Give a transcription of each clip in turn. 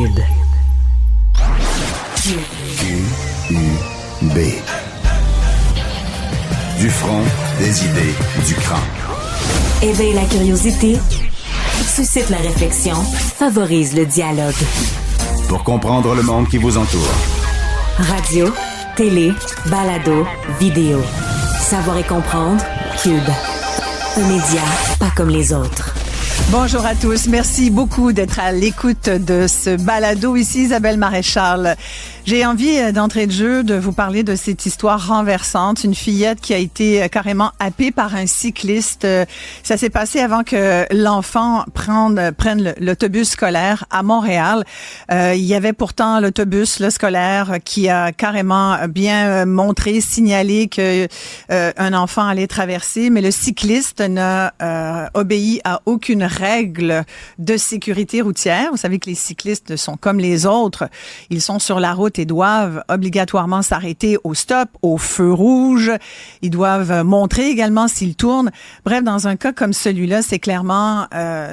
Kid. Q-U-B. Du front, des idées, du cran. Éveille la curiosité, suscite la réflexion, favorise le dialogue. Pour comprendre le monde qui vous entoure. Radio, télé, balado, vidéo. Savoir et comprendre, Cube. Un média pas comme les autres. Bonjour à tous. Merci beaucoup d'être à l'écoute de ce balado. Ici Isabelle Maréchal. J'ai envie d'entrée de jeu de vous parler de cette histoire renversante. Une fillette qui a été carrément happée par un cycliste. Ça s'est passé avant que l'enfant prenne l'autobus scolaire à Montréal. Il y avait pourtant l'autobus scolaire qui a carrément bien montré, signalé que un enfant allait traverser, mais le cycliste n'a obéi à aucune règle de sécurité routière. Vous savez que les cyclistes sont comme les autres. Ils sont sur la route et doivent obligatoirement s'arrêter au stop, au feu rouge. Ils doivent montrer également s'ils tournent. Bref, dans un cas comme celui-là, c'est clairement,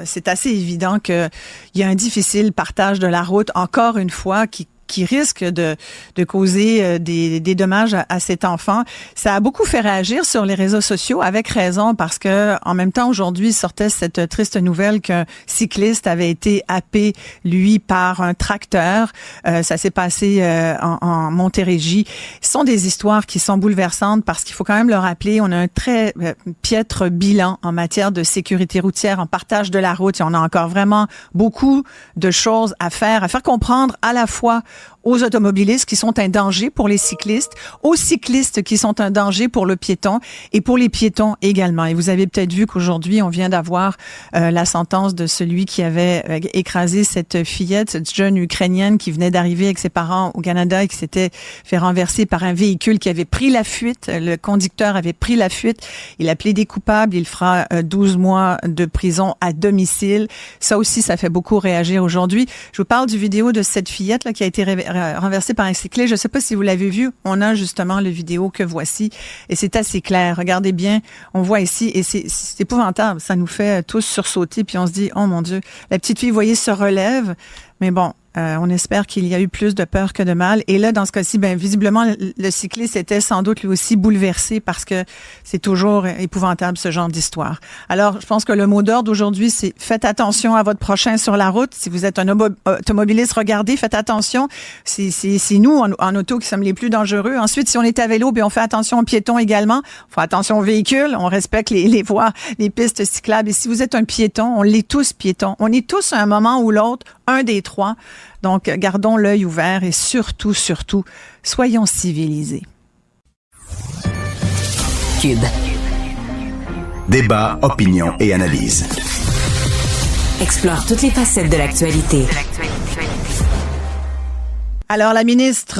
c'est assez évident qu'il y a un difficile partage de la route, encore une fois, qui risque de causer des dommages à cet enfant. Ça a beaucoup fait réagir sur les réseaux sociaux, avec raison, parce que en même temps, aujourd'hui, sortait cette triste nouvelle qu'un cycliste avait été happé, lui, par un tracteur. Ça s'est passé en Montérégie. Ce sont des histoires qui sont bouleversantes parce qu'il faut quand même le rappeler, on a un très piètre bilan en matière de sécurité routière, en partage de la route. Et on a encore vraiment beaucoup de choses à faire comprendre à la fois aux automobilistes qui sont un danger pour les cyclistes, aux cyclistes qui sont un danger pour le piéton et pour les piétons également. Et vous avez peut-être vu qu'aujourd'hui, on vient d'avoir la sentence de celui qui avait écrasé cette fillette, cette jeune Ukrainienne qui venait d'arriver avec ses parents au Canada et qui s'était fait renverser par un véhicule qui avait pris la fuite. Le conducteur avait pris la fuite. Il a plaidé coupable. Il fera 12 mois de prison à domicile. Ça aussi, ça fait beaucoup réagir aujourd'hui. Je vous parle du vidéo de cette fillette là, qui a été renversé par un cycliste. Je ne sais pas si vous l'avez vu. On a justement le vidéo que voici et c'est assez clair. Regardez bien. On voit ici et c'est épouvantable. Ça nous fait tous sursauter puis on se dit, oh mon Dieu, la petite fille, vous voyez, se relève. Mais bon, on espère qu'il y a eu plus de peur que de mal. Et là, dans ce cas-ci, visiblement, le cycliste était sans doute lui aussi bouleversé parce que c'est toujours épouvantable ce genre d'histoire. Alors, je pense que le mot d'ordre aujourd'hui, c'est faites attention à votre prochain sur la route. Si vous êtes un automobiliste, regardez, faites attention. C'est nous, en auto, qui sommes les plus dangereux. Ensuite, si on est à vélo, on fait attention aux piétons également. On fait attention aux véhicules. On respecte les voies, les pistes cyclables. Et si vous êtes un piéton, on l'est tous piétons. On est tous à un moment ou l'autre, un des trois. Donc, gardons l'œil ouvert et surtout, soyons civilisés. Cube. Débat, opinion et analyse. Explore toutes les facettes de l'actualité. Alors, la ministre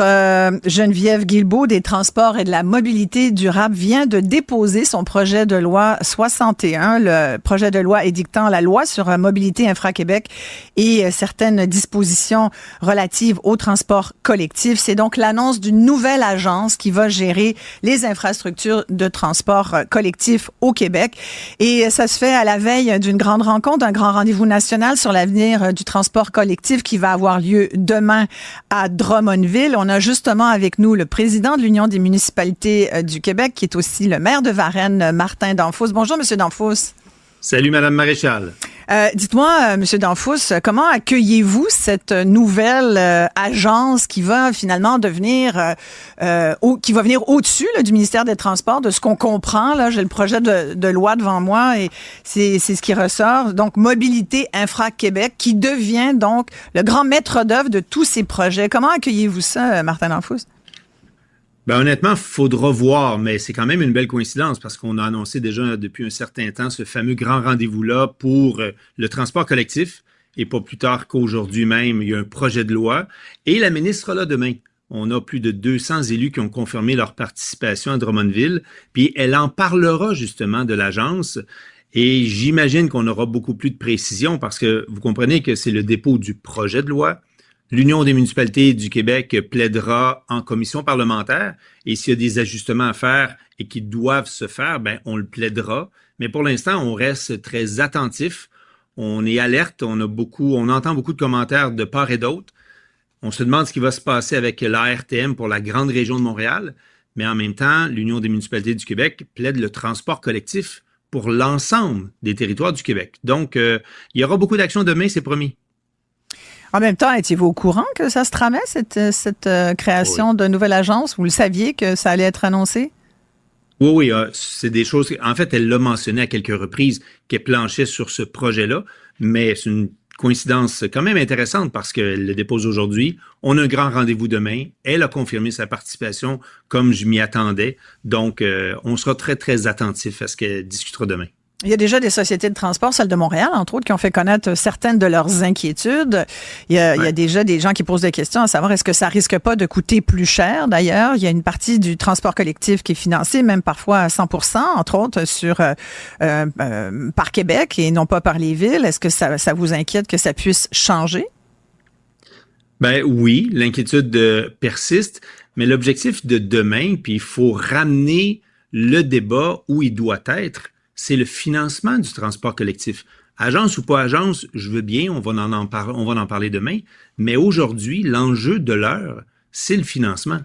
Geneviève Guilbeault des Transports et de la Mobilité durable vient de déposer son projet de loi 61, le projet de loi édictant la loi sur Mobilité Infra-Québec et certaines dispositions relatives au transport collectif. C'est donc l'annonce d'une nouvelle agence qui va gérer les infrastructures de transport collectif au Québec. Et ça se fait à la veille d'une grande rencontre, un grand rendez-vous national sur l'avenir du transport collectif qui va avoir lieu demain à Drummondville. On a justement avec nous le président de l'Union des municipalités du Québec, qui est aussi le maire de Varennes, Martin Danfous. Bonjour, Monsieur Danfous. Salut, Madame Maréchal. Dites-moi, Monsieur Danfous, comment accueillez-vous cette nouvelle agence qui va finalement devenir, qui va venir au-dessus du ministère des Transports, de ce qu'on comprend là. J'ai le projet de loi devant moi et c'est ce qui ressort. Donc, Mobilité Infra-Québec, qui devient donc le grand maître d'œuvre de tous ces projets. Comment accueillez-vous ça, Martin Danfous? Honnêtement, faudra voir, mais c'est quand même une belle coïncidence parce qu'on a annoncé déjà depuis un certain temps ce fameux grand rendez-vous-là pour le transport collectif et pas plus tard qu'aujourd'hui même, il y a un projet de loi et la ministre sera là demain. On a plus de 200 élus qui ont confirmé leur participation à Drummondville, puis elle en parlera justement de l'agence et j'imagine qu'on aura beaucoup plus de précision parce que vous comprenez que c'est le dépôt du projet de loi. L'Union des municipalités du Québec plaidera en commission parlementaire et s'il y a des ajustements à faire et qui doivent se faire, on le plaidera. Mais pour l'instant, on reste très attentif. On est alerte. On entend beaucoup de commentaires de part et d'autre. On se demande ce qui va se passer avec l'ARTM pour la grande région de Montréal, mais en même temps, l'Union des municipalités du Québec plaide le transport collectif pour l'ensemble des territoires du Québec. Donc, il y aura beaucoup d'actions demain, c'est promis. En même temps, étiez-vous au courant que ça se tramait, cette création de nouvelle agence? Vous le saviez que ça allait être annoncé? Oui, c'est des choses... En fait, elle l'a mentionné à quelques reprises qu'elle planchait sur ce projet-là, mais c'est une coïncidence quand même intéressante parce qu'elle le dépose aujourd'hui. On a un grand rendez-vous demain. Elle a confirmé sa participation comme je m'y attendais. Donc, on sera très, très attentif à ce qu'elle discutera demain. Il y a déjà des sociétés de transport, celle de Montréal, entre autres, qui ont fait connaître certaines de leurs inquiétudes. Il y a déjà des gens qui posent des questions à savoir est-ce que ça risque pas de coûter plus cher. D'ailleurs, il y a une partie du transport collectif qui est financée, même parfois à 100%, entre autres, par Québec et non pas par les villes. Est-ce que ça vous inquiète que ça puisse changer? Ben oui, l'inquiétude persiste, mais l'objectif de demain, puis il faut ramener le débat où il doit être, c'est le financement du transport collectif. Agence ou pas agence, je veux bien, on va en parler demain, mais aujourd'hui, l'enjeu de l'heure, c'est le financement.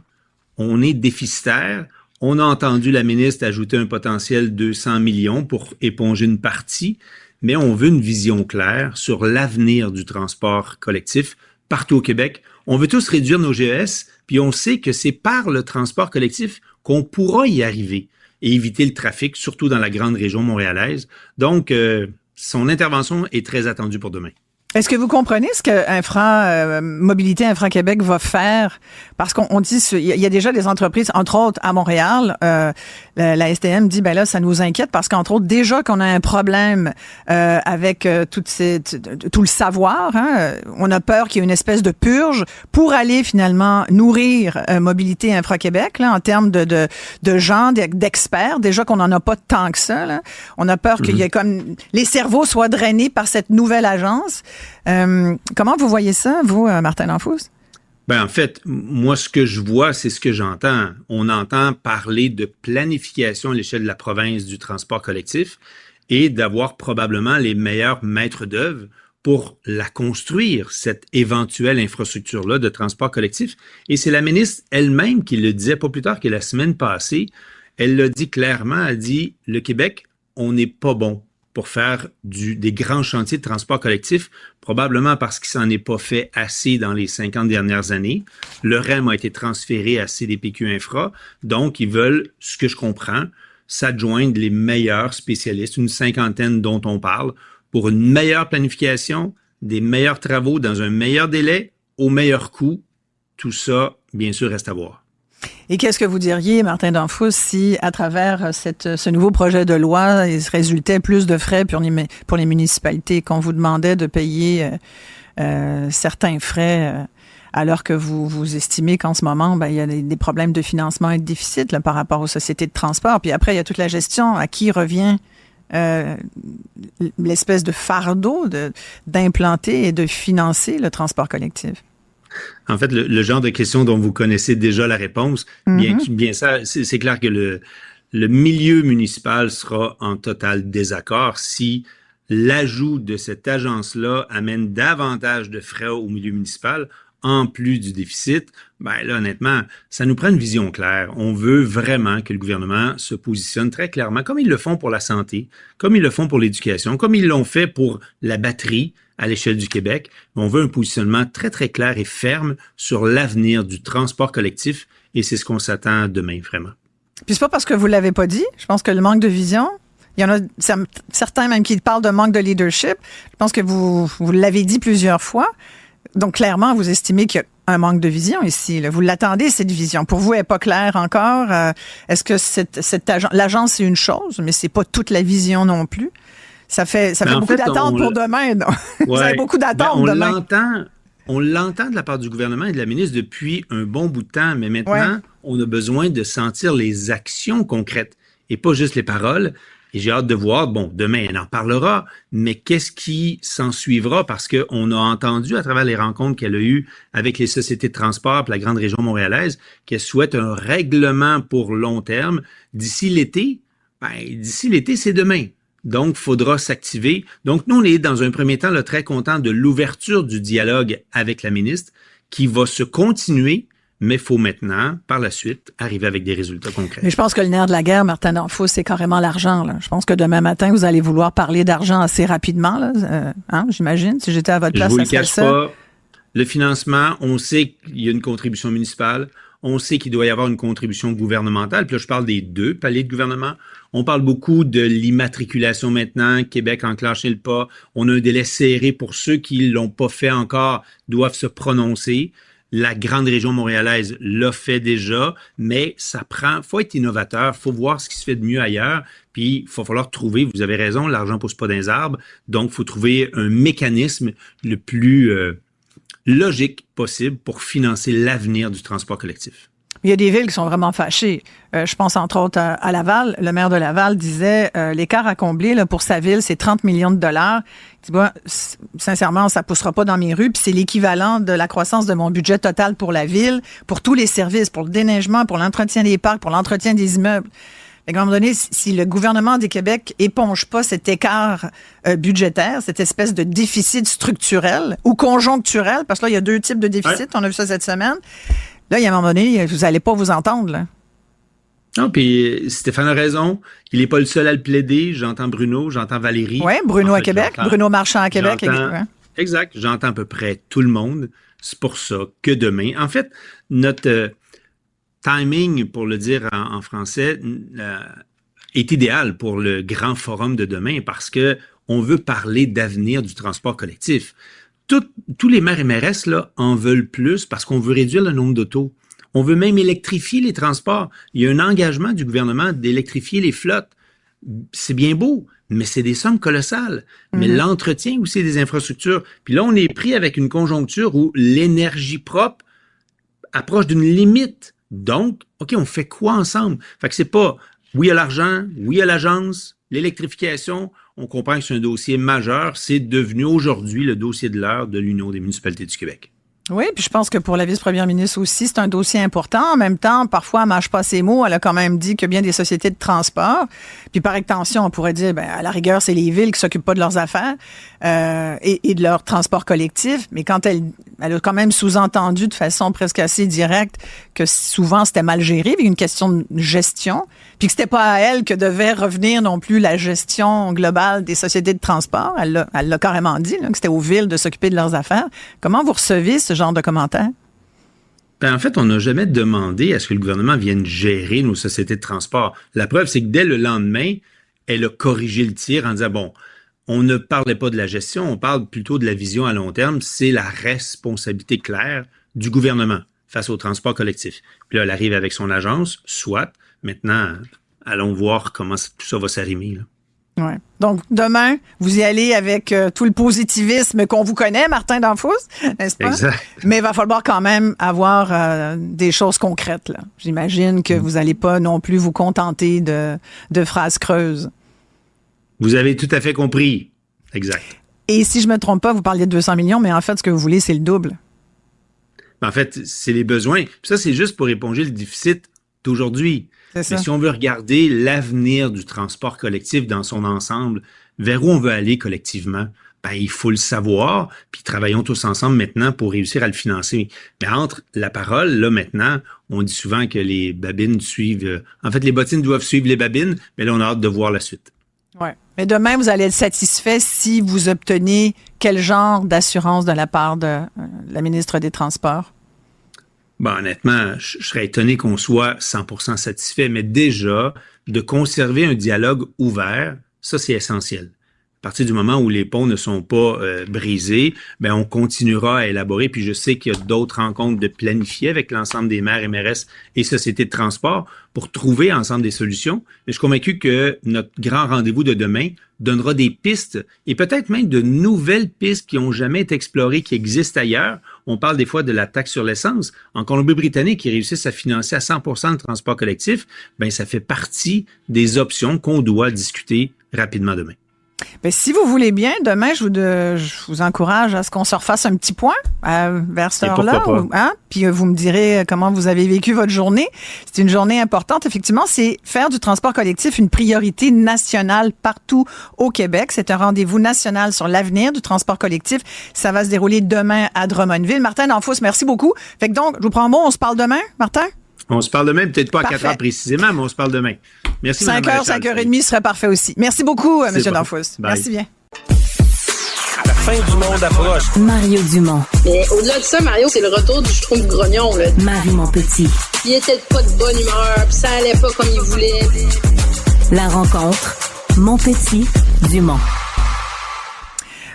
On est déficitaire. On a entendu la ministre ajouter un potentiel 200 millions pour éponger une partie, mais on veut une vision claire sur l'avenir du transport collectif partout au Québec. On veut tous réduire nos GES, puis on sait que c'est par le transport collectif qu'on pourra y arriver et éviter le trafic, surtout dans la grande région montréalaise. Donc, son intervention est très attendue pour demain. Est-ce que vous comprenez ce que Mobilité Infra-Québec va faire? Parce qu'on dit, il y a déjà des entreprises, entre autres à Montréal, la STM dit, ben là, ça nous inquiète parce qu'entre autres, déjà qu'on a un problème avec tout le savoir, hein, on a peur qu'il y ait une espèce de purge pour aller finalement nourrir Mobilité Infra-Québec là, en termes de gens, d'experts, déjà qu'on n'en a pas tant que ça. Là. On a peur qu'il y ait comme les cerveaux soient drainés par cette nouvelle agence. Comment vous voyez ça, vous, Martin Danfous? Ben, en fait, moi, ce que je vois, c'est ce que j'entends. On entend parler de planification à l'échelle de la province du transport collectif et d'avoir probablement les meilleurs maîtres d'œuvre pour la construire, cette éventuelle infrastructure-là de transport collectif. Et c'est la ministre elle-même qui le disait pas plus tard que la semaine passée. Elle l'a dit clairement, elle dit, le Québec, on n'est pas bon pour faire des grands chantiers de transport collectif, probablement parce qu'il s'en est pas fait assez dans les 50 dernières années. Le REM a été transféré à CDPQ Infra, donc ils veulent, ce que je comprends, s'adjoindre les meilleurs spécialistes, une cinquantaine dont on parle, pour une meilleure planification, des meilleurs travaux dans un meilleur délai, au meilleur coût. Tout ça, bien sûr, reste à voir. Et qu'est-ce que vous diriez, Martin Danfous, si à travers ce nouveau projet de loi, il résultait plus de frais pour les municipalités, qu'on vous demandait de payer certains frais alors que vous estimez qu'en ce moment, ben, il y a des problèmes de financement et de déficit là, par rapport aux sociétés de transport. Puis après, il y a toute la gestion. À qui revient l'espèce de fardeau d'implanter et de financer le transport collectif? En fait, le genre de question dont vous connaissez déjà la réponse, bien ça, c'est clair que le milieu municipal sera en total désaccord si l'ajout de cette agence-là amène davantage de frais au milieu municipal, en plus du déficit. Ben là, honnêtement, ça nous prend une vision claire. On veut vraiment que le gouvernement se positionne très clairement, comme ils le font pour la santé, comme ils le font pour l'éducation, comme ils l'ont fait pour la batterie à l'échelle du Québec. On veut un positionnement très, très clair et ferme sur l'avenir du transport collectif et c'est ce qu'on s'attend demain, vraiment. Puis c'est pas parce que vous l'avez pas dit. Je pense que le manque de vision, il y en a certains même qui parlent de manque de leadership. Je pense que vous l'avez dit plusieurs fois. Donc, clairement, vous estimez qu'il y a un manque de vision ici. Là. Vous l'attendez, cette vision. Pour vous, elle n'est pas claire encore. Est-ce que l'agence, c'est une chose, mais c'est pas toute la vision non plus? Ça fait beaucoup d'attentes pour demain. Vous avez beaucoup d'attentes demain. On l'entend de la part du gouvernement et de la ministre depuis un bon bout de temps, mais maintenant, on a besoin de sentir les actions concrètes et pas juste les paroles. Et j'ai hâte de voir, bon, demain, elle en parlera, mais qu'est-ce qui s'en suivra? Parce qu'on a entendu à travers les rencontres qu'elle a eues avec les sociétés de transport et la grande région montréalaise qu'elle souhaite un règlement pour long terme d'ici l'été. Ben, d'ici l'été, c'est demain. Donc, il faudra s'activer. Donc, nous, on est dans un premier temps là, très contents de l'ouverture du dialogue avec la ministre qui va se continuer, mais il faut maintenant, par la suite, arriver avec des résultats concrets. Mais je pense que le nerf de la guerre, Martin Danfous, c'est carrément l'argent, là. Je pense que demain matin, vous allez vouloir parler d'argent assez rapidement, là. J'imagine, si j'étais à votre place, Je vous ça le serait cache ça. pas. Le financement, on sait qu'il y a une contribution municipale. On sait qu'il doit y avoir une contribution gouvernementale. Puis là, je parle des 2 paliers de gouvernement. On parle beaucoup de l'immatriculation maintenant. Québec a enclenché le pas. On a un délai serré pour ceux qui l'ont pas fait encore, doivent se prononcer. La grande région montréalaise l'a fait déjà, mais ça prend, faut être innovateur, faut voir ce qui se fait de mieux ailleurs, puis il va falloir trouver, vous avez raison, l'argent pousse pas dans les arbres, donc il faut trouver un mécanisme le plus logique possible pour financer l'avenir du transport collectif. Il y a des villes qui sont vraiment fâchées. Je pense entre autres à Laval. Le maire de Laval disait l'écart à combler là, pour sa ville, c'est 30 millions de dollars. Il dit, sincèrement, ça poussera pas dans mes rues. Puis c'est l'équivalent de la croissance de mon budget total pour la ville, pour tous les services, pour le déneigement, pour l'entretien des parcs, pour l'entretien des immeubles. À un moment donné, si le gouvernement du Québec éponge pas cet écart budgétaire, cette espèce de déficit structurel ou conjoncturel, parce que là, il y a 2 types de déficit, on a vu ça cette semaine. Là, il y a un moment donné, vous n'allez pas vous entendre, là. Non, puis Stéphane a raison. Il n'est pas le seul à le plaider. J'entends Bruno, j'entends Valérie. Oui, Bruno à Québec, Bruno Marchand à Québec. Exact. J'entends à peu près tout le monde. C'est pour ça que demain, en fait, notre timing, pour le dire en français, est idéal pour le grand forum de demain parce que on veut parler d'avenir du transport collectif. Tous les maires et mairesses là, en veulent plus parce qu'on veut réduire le nombre d'autos. On veut même électrifier les transports. Il y a un engagement du gouvernement d'électrifier les flottes. C'est bien beau, mais c'est des sommes colossales. Mais l'entretien aussi des infrastructures. Puis là, on est pris avec une conjoncture où l'énergie propre approche d'une limite. Donc, OK, on fait quoi ensemble? Fait que c'est pas, oui, il y a l'argent, oui, il y a l'agence, l'électrification. On comprend que c'est un dossier majeur. C'est devenu aujourd'hui le dossier de l'heure de l'Union des municipalités du Québec. Oui, puis je pense que pour la vice-première ministre aussi, c'est un dossier important. En même temps, parfois, elle mâche pas ses mots. Elle a quand même dit que bien des sociétés de transport. Puis par extension, on pourrait dire, à la rigueur, c'est les villes qui s'occupent pas de leurs affaires et de leur transport collectif. Mais quand elle a quand même sous-entendu de façon presque assez directe que souvent c'était mal géré, puis une question de gestion, puis que c'était pas à elle que devait revenir non plus la gestion globale des sociétés de transport. Elle l'a carrément dit, là, que c'était aux villes de s'occuper de leurs affaires. Comment vous recevez ce genre de commentaires? Ben, en fait, on n'a jamais demandé à ce que le gouvernement vienne gérer nos sociétés de transport. La preuve, c'est que dès le lendemain, elle a corrigé le tir en disant, bon, on ne parlait pas de la gestion, on parle plutôt de la vision à long terme. C'est la responsabilité claire du gouvernement face au transport collectif. Puis là, elle arrive avec son agence, soit. Maintenant, allons voir comment tout ça va s'arrimer, là. Ouais. Donc, demain, vous y allez avec tout le positivisme qu'on vous connaît, Martin Danfous, n'est-ce pas? Exact. Mais il va falloir quand même avoir des choses concrètes, là. J'imagine que vous n'allez pas non plus vous contenter de phrases creuses. Vous avez tout à fait compris. Exact. Et si je me trompe pas, vous parliez de 200 millions, mais en fait, ce que vous voulez, c'est le double. En fait, c'est les besoins. Puis ça, c'est juste pour éponger le déficit d'aujourd'hui. C'est ça. Mais si on veut regarder l'avenir du transport collectif dans son ensemble, vers où on veut aller collectivement, il faut le savoir, puis travaillons tous ensemble maintenant pour réussir à le financer. Mais entre la parole, là maintenant, on dit souvent que les babines suivent... en fait, les bottines doivent suivre les babines, mais là, on a hâte de voir la suite. Ouais. Mais demain, vous allez être satisfait si vous obtenez quel genre d'assurance de la part de la ministre des Transports? Honnêtement, je serais étonné qu'on soit 100% satisfait, mais déjà, de conserver un dialogue ouvert, ça, c'est essentiel. À partir du moment où les ponts ne sont pas brisés, on continuera à élaborer. Puis je sais qu'il y a d'autres rencontres de planifier avec l'ensemble des maires et mairesses et sociétés de transport pour trouver ensemble des solutions. Mais je suis convaincu que notre grand rendez-vous de demain donnera des pistes et peut-être même de nouvelles pistes qui n'ont jamais été explorées, qui existent ailleurs. On parle des fois de la taxe sur l'essence. En Colombie-Britannique, qui réussissent à financer à 100% le transport collectif, ça fait partie des options qu'on doit discuter rapidement demain. Ben, si vous voulez bien, demain, je vous encourage à ce qu'on se refasse un petit point vers cette heure-là. Puis vous me direz comment vous avez vécu votre journée. C'est une journée importante. Effectivement, c'est faire du transport collectif une priorité nationale partout au Québec. C'est un rendez-vous national sur l'avenir du transport collectif. Ça va se dérouler demain à Drummondville. Martin Danfous, merci beaucoup. Fait que donc, je vous prends un mot, on se parle demain, Martin? On se parle demain, peut-être pas à 4 heures précisément, mais on se parle demain. Merci, 5 heures, 5h30 serait parfait aussi. Merci beaucoup, M. Danfous. Merci bien. La fin du monde approche. Mario Dumont. Mais au-delà de ça, Mario, c'est le retour du Schtroumpf grognon, là. Marie Montpetit. Il était pas de bonne humeur, puis ça allait pas comme il voulait. La rencontre. Montpetit-Dumont.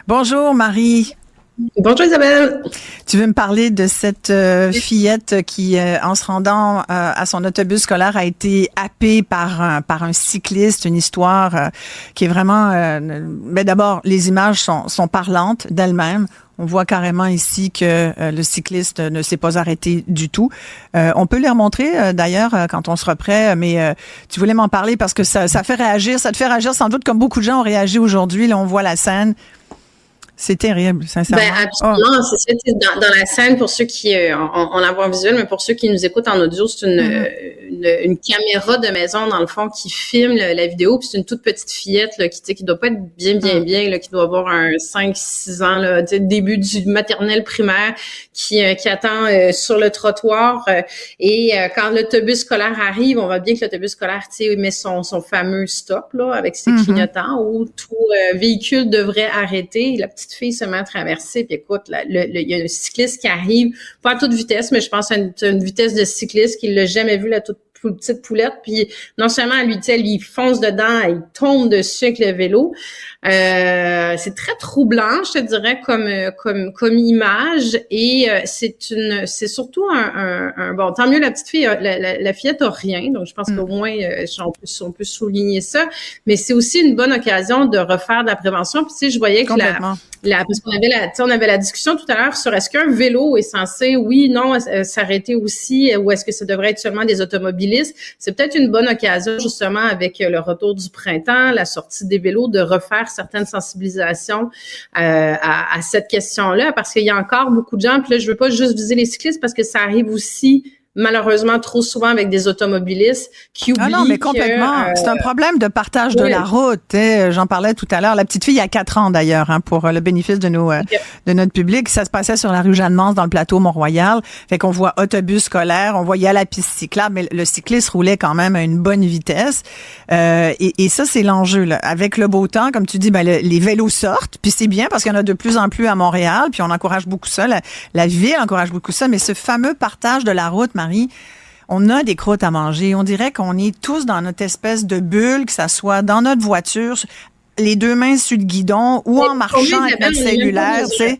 Bonjour, Marie. Bonjour Isabelle. Tu veux me parler de cette fillette qui, en se rendant à son autobus scolaire, a été happée par un cycliste, une histoire qui est vraiment... ben d'abord, les images sont parlantes d'elles-mêmes. On voit carrément ici que le cycliste ne s'est pas arrêté du tout. On peut les remontrer d'ailleurs quand on sera prêt, mais tu voulais m'en parler parce que ça fait réagir. Ça te fait réagir sans doute comme beaucoup de gens ont réagi aujourd'hui. Là, on voit la scène. C'est terrible, sincèrement. Ben absolument, c'est ça. Dans la scène, pour ceux qui on la voit en visuel, mais pour ceux qui nous écoutent en audio, c'est une caméra de maison dans le fond qui filme la vidéo. Puis c'est une toute petite fillette là qui doit pas être bien là, qui doit avoir un 5-6 ans là, début du maternelle primaire, qui attend sur le trottoir. Et quand l'autobus scolaire arrive, on voit bien que l'autobus scolaire, met son fameux stop là avec ses clignotants où tout véhicule devrait arrêter. La petite fille se met à traverser, puis écoute, il y a un cycliste qui arrive, pas à toute vitesse, mais je pense à une vitesse de cycliste qu'il l'a jamais vu, la toute petite poulette, puis non seulement lui fonce dedans, il tombe dessus avec le vélo. C'est très troublant, je te dirais, comme image, et c'est surtout un bon, tant mieux la petite fille, la fillette a rien, donc je pense qu'au moins on peut souligner ça, mais c'est aussi une bonne occasion de refaire de la prévention. Puis tu sais, je voyais que parce qu'on avait la discussion tout à l'heure sur est-ce qu'un vélo est censé, oui, non, s'arrêter aussi, ou est-ce que ça devrait être seulement des automobilistes. C'est peut-être une bonne occasion, justement, avec le retour du printemps, la sortie des vélos, de refaire certaines sensibilisations à cette question-là, parce qu'il y a encore beaucoup de gens, puis là, je veux pas juste viser les cyclistes, parce que ça arrive aussi malheureusement trop souvent avec des automobilistes qui oublient. Non, mais complètement. C'est un problème de partage de la route. J'en parlais tout à l'heure. La petite fille a 4 ans d'ailleurs, pour le bénéfice de notre public. Ça se passait sur la rue Jeanne-Mance dans le plateau Mont-Royal. Fait qu'on voit autobus scolaire, on voyait la piste cyclable, mais le cycliste roulait quand même à une bonne vitesse. Et ça, c'est l'enjeu, là. Avec le beau temps, comme tu dis, les vélos sortent, puis c'est bien parce qu'il y en a de plus en plus à Montréal, puis on encourage beaucoup ça. La ville encourage beaucoup ça, mais ce fameux partage de la route, Marie, on a des croûtes à manger. On dirait qu'on est tous dans notre espèce de bulle, que ça soit dans notre voiture, les deux mains sur le guidon ou en marchant avec notre cellulaire, tu sais.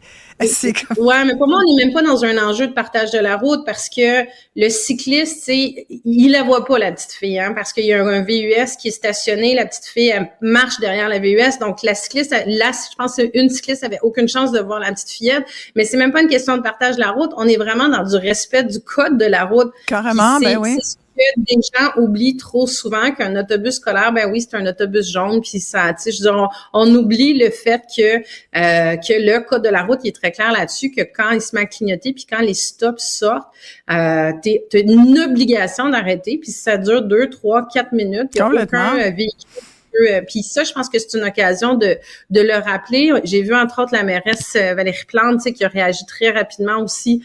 Ouais, mais pour moi, on n'est même pas dans un enjeu de partage de la route parce que le cycliste, il la voit pas, la petite fille, parce qu'il y a un VUS qui est stationné, la petite fille, elle marche derrière la VUS, donc la cycliste, je pense qu'une cycliste avait aucune chance de voir la petite fillette, mais c'est même pas une question de partage de la route, on est vraiment dans du respect du code de la route. Carrément, ben oui. Que des gens oublient trop souvent qu'un autobus scolaire, ben oui, c'est un autobus jaune, puis ça, tu sais, je veux dire, on oublie le fait que le code de la route, il est très clair là-dessus, que quand il se met à clignoter, puis quand les stops sortent, t'as une obligation d'arrêter, puis ça dure 2, 3, 4 minutes, il n'y a aucun véhicule. Puis ça, je pense que c'est une occasion de le rappeler. J'ai vu entre autres la mairesse Valérie Plante, qui a réagi très rapidement aussi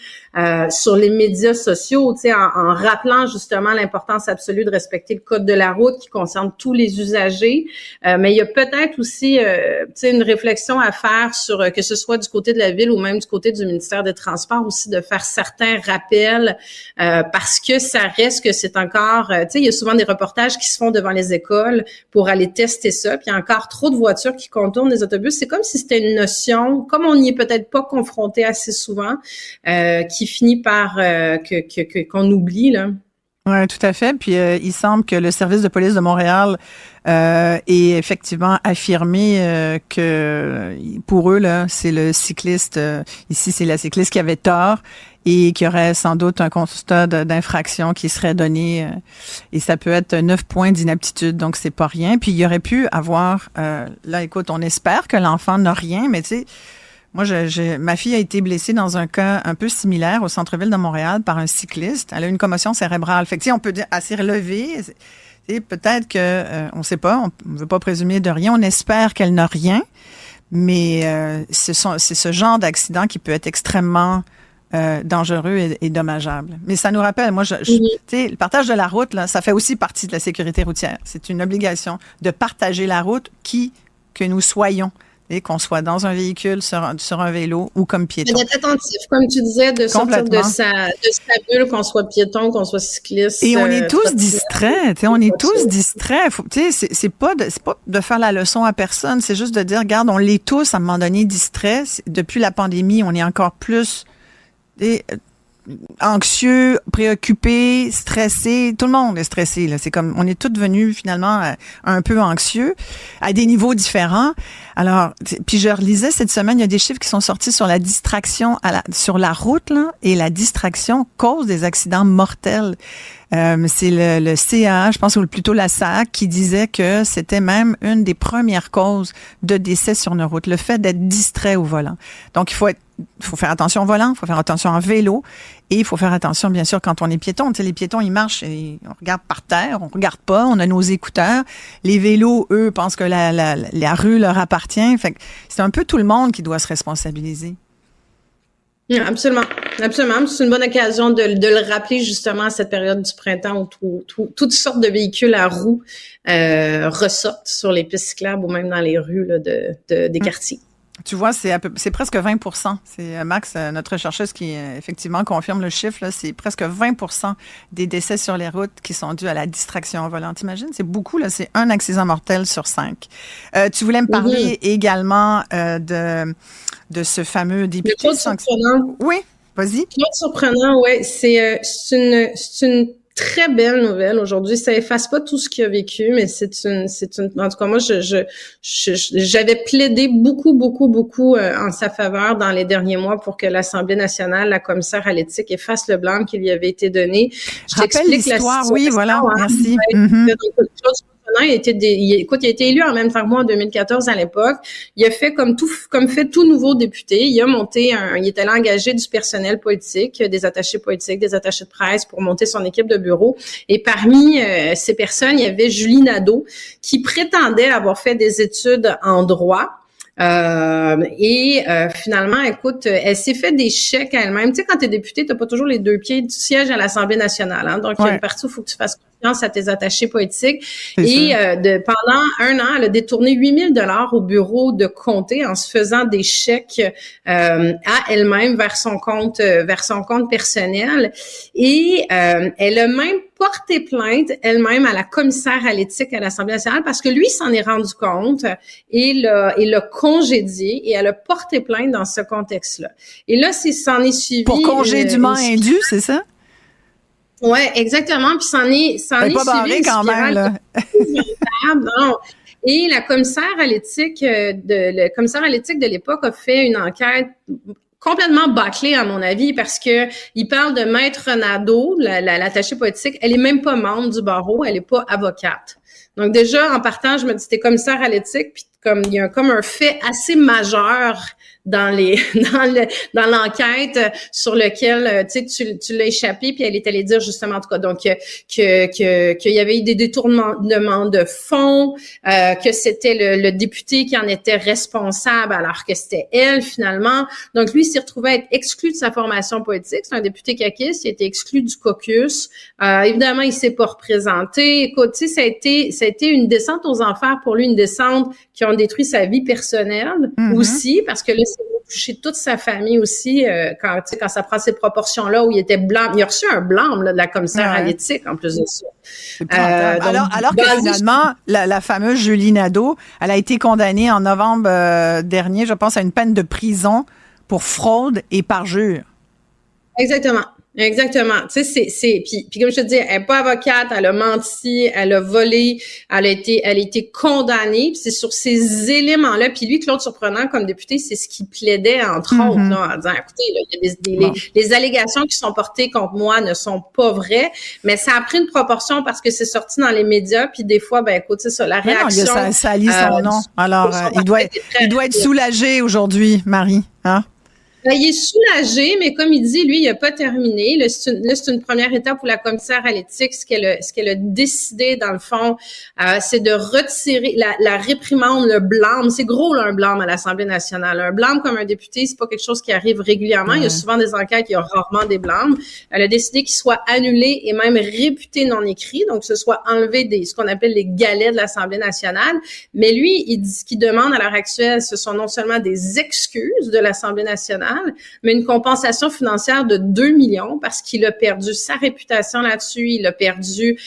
sur les médias sociaux, en rappelant justement l'importance absolue de respecter le code de la route qui concerne tous les usagers. Mais il y a peut-être aussi une réflexion à faire sur que ce soit du côté de la ville ou même du côté du ministère des Transports aussi, de faire certains rappels parce que ça reste que c'est encore, il y a souvent des reportages qui se font devant les écoles pour aller tester ça, puis il y a encore trop de voitures qui contournent les autobus. C'est comme si c'était une notion, comme on n'y est peut-être pas confronté assez souvent, qui finit par qu'on oublie, là. Oui, tout à fait. Puis il semble que le service de police de Montréal ait effectivement affirmé que pour eux, là, c'est le cycliste, ici c'est la cycliste qui avait tort et qu'il y aurait sans doute un constat d'infraction qui serait donné et ça peut être 9 points d'inaptitude, donc c'est pas rien. Puis il y aurait pu avoir, là écoute, on espère que l'enfant n'a rien, mais tu sais, moi, ma fille a été blessée dans un cas un peu similaire au centre-ville de Montréal par un cycliste. Elle a eu une commotion cérébrale. Fait que, on peut dire, elle s'est relevée. Peut-être que, on ne sait pas, on ne veut pas présumer de rien. On espère qu'elle n'a rien. Mais c'est ce genre d'accident qui peut être extrêmement dangereux et dommageable. Mais ça nous rappelle, moi, tu sais, le partage de la route, là, ça fait aussi partie de la sécurité routière. C'est une obligation de partager la route que nous soyons. Et qu'on soit dans un véhicule, sur un vélo ou comme piéton. D'être attentif, comme tu disais, de sortir de sa bulle, qu'on soit piéton, qu'on soit cycliste. Et on est tous distraits, tu sais, on est tous distraits. Tu sais, c'est pas de faire la leçon à personne, c'est juste de dire, regarde, on l'est tous à un moment donné distraits. Depuis la pandémie, on est encore plus anxieux, préoccupé, stressé. Tout le monde est stressé, là. C'est comme, on est tous devenus finalement un peu anxieux à des niveaux différents. Alors, puis je relisais cette semaine, il y a des chiffres qui sont sortis sur la distraction sur la route, là, et la distraction cause des accidents mortels. C'est le CA, je pense, ou plutôt la SAC, qui disait que c'était même une des premières causes de décès sur nos routes, le fait d'être distrait au volant. Donc, il faut faire attention au volant, il faut faire attention en vélo et il faut faire attention, bien sûr, quand on est piéton. Tu sais, les piétons, ils marchent et on regarde par terre, on regarde pas, on a nos écouteurs. Les vélos, eux, pensent que la rue leur appartient. Fait que c'est un peu tout le monde qui doit se responsabiliser. Absolument, absolument. C'est une bonne occasion de le rappeler justement à cette période du printemps où toutes sortes de véhicules à roues ressortent sur les pistes cyclables ou même dans les rues là, des quartiers. Tu vois, c'est presque 20%. C'est Max, notre chercheuse, qui effectivement confirme le chiffre. Là, c'est presque 20% des décès sur les routes qui sont dus à la distraction au volant. T'imagines? C'est beaucoup, là. C'est un accident mortel sur 5. Tu voulais me parler également de ce fameux député. Claude Surprenant. Oui, vas-y. Claude Surprenant, oui. C'est une très belle nouvelle aujourd'hui. Ça efface pas tout ce qu'il a vécu, mais c'est une, en tout cas, moi, j'avais plaidé beaucoup en sa faveur dans les derniers mois pour que l'Assemblée nationale, la commissaire à l'éthique, efface le blâme qui lui avait été donné. Je t'explique l'histoire. Oui, voilà. Merci. Il a été élu en même temps que moi en 2014 à l'époque. Il a fait comme fait tout nouveau député. Il a monté il était allé engager du personnel politique, des attachés politiques, des attachés de presse pour monter son équipe de bureau. Et parmi ces personnes, il y avait Julie Nadeau qui prétendait avoir fait des études en droit. Finalement, écoute, elle s'est fait des chèques à elle-même. Tu sais, quand t'es député, t'as pas toujours les deux pieds du siège à l'Assemblée nationale, hein. Donc, il y a une partie où il faut que tu fasses confiance à tes attachés politiques. Pendant un an, elle a détourné 8 000 $ au bureau de comté en se faisant des chèques, à elle-même vers son compte personnel. Et, elle a même porté plainte elle-même à la commissaire à l'éthique à l'Assemblée nationale parce que lui s'en est rendu compte et l'a congédié et elle a porté plainte dans ce contexte-là. Et là, s'en est suivi... Pour congédiement indu, c'est ça? Ouais, exactement. Puis s'en est pas barré quand même, là. Non. Et la commissaire à l'éthique de l'époque a fait une enquête complètement bâclée, à mon avis, parce que il parle de Maître Nadeau, l'attachée politique. Elle est même pas membre du barreau, elle est pas avocate. Donc déjà, en partant, je me dis, t'es commissaire à l'éthique, puis comme il y a comme un fait assez majeur dans l'enquête sur lequel tu l'as échappé, puis elle est allée dire justement, en tout cas, donc qu'il y avait eu des détournements de fonds, que c'était le député qui en était responsable alors que c'était elle finalement. Donc lui s'est retrouvé à être exclu de sa formation politique. C'est un député caquiste, il a été exclu du caucus. Évidemment, il s'est pas représenté. Écoute, tu sais, ça a été une descente aux enfers pour lui, une descente qui a détruit sa vie personnelle aussi, parce que là, c'est touché toute sa famille aussi, quand ça prend ces proportions-là où il était blanc. Il a reçu un blâme là, de la commissaire à l'éthique en plus de ça. Alors que finalement, la fameuse Julie Nadeau, elle a été condamnée en novembre dernier, je pense, à une peine de prison pour fraude et parjure. Exactement. Exactement. Tu sais, puis comme je te dis, elle est pas avocate, elle a menti, elle a volé, elle a été condamnée. Puis c'est sur ces éléments-là. Puis lui, Claude Surprenant, comme député, c'est ce qu'il plaidait entre autres, là, en disant, écoutez, là, il y a les allégations qui sont portées contre moi ne sont pas vraies, mais ça a pris une proportion parce que c'est sorti dans les médias. Puis des fois, ben écoute, c'est ça, la réaction. Non, ça allie son nom. Alors, il doit être soulagé aujourd'hui, Marie, hein? Il est soulagé, mais comme il dit, lui, il n'a pas terminé. Là, c'est une première étape pour la commissaire à l'éthique. Ce qu'elle a décidé, dans le fond, c'est de retirer la réprimande, le blâme. C'est gros, là, un blâme à l'Assemblée nationale. Un blâme comme un député, c'est pas quelque chose qui arrive régulièrement. Il y a souvent des enquêtes, il y a rarement des blâmes. Elle a décidé qu'il soit annulé et même réputé non écrit, donc que ce soit enlevé ce qu'on appelle les galets de l'Assemblée nationale. Mais lui, ce qu'il demande à l'heure actuelle, ce sont non seulement des excuses de l'Assemblée nationale, mais une compensation financière de 2 millions parce qu'il a perdu sa réputation là-dessus, il a perdu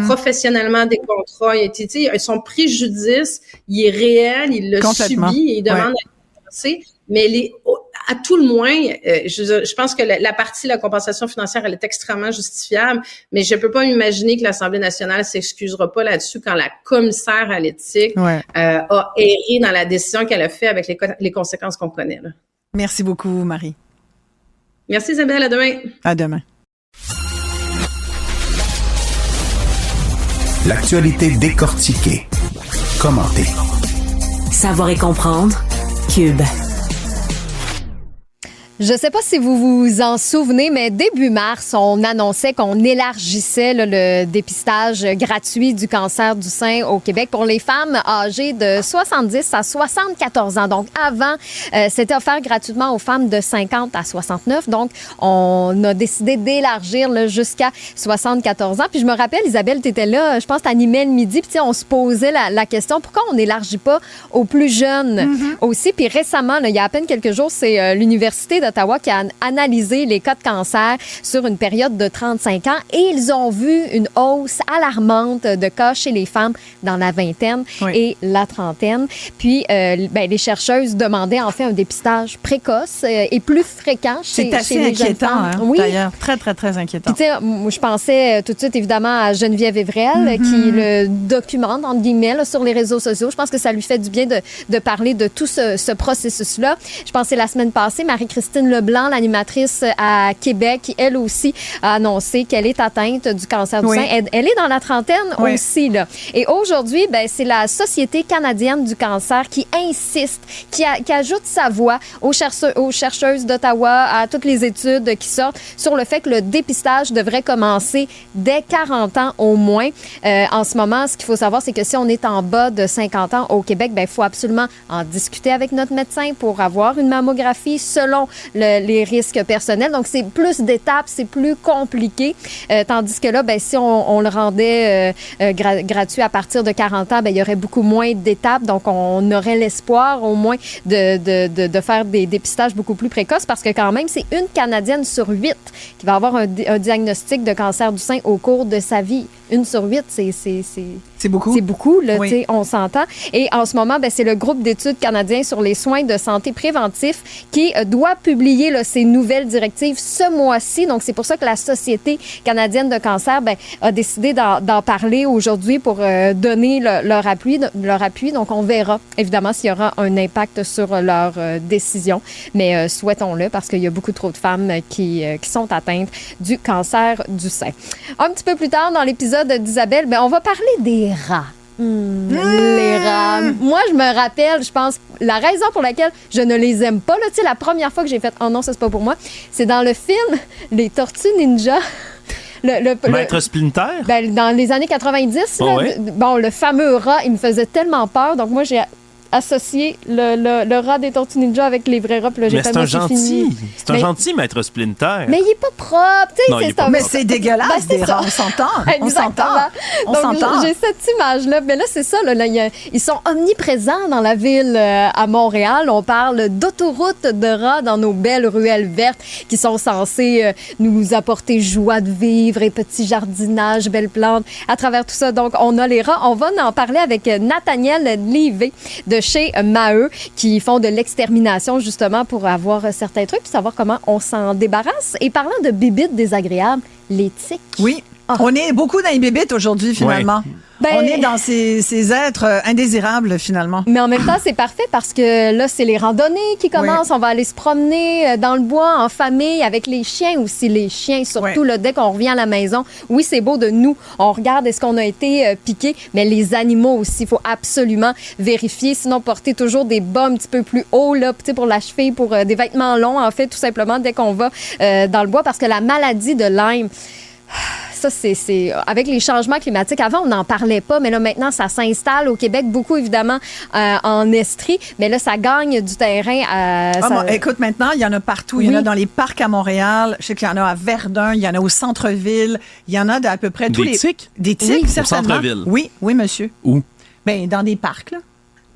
professionnellement des contrats, son préjudice, il est réel, il l'a subi et il demande à être compensé, mais à tout le moins, je pense que la compensation financière, elle est extrêmement justifiable, mais je peux pas imaginer que l'Assemblée nationale s'excusera pas là-dessus quand la commissaire à l'éthique a erré dans la décision qu'elle a fait avec les conséquences qu'on connaît, là. Merci beaucoup, Marie. Merci, Isabelle. À demain. À demain. L'actualité décortiquée. Commentée. Savoir et comprendre. Cube. Je sais pas si vous vous en souvenez, mais début mars, on annonçait qu'on élargissait le dépistage gratuit du cancer du sein au Québec pour les femmes âgées de 70 à 74 ans. Donc, avant, c'était offert gratuitement aux femmes de 50 à 69. Donc, on a décidé d'élargir jusqu'à 74 ans. Puis, je me rappelle, Isabelle, tu étais là, je pense que tu animais le midi, puis on se posait la question, pourquoi on n'élargit pas aux plus jeunes aussi? Puis récemment, là, il y a à peine quelques jours, c'est l'Université d'Ottawa qui a analysé les cas de cancer sur une période de 35 ans et ils ont vu une hausse alarmante de cas chez les femmes dans la vingtaine et la trentaine. Puis, les chercheuses demandaient en fait un dépistage précoce et plus fréquent chez les jeunes femmes. C'est assez inquiétant, d'ailleurs. Très, très, très inquiétant. Puis, je pensais tout de suite, évidemment, à Geneviève Evrel qui le documente, entre guillemets, là, sur les réseaux sociaux. Je pense que ça lui fait du bien de parler de tout ce processus-là. Je pensais la semaine passée, Marie-Christine Leblanc, l'animatrice à Québec, qui, elle aussi, a annoncé qu'elle est atteinte du cancer du sein. Elle est dans la trentaine aussi, là. Et aujourd'hui, c'est la Société canadienne du cancer qui insiste, qui ajoute sa voix aux chercheuses d'Ottawa, à toutes les études qui sortent sur le fait que le dépistage devrait commencer dès 40 ans au moins. En ce moment, ce qu'il faut savoir, c'est que si on est en bas de 50 ans au Québec, il faut absolument en discuter avec notre médecin pour avoir une mammographie selon les risques personnels. Donc, c'est plus d'étapes, c'est plus compliqué. Tandis que là, si on le rendait gratuit à partir de 40 ans, il y aurait beaucoup moins d'étapes. Donc, on aurait l'espoir au moins de faire des dépistages beaucoup plus précoces parce que quand même, c'est une Canadienne sur 8 qui va avoir un diagnostic de cancer du sein au cours de sa vie. 1 sur 8, c'est beaucoup. C'est beaucoup, là, on s'entend. Et en ce moment, c'est le groupe d'études canadien sur les soins de santé préventifs qui doit publier ces nouvelles directives ce mois-ci. Donc, c'est pour ça que la Société canadienne de cancer a décidé d'en parler aujourd'hui pour donner leur appui. Donc, on verra, évidemment, s'il y aura un impact sur leur décision. Mais souhaitons-le parce qu'il y a beaucoup trop de femmes qui sont atteintes du cancer du sein. Un petit peu plus tard dans l'épisode d'Isabelle, on va parler des rats. Les rats. Moi, je me rappelle, je pense, la raison pour laquelle je ne les aime pas, là, la première fois que j'ai fait « Oh non, ça, c'est pas pour moi », c'est dans le film Les Tortues Ninja. Maître Splinter? Dans les années 90, le fameux rat, il me faisait tellement peur. Donc, moi, j'ai associé le rat des Tortues Ninja avec les vrais rats. Puis là, j'ai c'est un gentil. C'est un gentil, Maître Splinter. Mais il est pas propre. Non, il est pas mais c'est dégueulasse, des rats. On s'entend. On s'entend. J'ai cette image-là. Mais là, c'est ça. Ils sont omniprésents dans la ville à Montréal. On parle d'autoroutes de rats dans nos belles ruelles vertes qui sont censées nous apporter joie de vivre et petits jardinages, belles plantes. À travers tout ça, donc, on a les rats. On va en parler avec Nathaniel Livet de chez Maheu qui font de l'extermination justement pour avoir certains trucs puis savoir comment on s'en débarrasse. Et parlant de bébites désagréables, les tiques. Oui. On est beaucoup dans les bébites aujourd'hui, finalement. Ouais. On est dans ces êtres indésirables, finalement. Mais en même temps, c'est parfait parce que là, c'est les randonnées qui commencent. On va aller se promener dans le bois, en famille, avec les chiens aussi. Les chiens, surtout, là, dès qu'on revient à la maison. Oui, c'est beau de nous. On regarde est-ce qu'on a été piqué, mais les animaux aussi, il faut absolument vérifier. Sinon, porter toujours des bas un petit peu plus hauts, là, pour la cheville, pour des vêtements longs, en fait, tout simplement, dès qu'on va dans le bois. Parce que la maladie de Lyme... Ça, c'est avec les changements climatiques. Avant, on n'en parlait pas, mais là, maintenant, ça s'installe au Québec, beaucoup, évidemment, en Estrie. Mais là, ça gagne du terrain. Écoute, maintenant, il y en a partout. Il y en a dans les parcs à Montréal. Je sais qu'il y en a à Verdun. Il y en a au centre-ville. Il y en a d'à peu près tous les... Des tiques? Des tiques, oui, certainement. Au centre-ville? Oui, monsieur. Où? Bien, dans des parcs, là.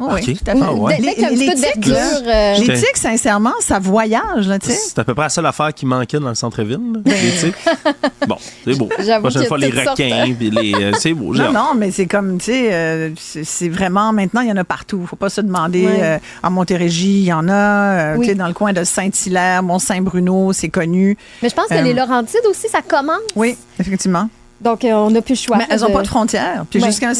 Oh, okay. Oui, tout à fait. Ah, ouais. Dès qu'il y a un petit peu de verdure. Les tiques, sincèrement, ça voyage, là, tu sais. C'est à peu près la seule affaire qui manquait dans le centre-ville, les tiques. Bon, c'est beau. J'avoue prochaine fois, les requins, puis c'est beau. Non, mais c'est comme, tu sais, c'est vraiment, maintenant, il y en a partout. Faut pas se demander. En Montérégie, il y en a. Tu sais, dans le coin de Saint-Hilaire, Mont-Saint-Bruno, c'est connu. Mais je pense que les Laurentides aussi, ça commence. Oui, effectivement. Donc, on n'a plus le choix. Mais elles n'ont pas de frontières. Puis jusqu'à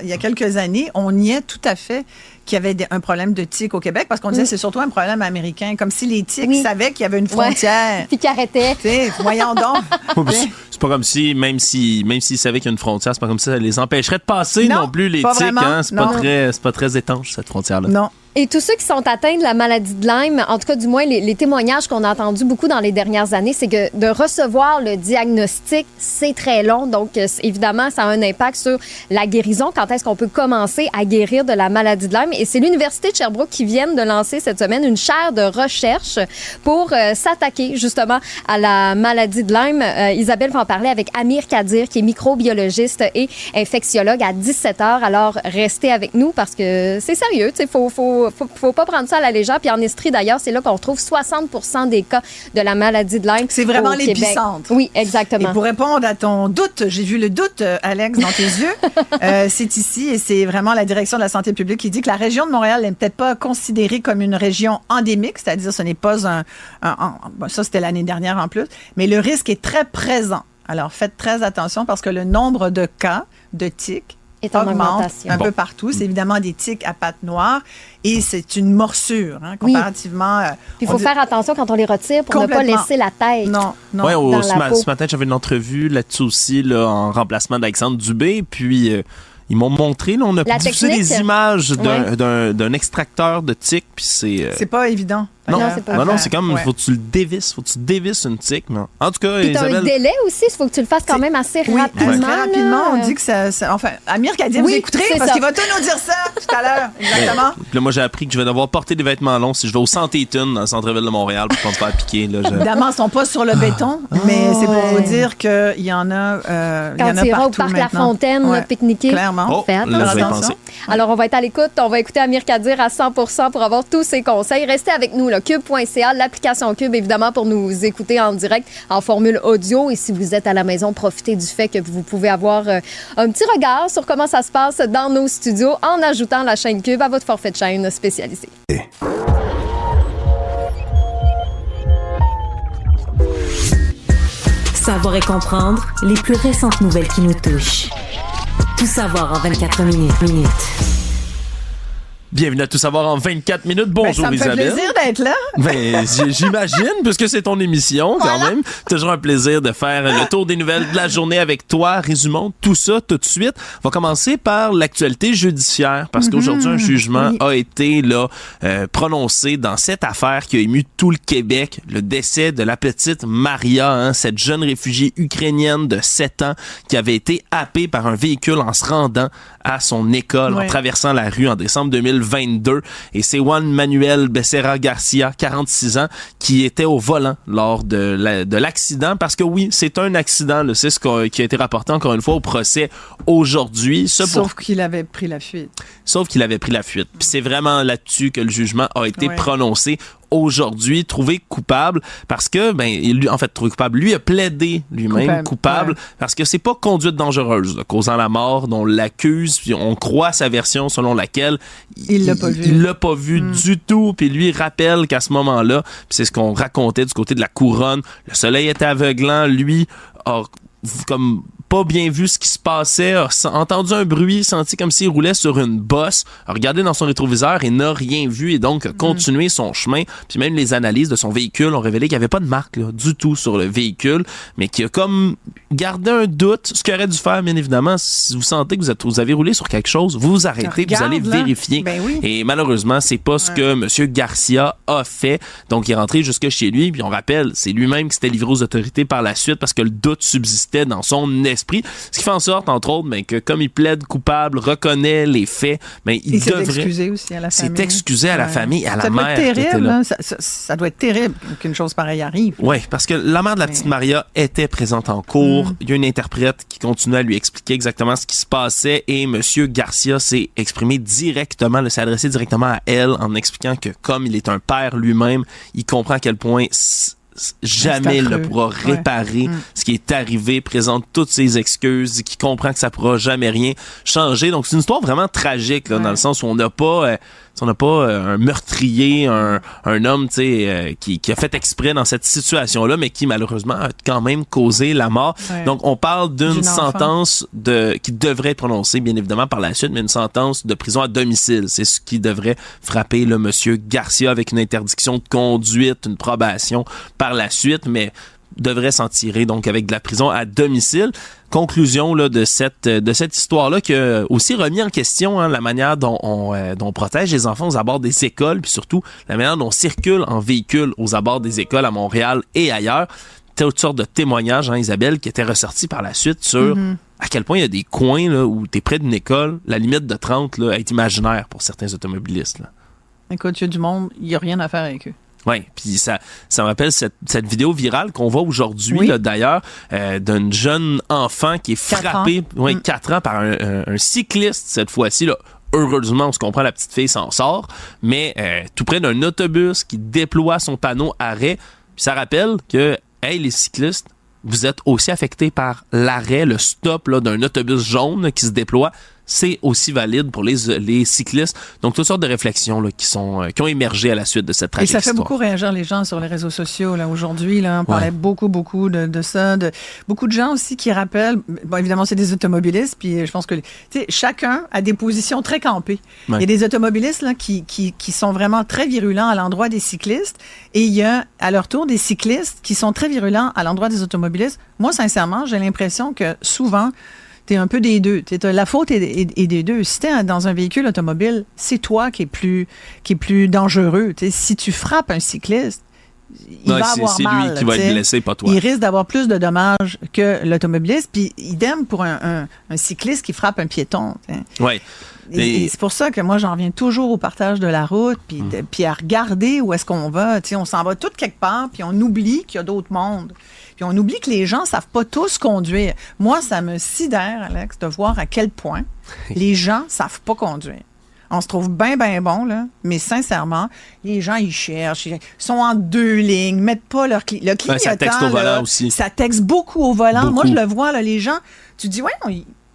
il y a quelques années, on niait tout à fait qu'il y avait un problème de tiques au Québec parce qu'on disait que c'est surtout un problème américain. Comme si les tiques savaient qu'il y avait une frontière. Puis qu'ils arrêtaient. Tu sais, voyons donc. C'est pas comme si, même s'ils savaient qu'il y a une frontière, c'est pas comme si ça les empêcherait de passer non plus, les tiques. Hein? C'est pas très étanche, cette frontière-là. Non. Et tous ceux qui sont atteints de la maladie de Lyme, en tout cas, du moins, les témoignages qu'on a entendus beaucoup dans les dernières années, c'est que de recevoir le diagnostic, c'est très long. Donc, évidemment, ça a un impact sur la guérison. Quand est-ce qu'on peut commencer à guérir de la maladie de Lyme? Et c'est l'Université de Sherbrooke qui vient de lancer cette semaine une chaire de recherche pour s'attaquer justement à la maladie de Lyme. Isabelle va en parler avec Amir Kadir, qui est microbiologiste et infectiologue à 17h. Alors, restez avec nous parce que c'est sérieux. Il faut pas prendre ça à la légère. Puis en Estrie, d'ailleurs, c'est là qu'on retrouve 60% des cas de la maladie de Lyme. C'est vraiment l'épicentre. Oui, exactement. Et pour répondre à ton doute, j'ai vu le doute, Alex, dans tes yeux. C'est ici et c'est vraiment la direction de la santé publique qui dit que la région de Montréal n'est peut-être pas considérée comme une région endémique, c'est-à-dire ce n'est pas ça, c'était l'année dernière en plus, mais le risque est très présent. Alors, faites très attention parce que le nombre de cas de tiques augmente un peu partout. C'est évidemment des tiques à pattes noires et c'est une morsure, comparativement. Puis il faut faire attention quand on les retire pour ne pas laisser la tête. Non. Oui, ce matin, j'avais une entrevue là-dessus aussi, là, en remplacement d'Alexandre Dubé, puis ils m'ont montré, là, on a diffusé des images d'un extracteur de tiques, puis c'est pas évident. Non, c'est comme, faut que tu le dévisses. Faut que tu dévisses une tique. Mais en tout cas, puis t'as un délai aussi, il faut que tu le fasses quand même assez rapidement. Très rapidement, on dit que ça enfin, Amir Kadir, vous écouterez parce qu'il va tout nous dire ça tout à l'heure. Exactement. Puis là, moi, j'ai appris que je vais devoir porter des vêtements longs si je vais au Centre Eaton, dans le centre-ville de Montréal, pour pas me faire piquer. Là, évidemment, ils sont pas sur le béton, mais c'est pour vous dire qu'il y en a quand tu iras au parc La Fontaine, pique-niquer, clairement. Fais attention. Alors, on va être à l'écoute. On va écouter Amir Kadir à 100% pour avoir tous ses conseils. Restez avec nous, là, cube.ca, l'application Cube, évidemment, pour nous écouter en direct en formule audio. Et si vous êtes à la maison, profitez du fait que vous pouvez avoir un petit regard sur comment ça se passe dans nos studios en ajoutant la chaîne Cube à votre forfait de chaîne spécialisé. Savoir et comprendre les plus récentes nouvelles qui nous touchent. Tout savoir en 24 minutes. Bienvenue à Tout savoir en 24 minutes. Bonjour, Isabelle. Ça me fait plaisir d'être là. J'imagine, puisque c'est ton émission quand même. Toujours un plaisir de faire le tour des nouvelles de la journée avec toi. Résumons tout ça tout de suite. On va commencer par l'actualité judiciaire, parce qu'aujourd'hui, un jugement a été prononcé dans cette affaire qui a ému tout le Québec. Le décès de la petite Maria, cette jeune réfugiée ukrainienne de 7 ans qui avait été happée par un véhicule en se rendant à son école, en traversant la rue en décembre 2022. Et c'est Juan Manuel Becerra Garcia, 46 ans, qui était au volant lors de l'accident. Parce que oui, c'est un accident. C'est ce qui a été rapporté encore une fois au procès aujourd'hui. Sauf qu'il avait pris la fuite. Puis c'est vraiment là-dessus que le jugement a été prononcé. aujourd'hui trouvé coupable parce que, trouvé coupable. Lui a plaidé lui-même coupable parce que c'est pas conduite dangereuse, là, causant la mort, dont on l'accuse, puis on croit sa version selon laquelle il l'a pas vu du tout, puis lui rappelle qu'à ce moment-là, puis c'est ce qu'on racontait du côté de la couronne, le soleil était aveuglant, lui a comme pas bien vu ce qui se passait, a entendu un bruit, senti comme s'il roulait sur une bosse, a regardé dans son rétroviseur et n'a rien vu et donc a continué son chemin. Puis même les analyses de son véhicule ont révélé qu'il n'y avait pas de marque là, du tout sur le véhicule, mais qu'il a comme gardé un doute. Ce qu'il aurait dû faire, bien évidemment, si vous sentez que vous avez roulé sur quelque chose, vous vous arrêtez, vous allez vérifier. Ben oui. Et malheureusement, c'est pas ce que M. Garcia a fait. Donc il est rentré jusque chez lui, puis on rappelle, c'est lui-même qui s'était livré aux autorités par la suite parce que le doute subsistait dans son esprit. Ce qui fait en sorte, entre autres, que comme il plaide coupable, reconnaît les faits, il devrait... s'est excusé aussi à la famille. S'est excusé à la famille, à la mère. Ça doit être terrible, hein? Ça doit être terrible qu'une chose pareille arrive. Oui, parce que la mère de la petite Maria était présente en cours. Il y a une interprète qui continue à lui expliquer exactement ce qui se passait et M. Garcia s'est exprimé directement, s'est adressé directement à elle en expliquant que comme il est un père lui-même, il comprend à quel point jamais il ne pourra réparer ce qui est arrivé, présente toutes ses excuses, qui comprend que ça pourra jamais rien changer. Donc c'est une histoire vraiment tragique là, dans le sens où on n'a pas un meurtrier, un homme qui a fait exprès dans cette situation-là, mais qui malheureusement a quand même causé la mort. Ouais. Donc on parle d'une sentence qui devrait être prononcée bien évidemment par la suite, mais une sentence de prison à domicile. C'est ce qui devrait frapper le monsieur Garcia avec une interdiction de conduite, une probation par la suite, mais devrait s'en tirer donc avec de la prison à domicile. Conclusion là, de cette histoire-là qui a aussi remis en question la manière dont on protège les enfants aux abords des écoles, puis surtout la manière dont on circule en véhicule aux abords des écoles à Montréal et ailleurs. Toutes sortes de témoignages, Isabelle, qui étaient ressortis par la suite sur à quel point il y a des coins là, où tu es près d'une école, la limite de 30 là, est imaginaire pour certains automobilistes. Là. Écoute, il y a du monde, il n'y a rien à faire avec eux. Oui, puis ça me rappelle cette vidéo virale qu'on voit aujourd'hui, là, d'ailleurs, d'un jeune enfant qui est frappé, 4 ans, par un cycliste cette fois-ci, là. Heureusement, on se comprend, la petite fille s'en sort, mais tout près d'un autobus qui déploie son panneau arrêt. Puis ça rappelle que, les cyclistes, vous êtes aussi affectés par l'arrêt, le stop là, d'un autobus jaune qui se déploie. C'est aussi valide pour les cyclistes. Donc, toutes sortes de réflexions là, qui ont émergé à la suite de cette tragique histoire. Et ça fait beaucoup réagir les gens sur les réseaux sociaux. Là, aujourd'hui, là, on parlait beaucoup de ça. Beaucoup de gens aussi qui rappellent... Bon, évidemment, c'est des automobilistes. Puis je pense que chacun a des positions très campées. Ouais. Il y a des automobilistes là, qui sont vraiment très virulents à l'endroit des cyclistes. Et il y a, à leur tour, des cyclistes qui sont très virulents à l'endroit des automobilistes. Moi, sincèrement, j'ai l'impression que souvent... T'es un peu des deux. La faute est des deux. Si t'es dans un véhicule automobile, c'est toi qui est plus dangereux. T'sais, si tu frappes un cycliste, il va avoir mal. C'est lui qui va être blessé, pas toi. Il risque d'avoir plus de dommages que l'automobiliste. Puis idem pour un cycliste qui frappe un piéton. Oui. Et c'est pour ça que moi, j'en reviens toujours au partage de la route, puis à regarder où est-ce qu'on va. On s'en va tout quelque part, puis on oublie qu'il y a d'autres mondes. Puis on oublie que les gens savent pas tous conduire. Moi, ça me sidère, Alex, de voir à quel point les gens savent pas conduire. On se trouve bien bon, là, mais sincèrement, les gens, ils cherchent, ils sont en 2 lignes, mettent pas leur le clignotant. Ça texte au volant aussi. Ça texte beaucoup au volant. Moi, je le vois, là, les gens, tu dis,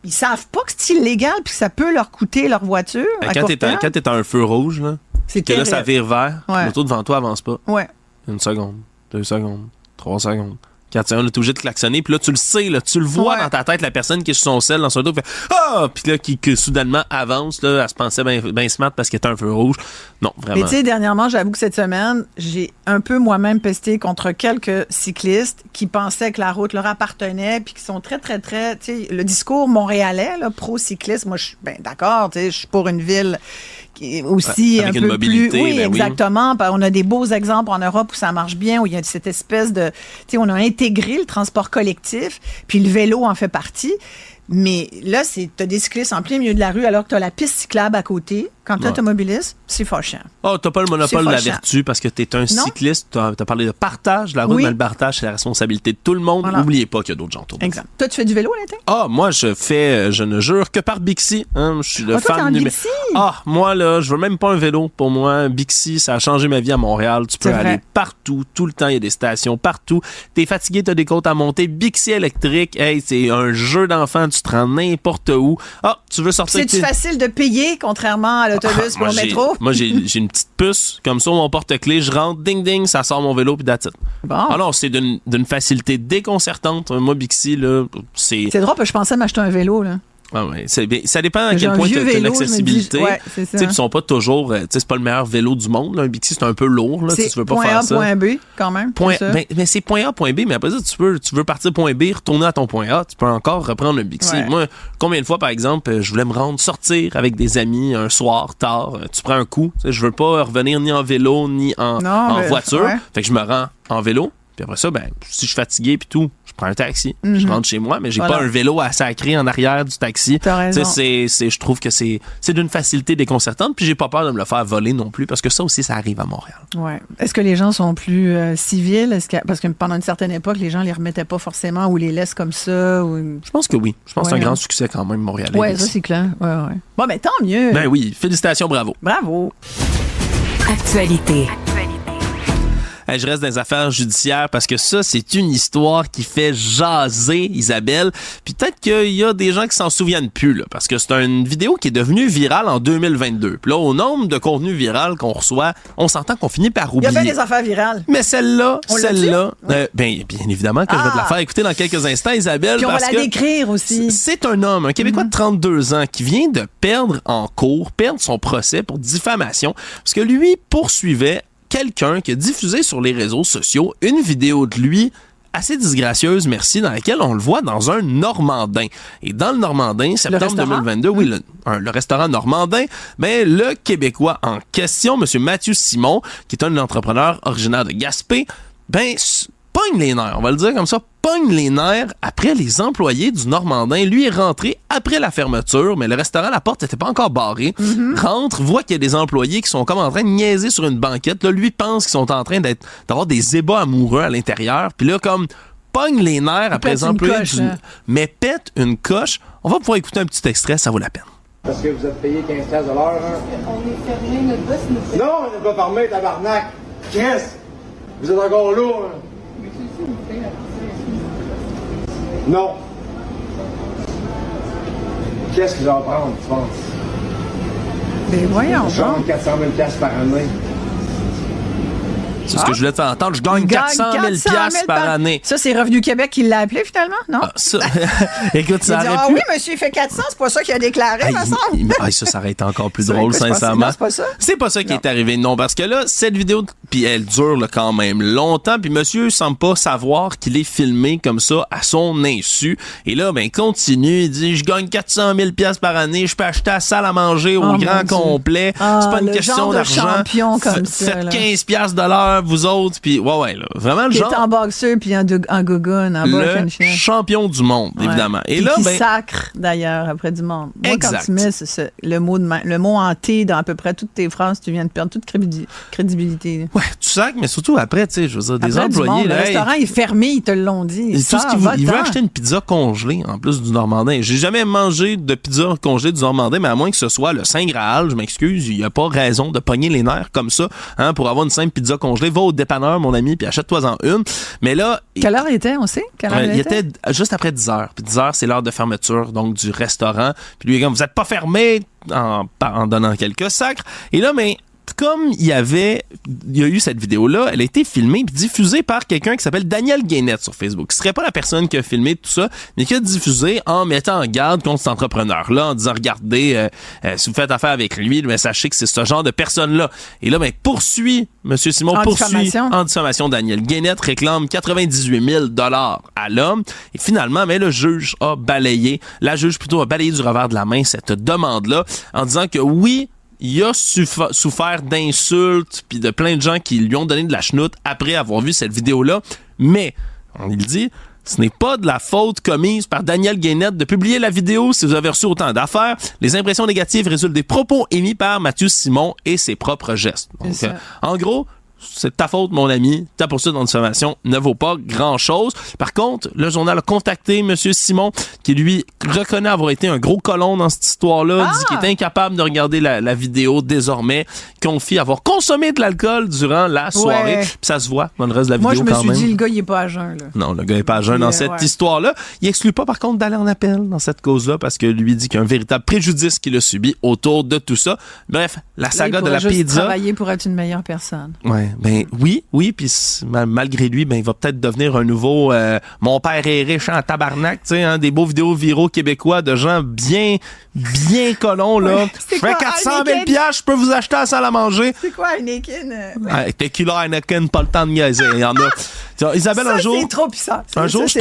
ils savent pas que c'est illégal puis que ça peut leur coûter leur voiture. Quand t'es à un feu rouge, là, c'est que là, ça vire vert, l'auto devant toi avance pas. Ouais. 1 seconde, 2 secondes, 3 secondes. Quand tu es obligé de klaxonner, puis là, tu le sais, là, tu le vois dans ta tête, la personne qui est sur son sel dans son dos, fait « Ah! » Puis là, qui soudainement avance, là, elle se pensait bien smart parce qu'il était un feu rouge. Non, vraiment. Mais tu sais, dernièrement, j'avoue que cette semaine, j'ai un peu moi-même pesté contre quelques cyclistes qui pensaient que la route leur appartenait, puis qui sont très, très, très... Tu sais, le discours montréalais, là, pro-cycliste, moi, je suis d'accord, tu sais, je suis pour une ville qui est aussi avec un une peu mobilité, plus... Oui, exactement. Oui. On a des beaux exemples en Europe où ça marche bien, où il y a cette espèce de... Tu sais, on a intégré le transport collectif, puis le vélo en fait partie. Mais là, t'as des cyclistes en plein milieu de la rue alors que t'as la piste cyclable à côté. Quand tu es automobiliste, c'est fâchant. Oh, t'as pas le monopole de la vertu parce que t'es un Non. cycliste. T'as parlé de partage de la route, mais le partage, c'est la responsabilité de tout le monde. Voilà. N'oubliez pas qu'il y a d'autres gens autour de vous. Exact. Toi, tu fais du vélo l'été? Ah, moi, je ne jure que par Bixi. Hein. Je suis le toi, t'es en fan numéro. Bixi? Ah, moi, là, je veux même pas un vélo. Pour moi, Bixi, ça a changé ma vie à Montréal. Tu peux C'est aller vrai. partout, tout le temps. Il y a des stations partout. T'es fatigué, t'as des côtes à monter. Bixi électrique, hey, c'est un jeu d'enfant. Tu te rends n'importe où. Ah, tu veux sortir. C'est-tu facile de payer, contrairement à l'autobus ou au métro? Moi, j'ai une petite puce comme ça, mon porte-clés. Je rentre, ding, ding, ça sort mon vélo, puis that's it. Bon. Ah non, c'est d'une facilité déconcertante. Moi, Bixi, là, c'est... C'est drôle, parce que je pensais m'acheter un vélo, là. Ah ouais, ça dépend à J'ai quel un point vieux tu as vélo, l'accessibilité. je me dis, ouais, c'est ça. Tu sais, ils sont pas toujours... tu sais, c'est pas le meilleur vélo du monde. Là. Un Bixi, c'est un peu lourd. Là, si tu veux pas point faire A, ça. point B, quand même. Point, c'est ça. mais c'est point A, point B, mais après ça, tu veux partir point B, retourner à ton point A, tu peux encore reprendre un Bixi. Ouais. Moi, combien de fois, par exemple, je voulais me rendre sortir avec des amis un soir, tard, tu prends un coup, tu sais, je veux pas revenir ni en vélo, ni en voiture, ouais. fait que je me rends en vélo, puis après ça, ben, si je suis fatigué puis tout, je prends un taxi, puis je rentre chez moi, mais j'ai pas un vélo à sacrer en arrière du taxi. T'as raison. Tu sais, je trouve que c'est d'une facilité déconcertante, puis j'ai pas peur de me le faire voler non plus, parce que ça aussi, ça arrive à Montréal. Ouais. Est-ce que les gens sont plus civils? Parce que pendant une certaine époque, les gens les remettaient pas forcément ou les laissent comme ça? Ou... Je pense que oui. Je pense que c'est un Ouais, grand succès quand même, montréalais. Ouais, ça, c'est clair. Ouais. Bon, mais tant mieux. Ben oui, félicitations, bravo. Bravo. Actualité. Hey, je reste dans les affaires judiciaires parce que ça, c'est une histoire qui fait jaser, Isabelle. Puis peut-être qu'il y a des gens qui s'en souviennent plus, là, parce que c'est une vidéo qui est devenue virale en 2022. Puis là, au nombre de contenus virales qu'on reçoit, on s'entend qu'on finit par Il y oublier. a bien des affaires virales. Mais celle-là, Ouais. bien évidemment que je vais te la faire écouter dans quelques instants, Isabelle. Puis on va parce la que décrire aussi. c'est un homme, un Québécois de 32 ans, qui vient de perdre son procès pour diffamation, parce que lui poursuivait quelqu'un qui a diffusé sur les réseaux sociaux une vidéo de lui assez disgracieuse, merci, dans laquelle on le voit dans un Normandin. Et dans le Normandin, septembre 2022, oui, le restaurant Normandin, ben, le Québécois en question, M. Mathieu Simon, qui est un entrepreneur originaire de Gaspé, ben, pogne les nerfs, on va le dire comme ça, pogne les nerfs après les employés du Normandin. Lui est rentré après la fermeture, mais le restaurant, la porte n'était pas encore barrée. Rentre, voit qu'il y a des employés qui sont comme en train de niaiser sur une banquette. Là, lui pense qu'ils sont en train d'avoir des ébats amoureux à l'intérieur. Puis là, comme pogne les nerfs après les employés mais pète une coche. On va pouvoir écouter un petit extrait, ça vaut la peine. Parce que vous êtes payé 15$ de l'heure, hein? On est fermé, notre boss nous fait. Non, on n'est pas fermé, tabarnak! Qu'est-ce? Vous êtes encore lourd, hein? Mais tu sais, vous payez la Non. Qu'est-ce qu'il va prendre, tu penses? Mais voyons. Je gagne 400 000$ par année. C'est ce que je voulais te faire entendre. Je gagne 400 000$ par année. Ça, c'est Revenu Québec qui l'a appelé, finalement, non? Ah, ça. Écoute, ça Il dit, aurait ah pu... oui, monsieur, il fait 400, c'est pas ça qu'il a déclaré, Hey, me semble. ça aurait été encore plus C'est drôle, vrai que je sincèrement. pensais- non, c'est pas ça. C'est pas ça qui est arrivé, non, parce que là, cette vidéo, puis elle dure là, quand même longtemps, puis monsieur semble pas savoir qu'il est filmé comme ça à son insu. Et là, ben, continue, il dit, je gagne 400 000$ par année, je peux acheter la salle à manger au Oh, grand mon Dieu. complet. Ah, C'est pas une le question genre de d'argent. champion comme ça, Faites là. 15$ de l'heure, vous autres, puis ouais, là, vraiment le Qui genre... est en boxeur puis en gogoon, en bas le champion du monde, évidemment. Et Et là, qui ben... sacre, d'ailleurs, après du monde. Moi, Exact. quand tu mets le mot hanté dans à peu près toutes tes phrases, tu viens de perdre toute crédibilité. Ouais, tu sacs, mais surtout après, tu sais, je veux dire, des Après du employés... monde, là, le hey, restaurant est fermé, ils te l'ont dit. et tout ce qu'il veut, il veut acheter une pizza congelée en plus du Normandin. J'ai jamais mangé de pizza congelée du Normandin, mais à moins que ce soit le Saint Graal, je m'excuse, il n'y a pas raison de pogner les nerfs comme ça, hein, pour avoir une simple pizza congelée. Va au dépanneur, mon ami, puis achète-toi-en une. Mais là, Quelle heure il était, on sait? Quelle heure il était juste après 10 heures. Puis 10 heures, c'est l'heure de fermeture, donc du restaurant. Puis lui, il est comme, vous êtes pas fermé, en donnant quelques sacres. Et là, mais comme il y a eu cette vidéo-là, elle a été filmée et diffusée par quelqu'un qui s'appelle Daniel Guénette sur Facebook. Ce serait pas la personne qui a filmé tout ça, mais qui a diffusé en mettant en garde contre cet entrepreneur-là, en disant, regardez, si vous faites affaire avec lui, mais sachez que c'est ce genre de personne-là. Et là, ben, M. Simon poursuit en diffamation. Daniel Guénette réclame 98 000$ à l'homme. Et finalement, mais le juge a balayé du revers de la main cette demande-là, en disant que oui, il a souffert d'insultes puis de plein de gens qui lui ont donné de la chenoute après avoir vu cette vidéo-là. Mais, on le dit, ce n'est pas de la faute commise par Daniel Guénette de publier la vidéo si vous avez reçu autant d'affaires. Les impressions négatives résultent des propos émis par Mathieu Simon et ses propres gestes. Donc, en gros, c'est ta faute, mon ami. Ta poursuite en diffamation ne vaut pas grand-chose. Par contre, le journal a contacté M. Simon, qui lui reconnaît avoir été un gros colon dans cette histoire-là, dit qu'il est incapable de regarder la vidéo désormais, confie avoir consommé de l'alcool durant la soirée. Puis ça se voit dans le reste de la vidéo quand même. Moi, je me suis dit, le gars, il est pas à jeun. Là. Non, le gars est pas à jeun dans cette histoire-là. Il exclut pas, par contre, d'aller en appel dans cette cause-là, parce que lui dit qu'il y a un véritable préjudice qu'il a subi autour de tout ça. Bref, la saga de la pizza... travailler pour être une meilleure personne. Ouais. Ben oui, puis malgré lui, ben il va peut-être devenir un nouveau mon père est riche en tabarnak, tu sais, hein, des beaux vidéos viraux québécois de gens bien colons là. Je fais 400 000 $, je peux vous acheter la salle à manger. C'est quoi Heineken? Tequila Heineken, pas le temps de niaiser, il y en a. Isabelle, ça, un jour, c'est trop puissant. Un jour, je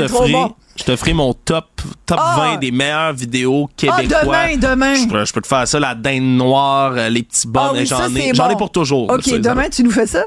te ferai mon top 20 des meilleures vidéos québécois. Demain. Je peux te faire ça, la dinde noire, les petits bonnes, j'en ai pour toujours. OK, ça, demain, tu nous fais ça?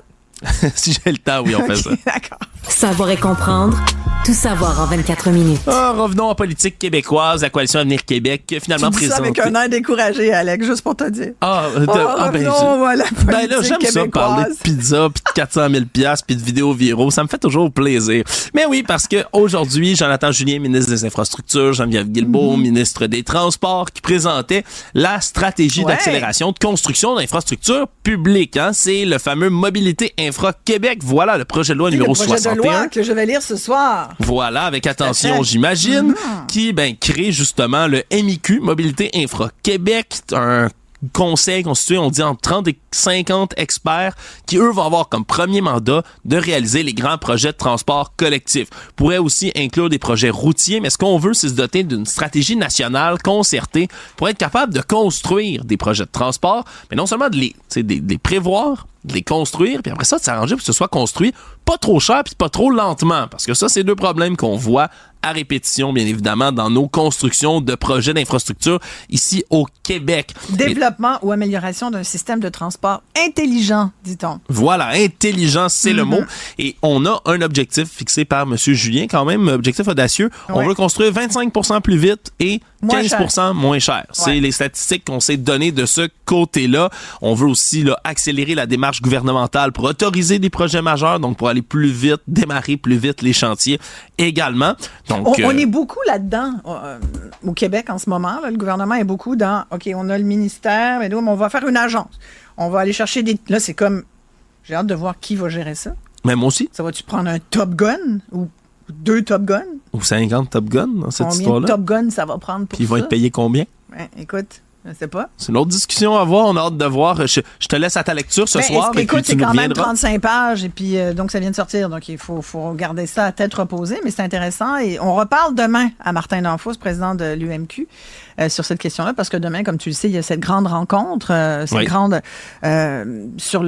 Si j'ai le temps, oui, on fait ça. D'accord. Savoir et comprendre, tout savoir en 24 minutes. Revenons en politique québécoise. La Coalition Avenir Québec, finalement présentée. Tu dis ça avec un air découragé, Alex, juste pour te dire. Revenons à la politique là, j'aime québécoise. ça, parler de pizza, puis de 400 000 $, puis de vidéos viraux. Ça me fait toujours plaisir. Mais oui, parce que aujourd'hui, Jonathan Julien, ministre des Infrastructures, Geneviève Guilbeault, ministre des Transports, qui présentait la stratégie d'accélération de construction d'infrastructures publiques. Hein? C'est le fameux Mobilité Infra Québec. Voilà le projet de loi numéro 61. Loi que je vais lire ce soir. Voilà, avec attention, j'imagine, qui crée justement le MIQ, Mobilité Infra Québec, un conseil constitué, on dit, entre 30 et 50 experts qui, eux, vont avoir comme premier mandat de réaliser les grands projets de transport collectif. Pourrait aussi inclure des projets routiers, mais ce qu'on veut, c'est se doter d'une stratégie nationale concertée pour être capable de construire des projets de transport, mais non seulement de les prévoir, de les construire, puis après ça, de s'arranger pour que ce soit construit pas trop cher puis pas trop lentement. Parce que ça, c'est deux problèmes qu'on voit à répétition, bien évidemment, dans nos constructions de projets d'infrastructure ici au Québec. Développement ou amélioration d'un système de transport intelligent, dit-on. Voilà, intelligent, c'est le mot. Et on a un objectif fixé par M. Julien, quand même, objectif audacieux. On veut construire 25% plus vite et 15% moins cher. C'est les statistiques qu'on s'est données de ce côté-là. On veut aussi accélérer la démarche gouvernementale pour autoriser des projets majeurs, donc pour aller plus vite, démarrer plus vite les chantiers également. Donc, on est beaucoup là-dedans au Québec en ce moment. Là, le gouvernement est beaucoup dans, OK, on a le ministère, mais on va faire une agence. On va aller chercher des... Là, c'est comme... J'ai hâte de voir qui va gérer ça. Mais moi aussi. Ça va-tu prendre un Top Gun ou 2 Top Gun? Ou 50 Top Gun dans cette histoire-là? Combien de Top Gun ça va prendre pour ça? Puis ils vont être payés combien? Écoute... Je sais pas. C'est une autre discussion à avoir. On a hâte de voir. Je te laisse à ta lecture ce soir. Écoute, c'est quand même 35 pages et puis donc ça vient de sortir. Donc il faut regarder ça à tête reposée, mais c'est intéressant. Et on reparle demain à Martin Danfos, président de l'UMQ, sur cette question-là, parce que demain, comme tu le sais, il y a cette grande rencontre, sur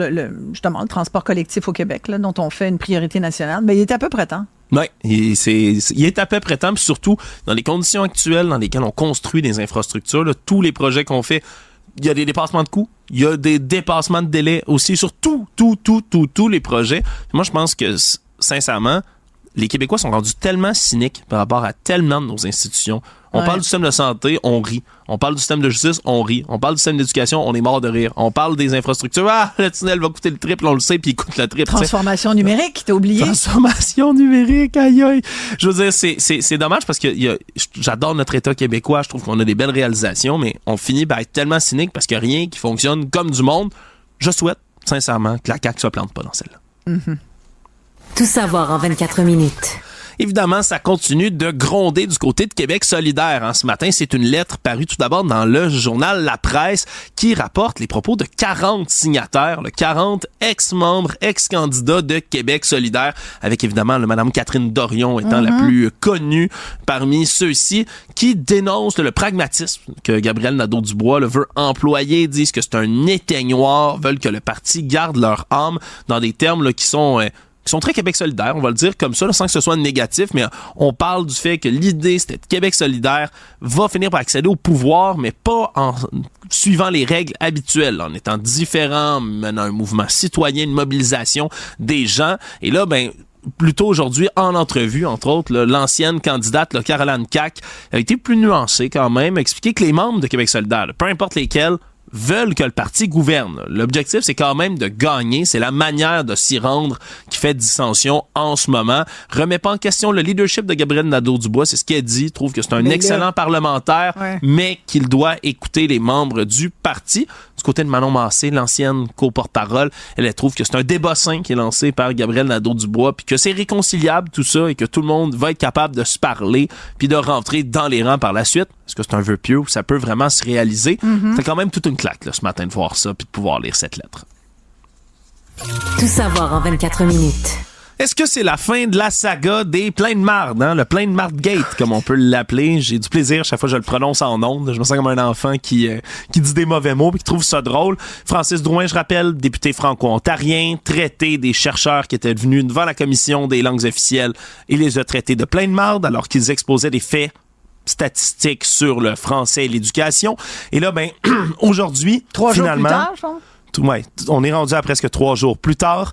justement le transport collectif au Québec, là, dont on fait une priorité nationale. Ben, il est à peu près temps. Oui, il est à peu près temps, puis surtout dans les conditions actuelles dans lesquelles on construit des infrastructures, là, tous les projets qu'on fait, il y a des dépassements de coûts, il y a des dépassements de délais aussi sur tous les projets. Moi, je pense que, sincèrement, les Québécois sont rendus tellement cyniques par rapport à tellement de nos institutions. On parle du système de santé, on rit. On parle du système de justice, on rit. On parle du système d'éducation, on est mort de rire. On parle des infrastructures, le tunnel va coûter le triple, on le sait, puis il coûte le triple. Transformation numérique, t'as oublié? Transformation numérique, aïe aïe. Je veux dire, c'est dommage parce que j'adore notre État québécois, je trouve qu'on a des belles réalisations, mais on finit par être tellement cynique parce qu'il n'y a rien qui fonctionne comme du monde. Je souhaite, sincèrement, que la CAQ ne se plante pas dans celle-là. Tout savoir en 24 minutes. Évidemment, ça continue de gronder du côté de Québec solidaire. Hein. Ce matin, c'est une lettre parue tout d'abord dans le journal La Presse qui rapporte les propos de 40 signataires, 40 ex-membres, ex-candidats de Québec solidaire, avec évidemment Mme Catherine Dorion étant la plus connue parmi ceux-ci, qui dénoncent le pragmatisme que Gabriel Nadeau-Dubois veut employer, disent que c'est un éteignoir, veulent que le parti garde leur âme dans des termes qui sont très Québec solidaire, on va le dire comme ça, sans que ce soit négatif, mais on parle du fait que l'idée, c'était que Québec solidaire va finir par accéder au pouvoir, mais pas en suivant les règles habituelles, en étant différent, menant un mouvement citoyen, une mobilisation des gens. Et là, plus tôt aujourd'hui en entrevue, entre autres, là, l'ancienne candidate, là, Caroline Cac, a été plus nuancée quand même, a expliqué que les membres de Québec solidaire, peu importe lesquels, veulent que le parti gouverne. L'objectif, c'est quand même de gagner. C'est la manière de s'y rendre qui fait dissension en ce moment. Remet pas en question le leadership de Gabriel Nadeau-Dubois. C'est ce qu'elle dit. Trouve que c'est un excellent parlementaire, mais qu'il doit écouter les membres du parti. Du côté de Manon Massé, l'ancienne co-porte-parole, elle trouve que c'est un débat sain qui est lancé par Gabriel Nadeau-Dubois, puis que c'est réconciliable tout ça et que tout le monde va être capable de se parler puis de rentrer dans les rangs par la suite. Est-ce que c'est un vœu pieux ou ça peut vraiment se réaliser? C'est quand même toute une claque là, ce matin de voir ça puis de pouvoir lire cette lettre. Tout savoir en 24 minutes. Est-ce que c'est la fin de la saga des pleins de marde, hein? Le plein de marde gate, comme on peut l'appeler? J'ai du plaisir chaque fois que je le prononce en ondes. Je me sens comme un enfant qui dit des mauvais mots et qui trouve ça drôle. Francis Drouin, je rappelle, député franco-ontarien, traité des chercheurs qui étaient venus devant la commission des langues officielles et les a traités de plein de marde alors qu'ils exposaient des faits statistiques sur le français et l'éducation. Et là, ben, aujourd'hui, 3 jours finalement, plus tard, je pense. on est rendu à presque 3 jours plus tard,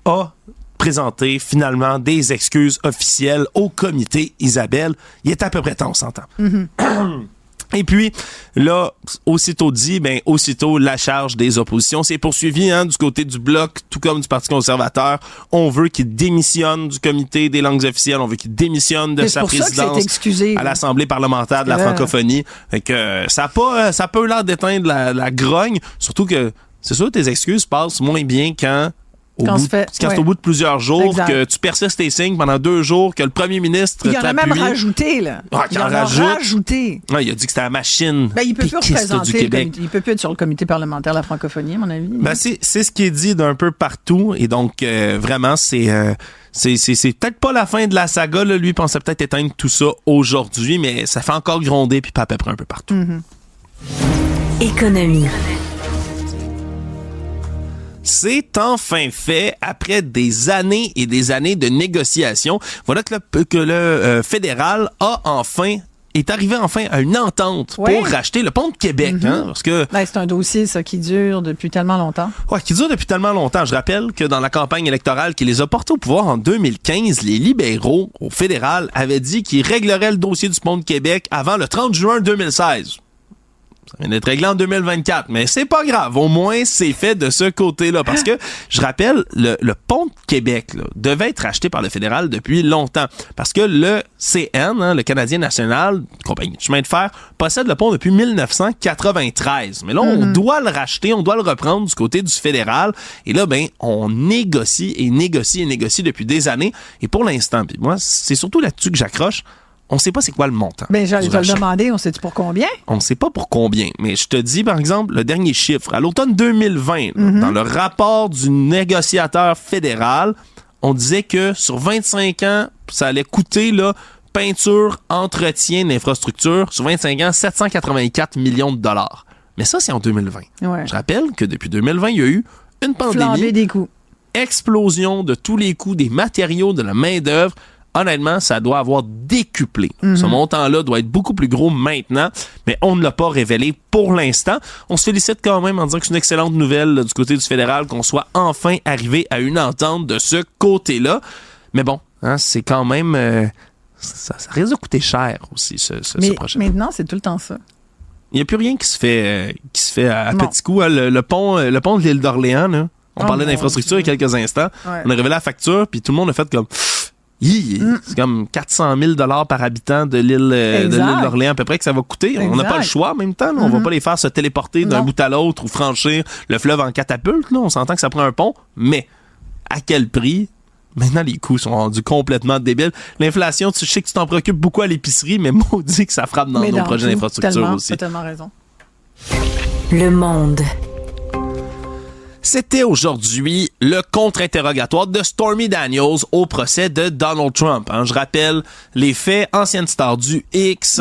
a présenter finalement des excuses officielles au comité Isabelle. Il est à peu près temps, on s'entend. Et puis, là, aussitôt dit, aussitôt la charge des oppositions s'est poursuivie du côté du Bloc, tout comme du Parti conservateur. On veut qu'il démissionne du comité des langues officielles. On veut qu'il démissionne de sa présidence à l'Assemblée parlementaire de la francophonie. Fait que ça a pas eu l'air d'éteindre la grogne. Surtout que, c'est sûr, tes excuses passent moins bien quand c'est au bout de plusieurs jours, que tu persistes tes signes pendant 2 jours, que le premier ministre il en a même rajouté, là. Il en a rajouté. Ouais, il a dit que c'était la machine il peut plus du Québec. Il peut plus être sur le comité parlementaire de la francophonie, à mon avis. C'est ce qui est dit d'un peu partout. Et donc, vraiment, c'est peut-être pas la fin de la saga. Là. Lui pensait peut-être éteindre tout ça aujourd'hui, mais ça fait encore gronder puis pas à peu près un peu partout. Économie. C'est enfin fait après des années et des années de négociations. Voilà que le fédéral est arrivé enfin à une entente pour racheter le pont de Québec. Parce que c'est un dossier, ça, qui dure depuis tellement longtemps. Ouais, qui dure depuis tellement longtemps. Je rappelle que dans la campagne électorale qui les a portés au pouvoir en 2015, les libéraux au fédéral avaient dit qu'ils régleraient le dossier du pont de Québec avant le 30 juin 2016. Ça vient d'être réglé en 2024, mais c'est pas grave. Au moins, c'est fait de ce côté-là. Parce que, je rappelle, le pont de Québec là, devait être racheté par le fédéral depuis longtemps. Parce que le CN, le Canadien national, compagnie de chemin de fer, possède le pont depuis 1993. Mais là, on doit le racheter, on doit le reprendre du côté du fédéral. Et là, on négocie depuis des années. Et pour l'instant, puis moi, c'est surtout là-dessus que j'accroche. On ne sait pas c'est quoi le montant. J'allais te le demander, on sait-tu pour combien? On ne sait pas pour combien, mais je te dis, par exemple, le dernier chiffre. À l'automne 2020, dans le rapport du négociateur fédéral, on disait que sur 25 ans, ça allait coûter, peinture, entretien d'infrastructures, sur 25 ans, 784 millions de dollars. Mais ça, c'est en 2020. Ouais. Je rappelle que depuis 2020, il y a eu une pandémie. Flambée des coûts. Explosion de tous les coûts, des matériaux, de la main-d'œuvre. Honnêtement, ça doit avoir décuplé. Ce montant-là doit être beaucoup plus gros maintenant, mais on ne l'a pas révélé pour l'instant. On se félicite quand même en disant que c'est une excellente nouvelle du côté du fédéral qu'on soit enfin arrivé à une entente de ce côté-là. Mais bon, c'est quand même... ça risque de coûter cher aussi, ce projet. Mais maintenant, c'est tout le temps ça. Il n'y a plus rien qui se fait à petits coups. Le pont de l'île d'Orléans, là, on parlait d'infrastructure il y a quelques instants. Ouais. On a révélé la facture, puis tout le monde a fait comme... C'est comme 400 000 $ par habitant de l'île d'Orléans à peu près que ça va coûter. On n'a pas le choix en même temps. On va pas les faire se téléporter d'un bout à l'autre ou franchir le fleuve en catapulte. Là. On s'entend que ça prend un pont, mais à quel prix? Maintenant, les coûts sont rendus complètement débiles. L'inflation, je sais que tu t'en préoccupes beaucoup à l'épicerie, mais maudit que ça frappe dans nos projets d'infrastructure aussi. Tu as tellement raison. Le Monde. C'était aujourd'hui le contre-interrogatoire de Stormy Daniels au procès de Donald Trump. Je rappelle les faits. Ancienne star du X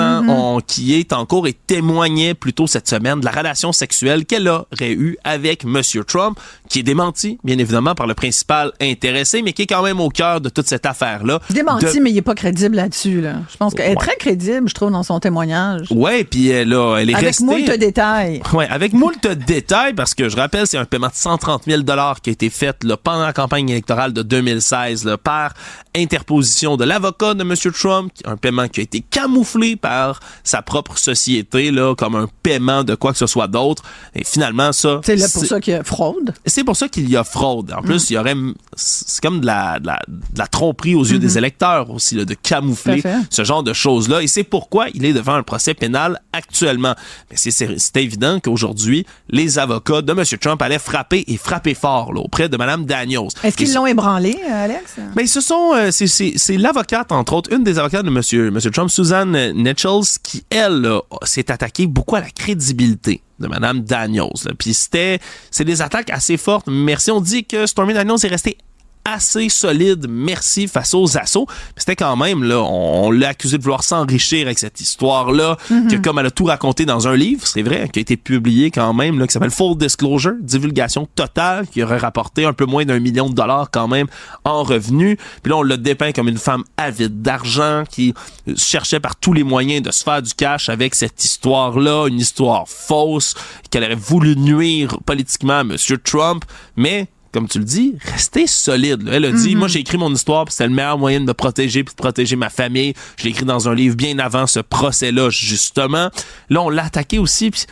qui est en cours et témoignait plus tôt cette semaine de la relation sexuelle qu'elle aurait eue avec M. Trump, qui est démenti, bien évidemment, par le principal intéressé, mais qui est quand même au cœur de toute cette affaire-là. Démenti, mais il n'est pas crédible là-dessus. Là. Je pense qu'elle est très crédible, je trouve, dans son témoignage. Oui, puis elle est avec restée... Avec moult détails. Oui, avec moult détails, parce que je rappelle, c'est un paiement de 130 000 $ qui a été faite là, pendant la campagne électorale de 2016 là, par interposition de l'avocat de M. Trump, un paiement qui a été camouflé par sa propre société là, comme un paiement de quoi que ce soit d'autre. Et finalement, ça... C'est là pour ça qu'il y a fraude. C'est pour ça qu'il y a fraude. En plus, il y aurait... C'est comme de la tromperie aux yeux des électeurs aussi, là, de camoufler ce genre de choses-là. Et c'est pourquoi il est devant un procès pénal actuellement. Mais c'est évident qu'aujourd'hui, les avocats de M. Trump allaient frapper et frapper fort là, auprès de Mme Daniels. Est-ce qu'ils l'ont ébranlé, Alex? Mais ce sont... c'est l'avocate, entre autres, une des avocates de M. Trump, Susan Nichols, qui, elle, s'est attaquée beaucoup à la crédibilité de Mme Daniels. Puis c'est des attaques assez fortes. Merci. On dit que Stormy Daniels est restée assez solide, merci, face aux assauts. Mais c'était quand même, là, on l'a accusé de vouloir s'enrichir avec cette histoire-là, que comme elle a tout raconté dans un livre, c'est vrai, qui a été publié quand même, là, qui s'appelle Full Disclosure, divulgation totale, qui aurait rapporté un peu moins d'1 million de dollars quand même en revenus. Puis là, on l'a dépeint comme une femme avide d'argent, qui cherchait par tous les moyens de se faire du cash avec cette histoire-là, une histoire fausse, qu'elle aurait voulu nuire politiquement à M. Trump, mais comme tu le dis, rester solide. Là. Elle a dit, moi j'ai écrit mon histoire, puis c'était le meilleur moyen de me protéger, puis de protéger ma famille. Je l'ai écrit dans un livre bien avant ce procès-là, justement. Là, on l'a attaqué aussi, puis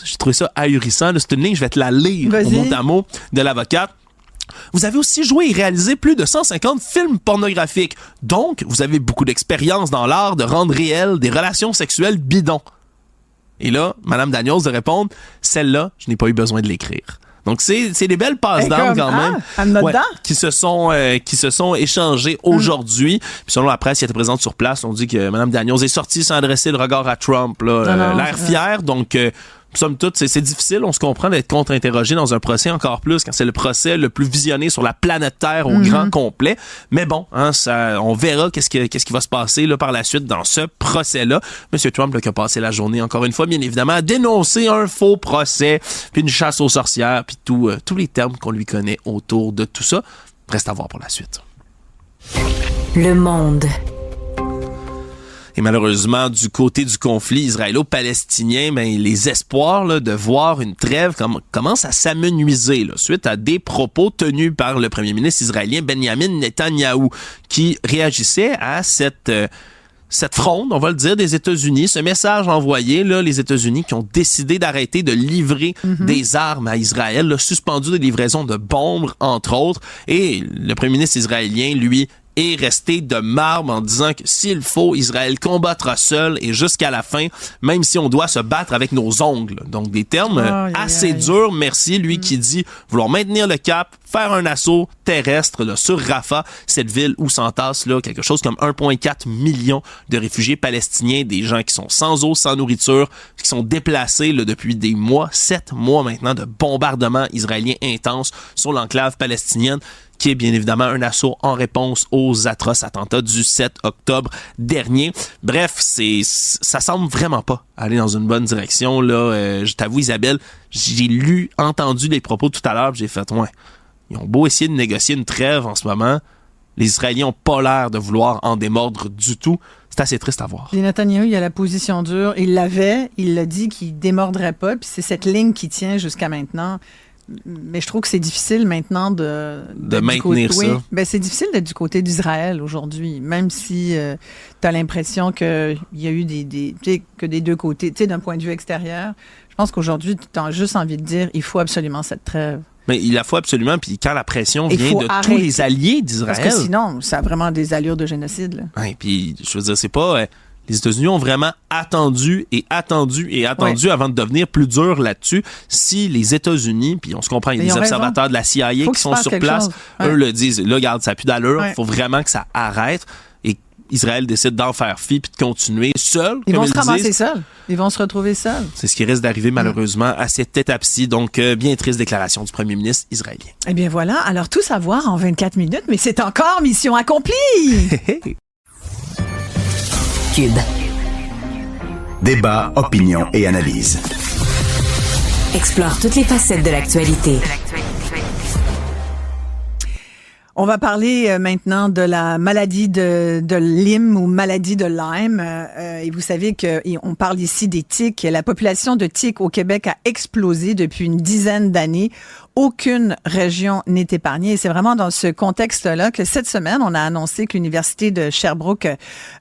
j'ai trouvé ça ahurissant. Là, c'est une ligne, je vais te la lire au mot à mot de l'avocate. Vous avez aussi joué et réalisé plus de 150 films pornographiques. Donc, vous avez beaucoup d'expérience dans l'art de rendre réelles des relations sexuelles bidons. Et là, Mme Daniels de répondre, celle-là, je n'ai pas eu besoin de l'écrire. Donc, c'est des belles passes d'armes quand même qui se sont échangées aujourd'hui. Puis selon la presse qui était présente sur place, on dit que Mme Daniels est sortie sans adresser le regard à Trump, l'air fier. Donc, somme toute, c'est difficile, on se comprend, d'être contre-interrogé dans un procès, encore plus quand c'est le procès le plus visionné sur la planète Terre au grand complet. Mais bon, hein, on verra qu'est-ce qui va se passer là, par la suite dans ce procès-là. M. Trump là, qui a passé la journée, encore une fois, bien évidemment, à dénoncer un faux procès, puis une chasse aux sorcières, puis tous les termes qu'on lui connaît autour de tout ça. Reste à voir pour la suite. Le Monde. Et malheureusement, du côté du conflit israélo-palestinien, les espoirs là, de voir une trêve commencent à s'amenuiser là, suite à des propos tenus par le premier ministre israélien Benjamin Netanyahou, qui réagissait à cette fronde, on va le dire, des États-Unis, ce message envoyé, là, les États-Unis qui ont décidé d'arrêter de livrer des armes à Israël, là, suspendu des livraisons de bombes, entre autres, et le premier ministre israélien, lui, est resté de marbre en disant que s'il faut, Israël combattra seul et jusqu'à la fin, même si on doit se battre avec nos ongles. Donc des termes assez durs, merci, lui qui dit vouloir maintenir le cap, faire un assaut terrestre là, sur Rafah, cette ville où s'entassent là, quelque chose comme 1,4 million de réfugiés palestiniens, des gens qui sont sans eau, sans nourriture, qui sont déplacés là, depuis des mois, 7 mois maintenant de bombardements israéliens intenses sur l'enclave palestinienne, qui est bien évidemment un assaut en réponse aux atroces attentats du 7 octobre dernier. Bref, ça semble vraiment pas aller dans une bonne direction. Là, je t'avoue, Isabelle, j'ai entendu les propos tout à l'heure, j'ai fait, ouais, ils ont beau essayer de négocier une trêve en ce moment, les Israéliens n'ont pas l'air de vouloir en démordre du tout. C'est assez triste à voir. Et Netanyahou, il a la position dure, il l'a dit qu'il démordrait pas, puis c'est cette ligne qui tient jusqu'à maintenant. Mais je trouve que c'est difficile maintenant de maintenir ça. Oui, ben c'est difficile d'être du côté d'Israël aujourd'hui, même si tu as l'impression qu'il y a eu que des deux côtés, d'un point de vue extérieur. Je pense qu'aujourd'hui, tu as juste envie de dire il faut absolument cette trêve. Mais il la faut absolument, puis quand la pression vient de tous les alliés d'Israël... Parce que sinon, ça a vraiment des allures de génocide. Là. Ouais, puis je veux dire, c'est pas... les États-Unis ont vraiment attendu avant de devenir plus durs là-dessus. Si les États-Unis, puis on se comprend, il y a des observateurs de la CIA qui sont sur place, eux le disent, là, regarde, ça n'a plus d'allure, il faut vraiment que ça arrête. Et Israël décide d'en faire fi puis de continuer seul. Ils vont se ramasser seuls. Ils vont se retrouver seuls. C'est ce qui risque d'arriver malheureusement à cette étape-ci. Donc, bien triste déclaration du premier ministre israélien. Eh bien voilà, alors tout savoir en 24 minutes, mais c'est encore mission accomplie! Cube. Débat, opinion et analyse. Explore toutes les facettes de l'actualité. On va parler maintenant de la maladie de Lyme ou maladie de Lyme. Et vous savez qu'on parle ici des tiques. La population de tiques au Québec a explosé depuis une dizaine d'années. aucune région n'est épargnée. Et c'est vraiment dans ce contexte-là que cette semaine, on a annoncé que l'Université de Sherbrooke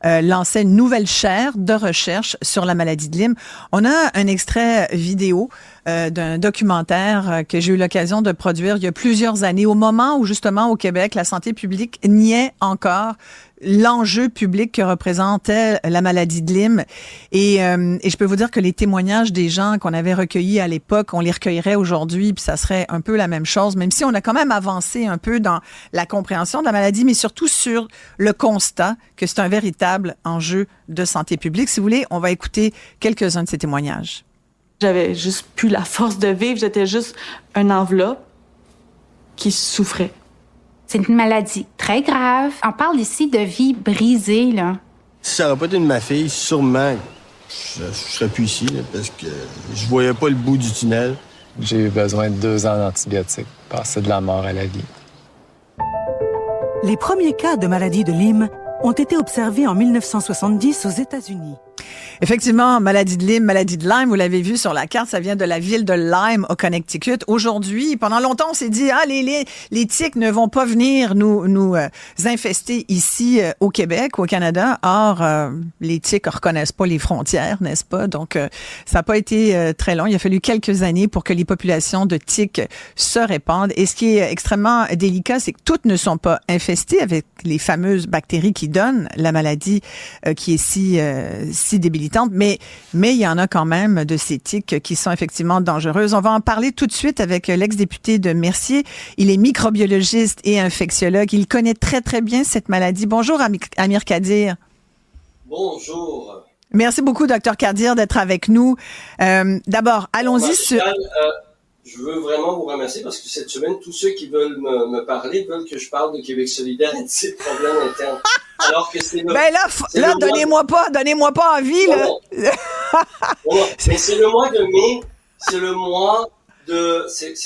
lançait une nouvelle chaire de recherche sur la maladie de Lyme. On a un extrait vidéo d'un documentaire que j'ai eu l'occasion de produire il y a plusieurs années, au moment où justement au Québec, la santé publique niait encore l'enjeu public que représentait la maladie de Lyme. Et je peux vous dire que les témoignages des gens qu'on avait recueillis à l'époque, on les recueillerait aujourd'hui, puis ça serait un peu la même chose, même si on a quand même avancé un peu dans la compréhension de la maladie, mais surtout sur le constat que c'est un véritable enjeu de santé publique. Si vous voulez, on va écouter quelques-uns de ces témoignages. J'avais juste plus la force de vivre, j'étais juste une enveloppe qui souffrait. C'est une maladie très grave. On parle ici de vie brisée, là. Si ça n'aurait pas été de ma fille, sûrement, je serais plus ici, là, parce que je voyais pas le bout du tunnel. J'ai eu besoin de 2 ans d'antibiotiques, passer de la mort à la vie. Les premiers cas de maladie de Lyme ont été observés en 1970 aux États-Unis. Effectivement, maladie de Lyme, vous l'avez vu sur la carte, ça vient de la ville de Lyme au Connecticut. Aujourd'hui, pendant longtemps, on s'est dit les tiques ne vont pas venir nous infester ici au Québec, au Canada. Or, les tiques reconnaissent pas les frontières, n'est-ce pas? Donc, ça n'a pas été très long. Il a fallu quelques années pour que les populations de tiques se répandent. Et ce qui est extrêmement délicat, c'est que toutes ne sont pas infestées avec les fameuses bactéries qui donnent la maladie qui est si débilitante, mais il y en a quand même de ces tiques qui sont effectivement dangereuses. On va en parler tout de suite avec l'ex-député de Mercier. Il est microbiologiste et infectiologue. Il connaît très, très bien cette maladie. Bonjour, Amir Kadir. Bonjour. Merci beaucoup, Dr Kadir, d'être avec nous. D'abord, allons-y sur... Je veux vraiment vous remercier parce que cette semaine, tous ceux qui veulent me parler veulent que je parle de Québec solidaire et de ses problèmes internes. Alors que c'est le... Ben là, donnez-moi pas envie, là. Non, mais c'est le mois de mai, c'est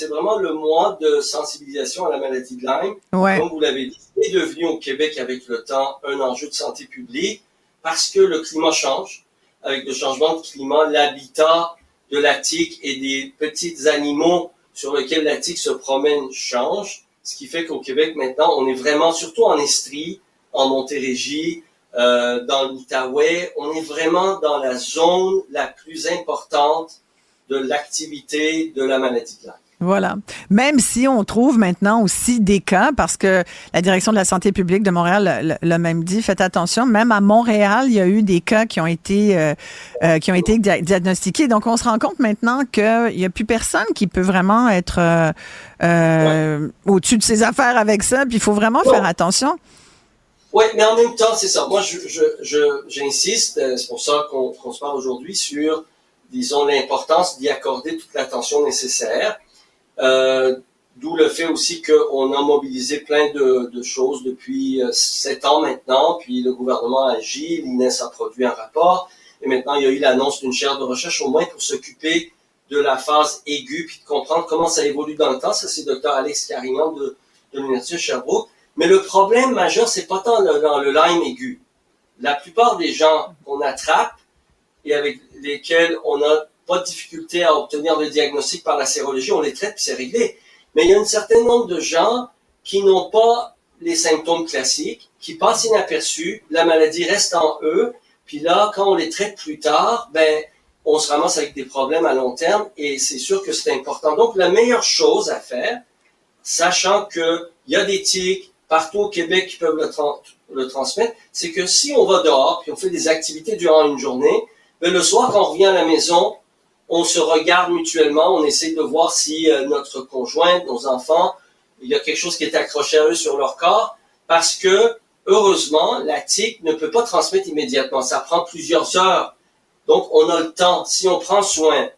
vraiment le mois de sensibilisation à la maladie de Lyme. Ouais. Comme vous l'avez dit, c'est devenu au Québec avec le temps un enjeu de santé publique parce que le climat change. Avec le changement de climat, l'habitat de la tique et des petits animaux sur lesquels la tique se promène change. Ce qui fait qu'au Québec, maintenant, on est vraiment, surtout en Estrie, en Montérégie, dans l'Outaouais, on est vraiment dans la zone la plus importante de l'activité de la maladie de Lyme. Voilà. Même si on trouve maintenant aussi des cas, parce que la Direction de la santé publique de Montréal l'a même dit, faites attention, même à Montréal, il y a eu des cas qui ont été diagnostiqués. Donc, on se rend compte maintenant qu'il n'y a plus personne qui peut vraiment être au-dessus de ses affaires avec ça, puis il faut vraiment faire attention. Oui, mais en même temps, c'est ça. Moi, j'insiste, c'est pour ça qu'on se parle aujourd'hui sur, disons, l'importance d'y accorder toute l'attention nécessaire. D'où le fait aussi qu'on a mobilisé plein de choses depuis 7 ans maintenant, puis le gouvernement a agi, l'INES a produit un rapport, et maintenant il y a eu l'annonce d'une chaire de recherche au moins pour s'occuper de la phase aiguë, puis de comprendre comment ça évolue dans le temps. Ça, c'est Dr Alex Carignan de l'Université de Sherbrooke. Mais le problème majeur, c'est pas tant dans le Lyme aigu. La plupart des gens qu'on attrape et avec lesquels on n'a pas de difficulté à obtenir le diagnostic par la sérologie, on les traite puis c'est réglé. Mais il y a un certain nombre de gens qui n'ont pas les symptômes classiques, qui passent inaperçus, la maladie reste en eux, puis là, quand on les traite plus tard, on se ramasse avec des problèmes à long terme et c'est sûr que c'est important. Donc, la meilleure chose à faire, sachant qu'il y a des tiques partout au Québec qui peuvent le transmettre, c'est que si on va dehors puis on fait des activités durant une journée, le soir, quand on revient à la maison, on se regarde mutuellement, on essaie de voir si notre conjointe, nos enfants, il y a quelque chose qui est accroché à eux sur leur corps, parce que, heureusement, la tique ne peut pas transmettre immédiatement. Ça prend plusieurs heures. Donc, on a le temps, si on prend soin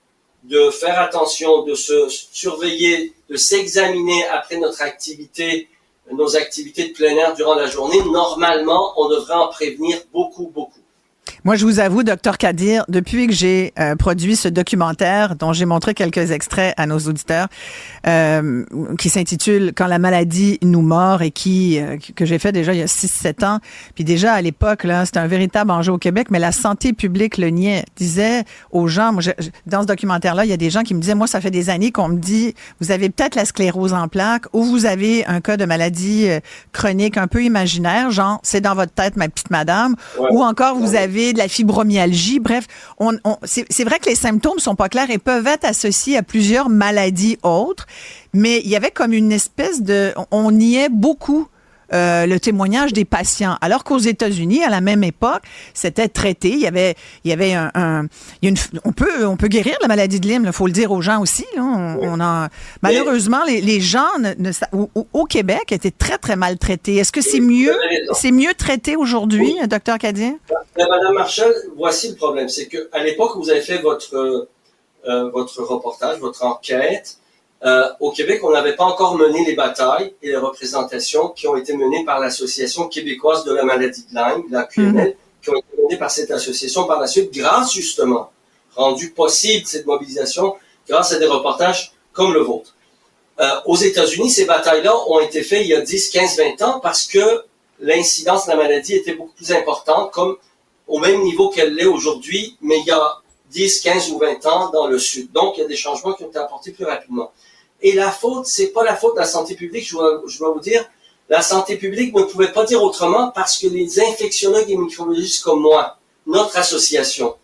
de faire attention, de se surveiller, de s'examiner après nos activités de plein air durant la journée, normalement, on devrait en prévenir beaucoup, beaucoup. Moi, je vous avoue, Dr Kadir, depuis que j'ai produit ce documentaire dont j'ai montré quelques extraits à nos auditeurs, qui s'intitule « Quand la maladie nous mord » et que j'ai fait déjà il y a 6-7 ans. Puis déjà, à l'époque, là, c'était un véritable enjeu au Québec, mais la santé publique le niait. Disait aux gens, moi, dans ce documentaire-là, il y a des gens qui me disaient, moi, ça fait des années qu'on me dit, vous avez peut-être la sclérose en plaques ou vous avez un cas de maladie chronique un peu imaginaire, genre, c'est dans votre tête, ma petite madame, ou encore vous avez de la fibromyalgie. Bref, c'est vrai que les symptômes sont pas clairs et peuvent être associés à plusieurs maladies autres, mais il y avait comme une espèce de... On niait beaucoup le témoignage des patients, alors qu'aux États-Unis, à la même époque, c'était traité. Il y avait on peut guérir la maladie de Lyme, il faut le dire aux gens aussi. Là. Malheureusement, les gens au Québec étaient très, très mal traités. Est-ce que c'est mieux traité aujourd'hui, Dr Kadir? Madame Marshall, voici le problème. C'est qu'à l'époque où vous avez fait votre reportage, votre enquête, au Québec, on n'avait pas encore mené les batailles et les représentations qui ont été menées par l'Association québécoise de la maladie de Lyme, la QML, qui ont été menées par cette association par la suite, grâce justement, rendu possible cette mobilisation, grâce à des reportages comme le vôtre. Aux États-Unis, ces batailles-là ont été faites il y a 10, 15, 20 ans parce que l'incidence de la maladie était beaucoup plus importante, comme au même niveau qu'elle l'est aujourd'hui, mais il y a 10, 15 ou 20 ans dans le Sud. Donc, il y a des changements qui ont été apportés plus rapidement. Et la faute, c'est pas la faute de la santé publique, je dois vous dire. La santé publique ne pouvait pas dire autrement parce que les infectiologues et microbiologistes comme moi, notre association,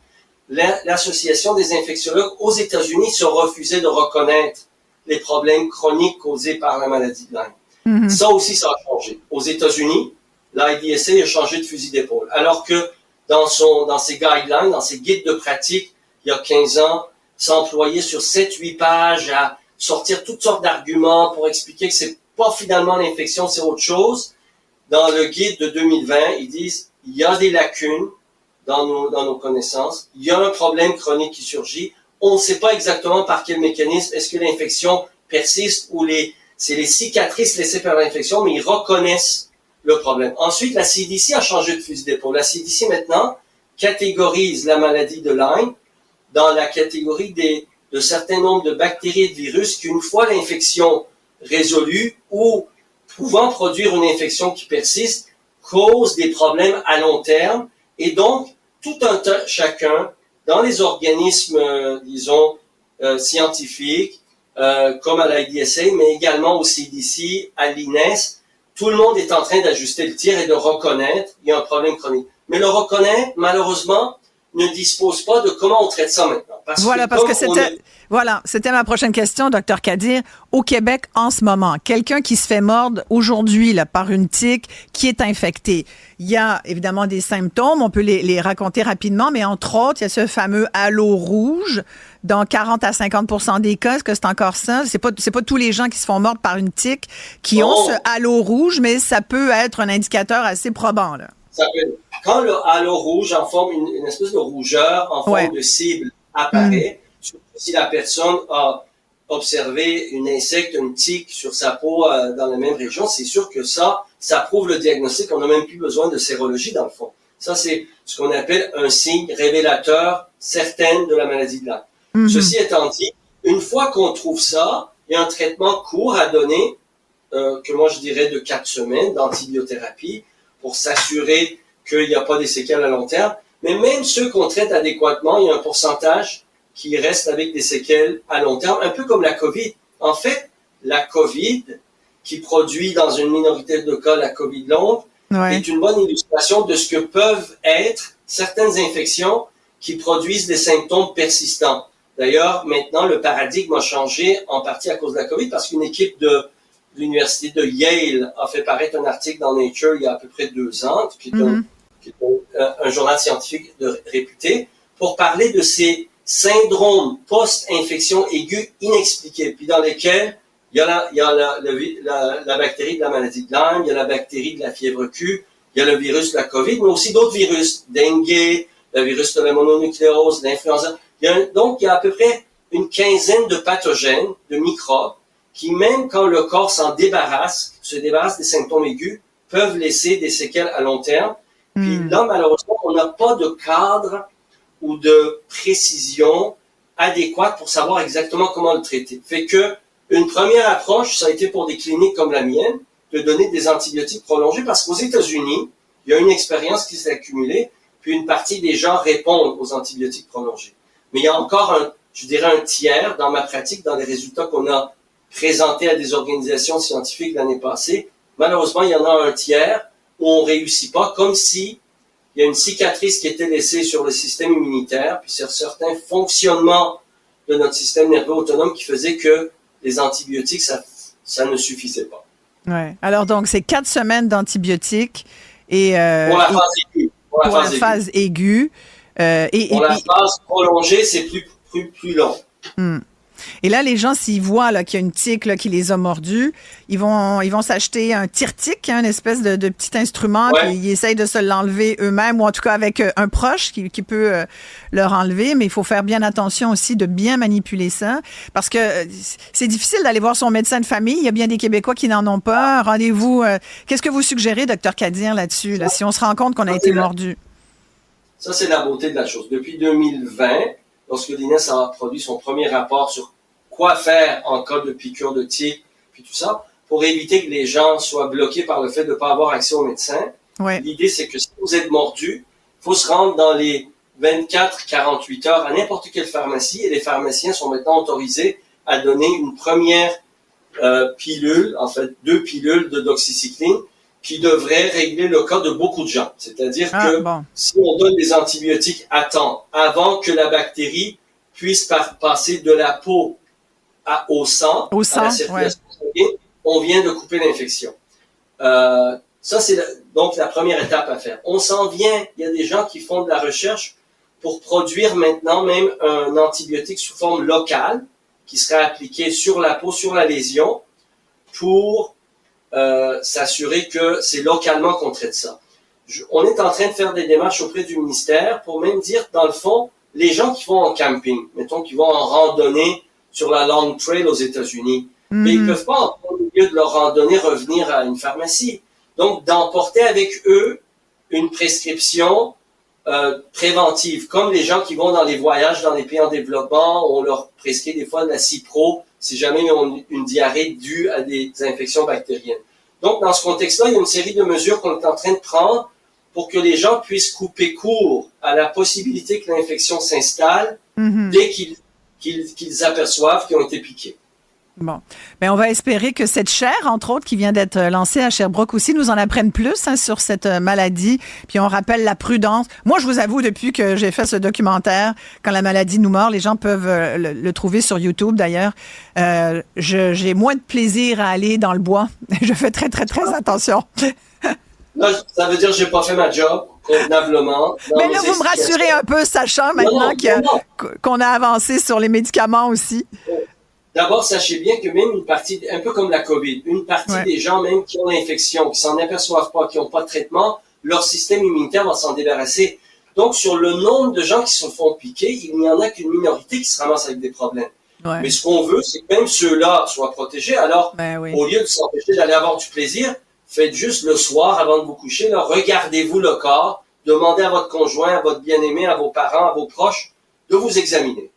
l'association des infectiologues aux États-Unis se refusait de reconnaître les problèmes chroniques causés par la maladie de Lyme. Ça aussi, ça a changé. Aux États-Unis, l'IDSA a changé de fusil d'épaule. Alors que dans ses guidelines, dans ses guides de pratique, il y a 15 ans, s'employait sur 7-8 pages à sortir toutes sortes d'arguments pour expliquer que c'est pas finalement l'infection, c'est autre chose. Dans le guide de 2020, ils disent, il y a des lacunes dans nos connaissances, il y a un problème chronique qui surgit, on ne sait pas exactement par quel mécanisme, est-ce que l'infection persiste ou c'est les cicatrices laissées par l'infection, mais ils reconnaissent le problème. Ensuite, la CDC a changé de fusil d'épaule. La CDC maintenant catégorise la maladie de Lyme dans la catégorie de certains nombres de bactéries et de virus qui, une fois l'infection résolue ou pouvant produire une infection qui persiste, causent des problèmes à long terme. Et donc, tout un tas, chacun, dans les organismes, scientifiques, comme à l'IDSA, mais également au CDC, à l'INES, tout le monde est en train d'ajuster le tir et de reconnaître qu'il y a un problème chronique. Mais le reconnaître, malheureusement, ne dispose pas de comment on traite ça maintenant. C'était ma prochaine question, Dr Kadir. Au Québec, en ce moment, quelqu'un qui se fait mordre aujourd'hui là, par une tique qui est infectée, il y a évidemment des symptômes, on peut les raconter rapidement, mais entre autres, il y a ce fameux halo rouge. Dans 40 à 50% des cas, est-ce que c'est encore ça? C'est pas tous les gens qui se font mordre par une tique qui ont ce halo rouge, mais ça peut être un indicateur assez probant, là. Quand le halo rouge en forme une espèce de rougeur en forme de cible apparaît, surtout si la personne a observé un insecte, une tique sur sa peau dans la même région, c'est sûr que ça prouve le diagnostic. On n'a même plus besoin de sérologie dans le fond. Ça, c'est ce qu'on appelle un signe révélateur certain de la maladie de Lyme. Ceci étant dit, une fois qu'on trouve ça, il y a un traitement court à donner, que moi je dirais de 4 semaines d'antibiothérapie, pour s'assurer qu'il n'y a pas des séquelles à long terme. Mais même ceux qu'on traite adéquatement, il y a un pourcentage qui reste avec des séquelles à long terme, un peu comme la COVID. En fait, la COVID, qui produit dans une minorité de cas la COVID longue, est une bonne illustration de ce que peuvent être certaines infections qui produisent des symptômes persistants. D'ailleurs, maintenant, le paradigme a changé en partie à cause de la COVID parce qu'une équipe de l'université de Yale a fait paraître un article dans Nature il y a à peu près 2 ans, qui est un journal scientifique réputé, pour parler de ces syndromes post-infection aiguë inexpliqués, puis dans lesquels il y a la bactérie de la maladie de Lyme, il y a la bactérie de la fièvre Q, il y a le virus de la COVID, mais aussi d'autres virus, dengue, le virus de la mononucléose, l'influenza. Donc, il y a à peu près une quinzaine de pathogènes, de microbes, qui, même quand le corps se débarrasse des symptômes aigus, peuvent laisser des séquelles à long terme. Puis là, malheureusement, on n'a pas de cadre ou de précision adéquate pour savoir exactement comment le traiter. Fait que une première approche, ça a été pour des cliniques comme la mienne, de donner des antibiotiques prolongés, parce qu'aux États-Unis, il y a une expérience qui s'est accumulée, puis une partie des gens répondent aux antibiotiques prolongés. Mais il y a encore un tiers dans ma pratique, dans les résultats qu'on a présentés à des organisations scientifiques l'année passée. Malheureusement, il y en a un tiers où on réussit pas, comme si il y a une cicatrice qui était laissée sur le système immunitaire, puis sur certains fonctionnements de notre système nerveux autonome qui faisaient que les antibiotiques, ça ne suffisait pas. Ouais. Alors donc, c'est 4 semaines d'antibiotiques et pour la phase aiguë. Pour la phase prolongée, c'est plus long. Et là, les gens, s'ils voient là, qu'il y a une tique là, qui les a mordus, ils vont s'acheter un tire-tique, une espèce de petit instrument, puis ils essayent de se l'enlever eux-mêmes, ou en tout cas avec un proche qui peut leur enlever. Mais il faut faire bien attention aussi de bien manipuler ça, parce que c'est difficile d'aller voir son médecin de famille. Il y a bien des Québécois qui n'en ont pas. Rendez-vous. Qu'est-ce que vous suggérez, Dr Kadir, là-dessus, là, si on se rend compte qu'on a été mordu? Ça, c'est la beauté de la chose. Depuis 2020, lorsque l'INES a produit son premier rapport sur quoi faire en cas de piqûre de tique, puis tout ça, pour éviter que les gens soient bloqués par le fait de ne pas avoir accès au médecin. Ouais. L'idée, c'est que si vous êtes mordu, il faut se rendre dans les 24-48 heures à n'importe quelle pharmacie, et les pharmaciens sont maintenant autorisés à donner une première pilule, en fait 2 pilules de doxycycline, qui devrait régler le cas de beaucoup de gens. C'est-à-dire que si on donne des antibiotiques à temps, avant que la bactérie puisse passer de la peau au sang, à la circulation sanguine, on vient de couper l'infection. Ça, c'est donc la première étape à faire. On s'en vient, il y a des gens qui font de la recherche pour produire maintenant même un antibiotique sous forme locale, qui serait appliqué sur la peau, sur la lésion, pour s'assurer que c'est localement qu'on traite ça. On est en train de faire des démarches auprès du ministère pour même dire, dans le fond, les gens qui vont en camping, mettons qui vont en randonnée sur la Long Trail aux États-Unis, mais ils peuvent pas, au milieu de leur randonnée, revenir à une pharmacie. Donc, d'emporter avec eux une prescription préventive, comme les gens qui vont dans les voyages dans les pays en développement, on leur prescrit des fois de la Cipro si jamais ils ont une diarrhée due à des infections bactériennes. Donc, dans ce contexte-là, il y a une série de mesures qu'on est en train de prendre pour que les gens puissent couper court à la possibilité que l'infection s'installe dès qu'ils aperçoivent qu'ils ont été piqués. Bon. Ben, on va espérer que cette chaire, entre autres, qui vient d'être lancée à Sherbrooke aussi, nous en apprenne plus sur cette maladie. Puis on rappelle la prudence. Moi, je vous avoue, depuis que j'ai fait ce documentaire, Quand la maladie nous mord, les gens peuvent le trouver sur YouTube d'ailleurs. J'ai moins de plaisir à aller dans le bois. Je fais très, très, très attention. Là, ça veut dire que j'ai pas fait ma job convenablement. Mais là, vous me rassurez un peu, sachant maintenant qu'on a avancé sur les médicaments aussi. D'abord, sachez bien que même une partie, un peu comme la COVID, une partie des gens même qui ont l'infection, qui s'en aperçoivent pas, qui n'ont pas de traitement, leur système immunitaire va s'en débarrasser. Donc, sur le nombre de gens qui se font piquer, il n'y en a qu'une minorité qui se ramasse avec des problèmes. Ouais. Mais ce qu'on veut, c'est que même ceux-là soient protégés. Alors, au lieu de s'empêcher d'aller avoir du plaisir, faites juste le soir, avant de vous coucher, là, regardez-vous le corps, demandez à votre conjoint, à votre bien-aimé, à vos parents, à vos proches, de vous examiner.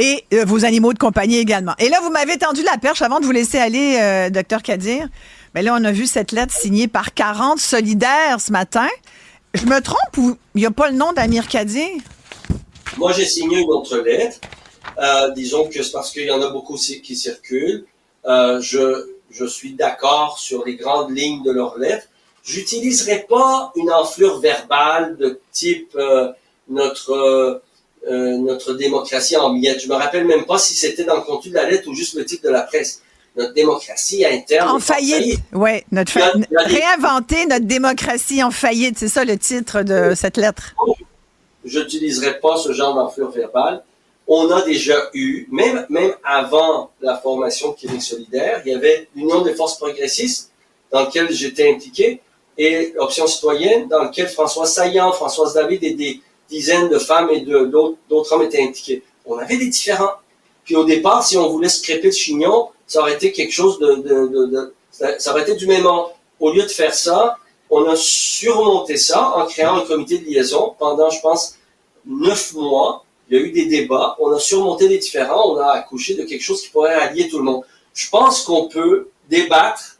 Et vos animaux de compagnie également. Et là, vous m'avez tendu la perche avant de vous laisser aller, Dr Kadir. Mais là, on a vu cette lettre signée par 40 solidaires ce matin. Je me trompe ou il n'y a pas le nom d'Amir Kadir? Moi, j'ai signé une autre lettre. Disons que c'est parce qu'il y en a beaucoup qui circulent. Je suis d'accord sur les grandes lignes de leur lettre. J'utiliserai pas une enflure verbale de type notre démocratie en miettes. Je me rappelle même pas si c'était dans le contenu de la lettre ou juste le titre de la presse. Notre démocratie interne. En faillite. Oui, réinventer notre démocratie en faillite. C'est ça le titre de cette lettre. Je n'utiliserai pas ce genre d'enflure verbale. On a déjà eu, même avant la formation de Québec solidaire, il y avait l'Union des forces progressistes dans laquelle j'étais impliqué et Option citoyenne dans laquelle Françoise Saillant, Françoise David et des dizaines de femmes et d'autres hommes étaient impliqués. On avait des différends. Puis au départ, si on voulait se crêper le chignon, ça aurait été quelque chose ça aurait été du même ordre. Au lieu de faire ça, on a surmonté ça en créant un comité de liaison pendant, je pense, 9 mois. Il y a eu des débats, on a surmonté les différends, on a accouché de quelque chose qui pourrait allier tout le monde. Je pense qu'on peut débattre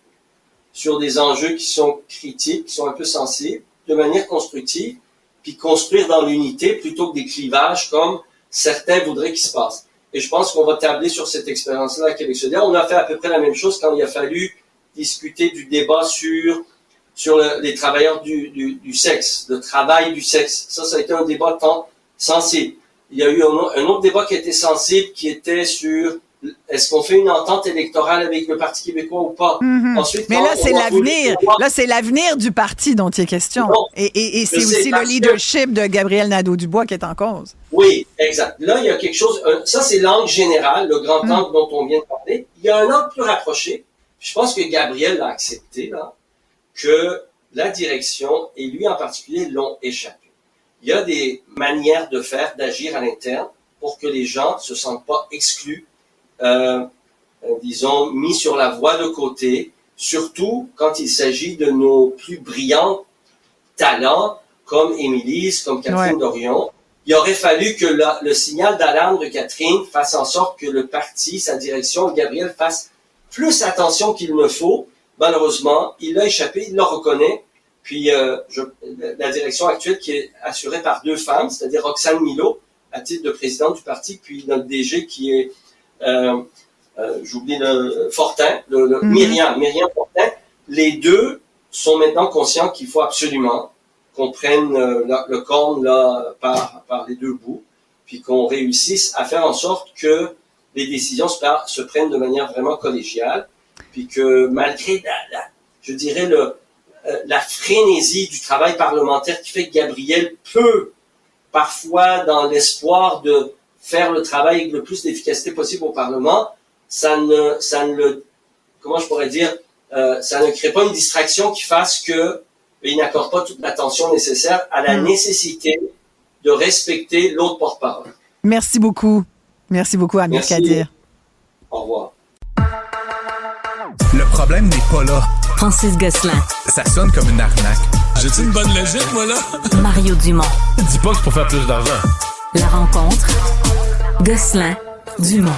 sur des enjeux qui sont critiques, qui sont un peu sensibles, de manière constructive, puis construire dans l'unité plutôt que des clivages comme certains voudraient qu'il se passe. Et je pense qu'on va tabler sur cette expérience-là à Québec solidaire. On a fait à peu près la même chose quand il a fallu discuter du débat sur les travailleurs du sexe, le travail du sexe. Ça a été un débat tant sensible. Il y a eu un autre débat qui était sensible, qui était sur est-ce qu'on fait une entente électorale avec le Parti québécois ou pas. Ensuite, mais là, c'est l'avenir. Là, c'est l'avenir du parti dont il est question. Et c'est aussi le leadership de Gabriel Nadeau-Dubois qui est en cause. Oui, exact. Là, il y a quelque chose... ça, c'est l'angle général, le grand angle dont on vient de parler. Il y a un angle plus rapproché. Je pense que Gabriel l'a accepté, là, que la direction, et lui en particulier, l'ont échappé. Il y a des manières de faire, d'agir à l'interne pour que les gens ne se sentent pas exclus, disons, mis sur la voie de côté, surtout quand il s'agit de nos plus brillants talents, comme Émilie, comme Catherine Dorion. Il aurait fallu que le signal d'alarme de Catherine fasse en sorte que le parti, sa direction, Gabriel, fasse plus attention qu'il ne faut. Malheureusement, il l'a échappé, il le reconnaît. Puis la direction actuelle qui est assurée par 2 femmes, c'est-à-dire Roxane Milo, à titre de présidente du parti, puis notre DG qui est, j'oublie Fortin, Myriam Fortin. Les 2 sont maintenant conscients qu'il faut absolument qu'on prenne le corne là, par les 2 bouts, puis qu'on réussisse à faire en sorte que les décisions se prennent de manière vraiment collégiale, puis que malgré je dirais la frénésie du travail parlementaire qui fait que Gabriel peut, parfois, dans l'espoir de faire le travail avec le plus d'efficacité possible au Parlement, ça ne crée pas une distraction qui fasse que il n'accorde pas toute l'attention nécessaire à la nécessité de respecter l'autre porte-parole. Merci beaucoup. Merci beaucoup, Amir Kadir. Au revoir. Le problème n'est pas là. Francis Gosselin. Ça sonne comme une arnaque. J'ai-tu une bonne logique, moi, là? Mario Dumont. Dis pas que c'est pour faire plus d'argent. La rencontre. Gosselin. Dumont.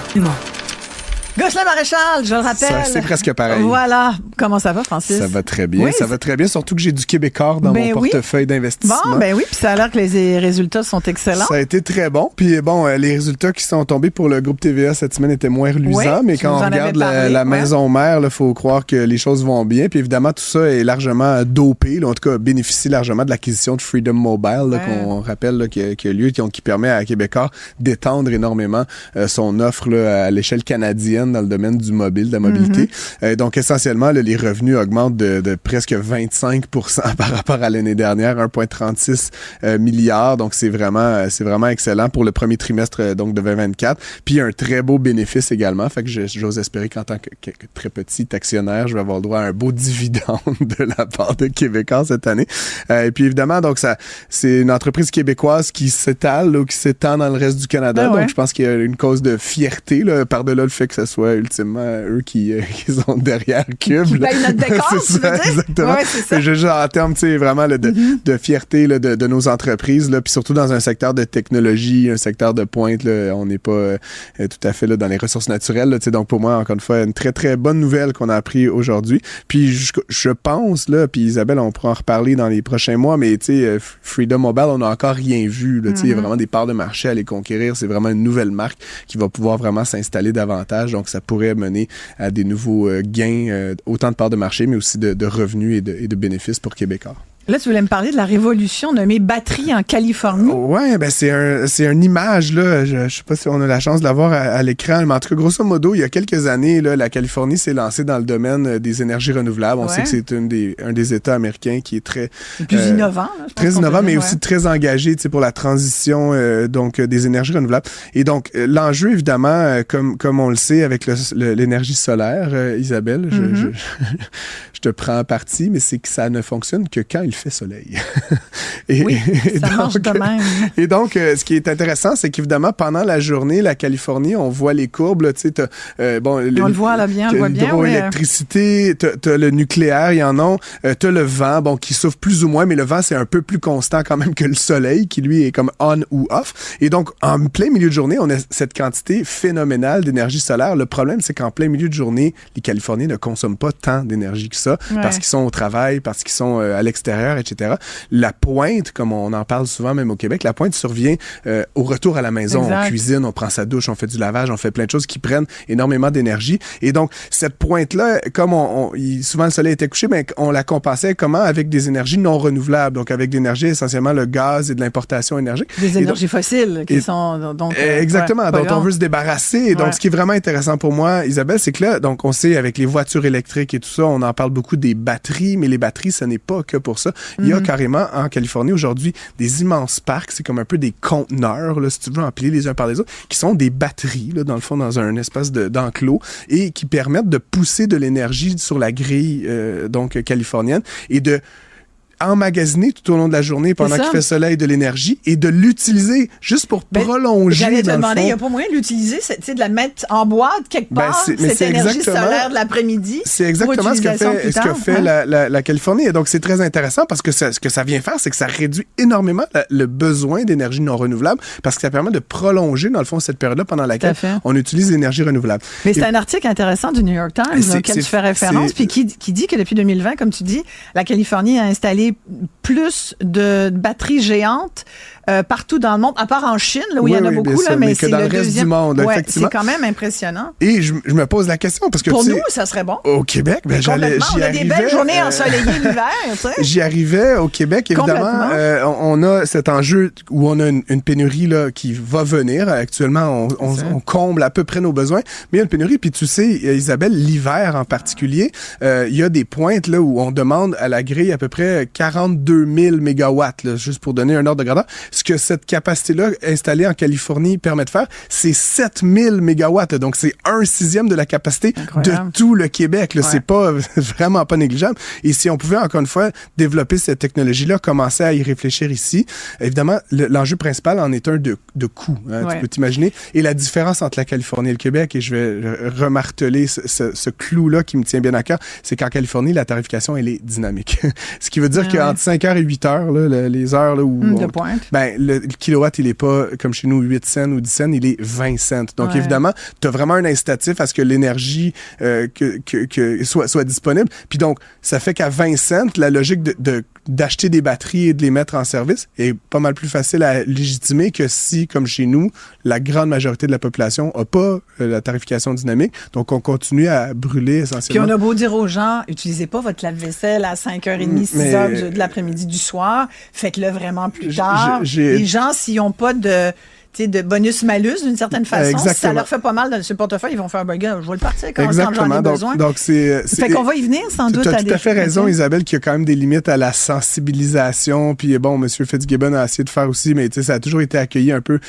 Gosselin Maréchal, je le rappelle. C'est presque pareil. Voilà. Comment ça va, Francis? Ça va très bien. Oui, ça va très bien, surtout que j'ai du Québécois dans mon portefeuille d'investissement. Bon, ben oui, puis ça a l'air que les résultats sont excellents. Ça a été très bon. Puis bon, les résultats qui sont tombés pour le groupe TVA cette semaine étaient moins reluisants, mais quand on regarde la maison mère, il faut croire que les choses vont bien. Puis évidemment, tout ça est largement dopé, là, en tout cas bénéficie largement de l'acquisition de Freedom Mobile, là, qu'on rappelle là, qui a lieu, qui permet à Québécois d'étendre énormément son offre là, à l'échelle canadienne dans le domaine du mobile, de la mobilité. Donc, essentiellement, là, les revenus augmentent de presque 25% par rapport à l'année dernière, 1,36 milliard. Donc, c'est vraiment excellent pour le premier trimestre donc de 2024. Puis, un très beau bénéfice également. Fait que j'ose espérer qu'en tant que très petit actionnaire, je vais avoir le droit à un beau dividende de la part de Québécois cette année. Et puis, évidemment, donc c'est une entreprise québécoise qui s'étale ou qui s'étend dans le reste du Canada. Donc, je pense qu'il y a une cause de fierté là, par-delà le fait que ce soit ultimement eux qui sont derrière Cube. Qui payent notre décor, c'est ça, exactement. Ouais, c'est ça. Juste en termes, tu sais, vraiment là, de fierté là, de nos entreprises, là, puis surtout dans un secteur de technologie, un secteur de pointe, là, on n'est pas tout à fait là, dans les ressources naturelles. Là, donc pour moi, encore une fois, une très, très bonne nouvelle qu'on a appris aujourd'hui. Puis je pense, là, puis Isabelle, on pourra en reparler dans les prochains mois, mais tu sais, Freedom Mobile, on n'a encore rien vu. Là, il y a vraiment des parts de marché à les conquérir. C'est vraiment une nouvelle marque qui va pouvoir vraiment s'installer davantage. Donc, ça pourrait mener à des nouveaux gains, autant de parts de marché, mais aussi de revenus et de bénéfices pour Québécois. Là, tu voulais me parler de la révolution nommée Batterie en Californie. Ouais, ben c'est une image, là. Je sais pas si on a la chance de la voir à l'écran, mais en tout cas, grosso modo, il y a quelques années, là, la Californie s'est lancée dans le domaine des énergies renouvelables. On sait que c'est un des États américains qui est très... plus innovant. Là, très innovant, mais aussi très engagé pour la transition donc des énergies renouvelables. Et donc, l'enjeu, évidemment, comme on le sait avec l'énergie solaire, Isabelle, je te prends en partie, mais c'est que ça ne fonctionne que quand il fait soleil. Ça marche de même. Et donc, ce qui est intéressant, c'est qu'évidemment, pendant la journée, la Californie, on voit les courbes, tu sais, on le voit là bien, on le voit bien. L'hydroélectricité, t'as le nucléaire, il y en a, t'as le vent, qui souffle plus ou moins, mais le vent, c'est un peu plus constant quand même que le soleil, qui lui est comme on ou off. Et donc, en plein milieu de journée, on a cette quantité phénoménale d'énergie solaire. Le problème, c'est qu'en plein milieu de journée, les Californiens ne consomment pas tant d'énergie que ça, parce qu'ils sont au travail, parce qu'ils sont à l'extérieur, etc. La pointe, comme on en parle souvent même au Québec, la pointe survient au retour à la maison. Exact. On cuisine, on prend sa douche, on fait du lavage, on fait plein de choses qui prennent énormément d'énergie. Et donc, cette pointe-là, comme souvent le soleil était couché, mais on la compensait comment? Avec des énergies non renouvelables, donc avec de l'énergie, essentiellement le gaz et de l'importation énergique. Des énergies fossiles qui sont donc... exactement, dont on veut se débarrasser. Et donc, ce qui est vraiment intéressant pour moi, Isabelle, c'est que là, donc on sait, avec les voitures électriques et tout ça, on en parle beaucoup des batteries, mais les batteries, ce n'est pas que pour ça. Il y a carrément, en Californie, aujourd'hui, des immenses parcs, c'est comme un peu des conteneurs, là, si tu veux, empilés les uns par les autres, qui sont des batteries, là, dans le fond, dans un espace d'enclos, et qui permettent de pousser de l'énergie sur la grille, donc, californienne, et de emmagasiner tout au long de la journée pendant qu'il fait soleil de l'énergie et de l'utiliser juste pour prolonger. J'allais te demander, il n'y a pas moyen de l'utiliser, de la mettre en boîte quelque part, cette énergie solaire de l'après-midi. C'est exactement ce que fait la Californie. Et donc, c'est très intéressant parce que ce que ça vient faire, c'est que ça réduit énormément le besoin d'énergie non renouvelable parce que ça permet de prolonger, dans le fond, cette période-là pendant laquelle on utilise l'énergie renouvelable. Mais c'est un article intéressant du New York Times auquel tu fais référence, puis qui dit que depuis 2020, comme tu dis, la Californie a installé plus de batteries géantes partout dans le monde, à part en Chine, là, où il y en a beaucoup, là, mais c'est dans le reste deuxième. Du monde, ouais, c'est quand même impressionnant. Et je me pose la question, parce que pour nous, ça serait bon. Au Québec, j'y arrivais. On a des belles journées ensoleillées l'hiver, tu sais. J'y arrivais au Québec, évidemment. On a cet enjeu où on a une pénurie là, qui va venir. Actuellement, on comble à peu près nos besoins, mais il y a une pénurie. Puis tu sais, Isabelle, l'hiver en particulier, il y a des pointes là, où on demande à la grille à peu près 42 000 mégawatts, là, juste pour donner un ordre de grandeur. Ce que cette capacité-là installée en Californie permet de faire, c'est 7000 mégawatts. Donc, c'est 1/6 de la capacité de tout le Québec. Là. C'est pas vraiment pas négligeable. Et si on pouvait, encore une fois, développer cette technologie-là, commencer à y réfléchir ici, évidemment, l'enjeu principal en est un de coût. Hein, tu peux t'imaginer. Et la différence entre la Californie et le Québec, et je vais remarteler ce clou-là qui me tient bien à cœur, c'est qu'en Californie, la tarification, elle est dynamique. Ce qui veut dire qu'entre 5h et 8h, là, les heures là, où le kilowatt, il est pas, comme chez nous, 8 cents ou 10 cents, il est 20 cents. Donc, évidemment, tu as vraiment un incitatif à ce que l'énergie soit disponible. Puis donc, ça fait qu'à 20 cents, la logique d'acheter des batteries et de les mettre en service est pas mal plus facile à légitimer que si, comme chez nous, la grande majorité de la population n'a pas la tarification dynamique. Donc, on continue à brûler essentiellement. Puis on a beau dire aux gens, utilisez pas votre lave-vaisselle à 5h30, 6h de l'après-midi du soir, faites-le vraiment plus tard. Les gens, s'ils n'ont pas de bonus-malus d'une certaine façon, si ça leur fait pas mal sur le portefeuille, ils vont faire burger. Je vais le partir quand j'en ai besoin. Donc fait qu'on va y venir sans doute. Tu as tout à fait raison, Isabelle, qu'il y a quand même des limites à la sensibilisation. Puis bon, M. Fitzgibbon a essayé de faire aussi, mais ça a toujours été accueilli un peu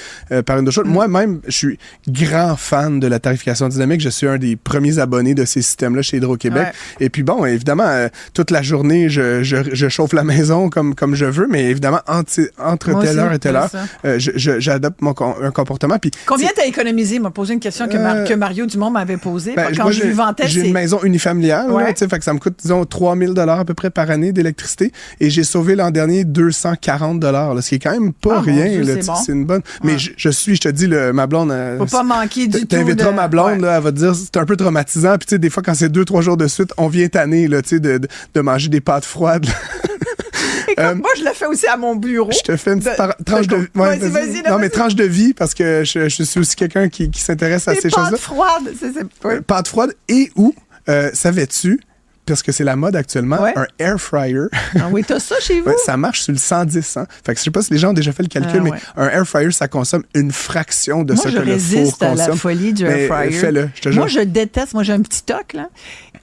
par une autre chose. Moi-même, je suis grand fan de la tarification dynamique. Je suis un des premiers abonnés de ces systèmes-là chez Hydro-Québec. Et puis bon, évidemment, toute la journée, je chauffe la maison comme je veux, mais évidemment, entre telle heure et telle heure, j'adopte un comportement. Puis combien t'as économisé? Il m'a posé une question que Mario Dumont m'avait posée. Quand je lui vantais, j'ai une maison unifamiliale, fait que ça me coûte, disons, 3 000 $ à peu près par année d'électricité. Et j'ai sauvé l'an dernier 240 $, ce qui est quand même pas rien. C'est une bonne. Mais je te dis, ma blonde. Faut pas manquer du tout. T'inviteras ma blonde, là, elle va te dire, c'est un peu traumatisant. Puis, tu sais, des fois, quand c'est 2-3 jours de suite, on vient tanner, là, tu sais, de manger des pâtes froides. Moi, je le fais aussi à mon bureau. Je te fais une petite tranche de vie. Non, mais tranche de vie, parce que je suis aussi quelqu'un qui s'intéresse à ces choses-là. Pâtes froides. Pâtes froides et où, savais-tu, parce que c'est la mode actuellement, un air fryer. Ah oui, t'as ça chez vous? Ça marche sur le 110. Hein? Fait que je sais pas si les gens ont déjà fait le calcul, mais un air fryer, ça consomme une fraction de ce que le four consomme. Moi, je résiste à la folie du air fryer. Fais-le, je te jure. Moi, je déteste. Moi, j'ai un petit toc, là.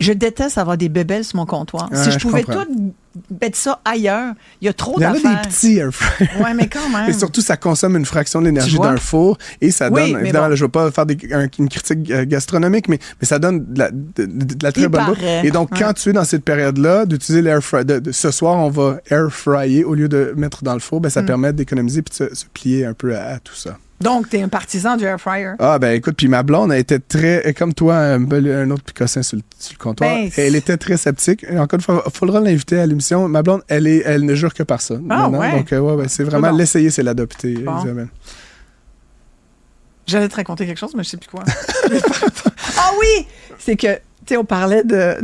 Je déteste avoir des bébelles sur mon comptoir. Si je pouvais tout mettre ça ailleurs. Il y a trop d'affaires. Il y en a des petits air fryers. Oui, mais quand même. Et surtout, ça consomme une fraction de l'énergie d'un four et ça donne, évidemment, là, je ne veux pas faire une critique gastronomique, mais ça donne de la très bonne bouffe. Et donc, quand tu es dans cette période-là, d'utiliser l'air fryer, ce soir, on va air fryer au lieu de mettre dans le four, ça permet d'économiser et de se plier un peu à tout ça. Donc, t'es un partisan du air fryer. Ah, ben écoute, puis ma blonde a été très, comme toi, un autre picossin sur le comptoir. Elle était très sceptique. Et encore une fois, il faudra l'inviter à l'émission. Ma blonde, elle ne jure que par ça. Ouais. Donc, c'est vraiment l'essayer, c'est l'adopter, Isabelle. J'allais te raconter quelque chose, mais je sais plus quoi. Ah oui! C'est que, tu sais, on parlait de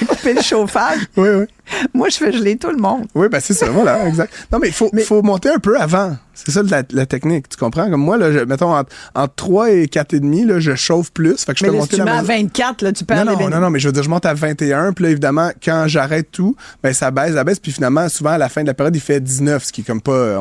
couper le chauffage. Oui. Moi, je fais geler tout le monde. Oui, ben c'est ça, voilà, exact. Non, mais il faut monter un peu avant. C'est ça la technique, tu comprends? Comme moi, là, mettons, entre 3 et 4,5, là, je chauffe plus. Fait que je peux monter si tu mets à 24, là, tu perds Non, mais je veux dire, je monte à 21, puis là, évidemment, quand j'arrête tout, ben ça baisse, puis finalement, souvent, à la fin de la période, il fait 19, ce qui est comme pas...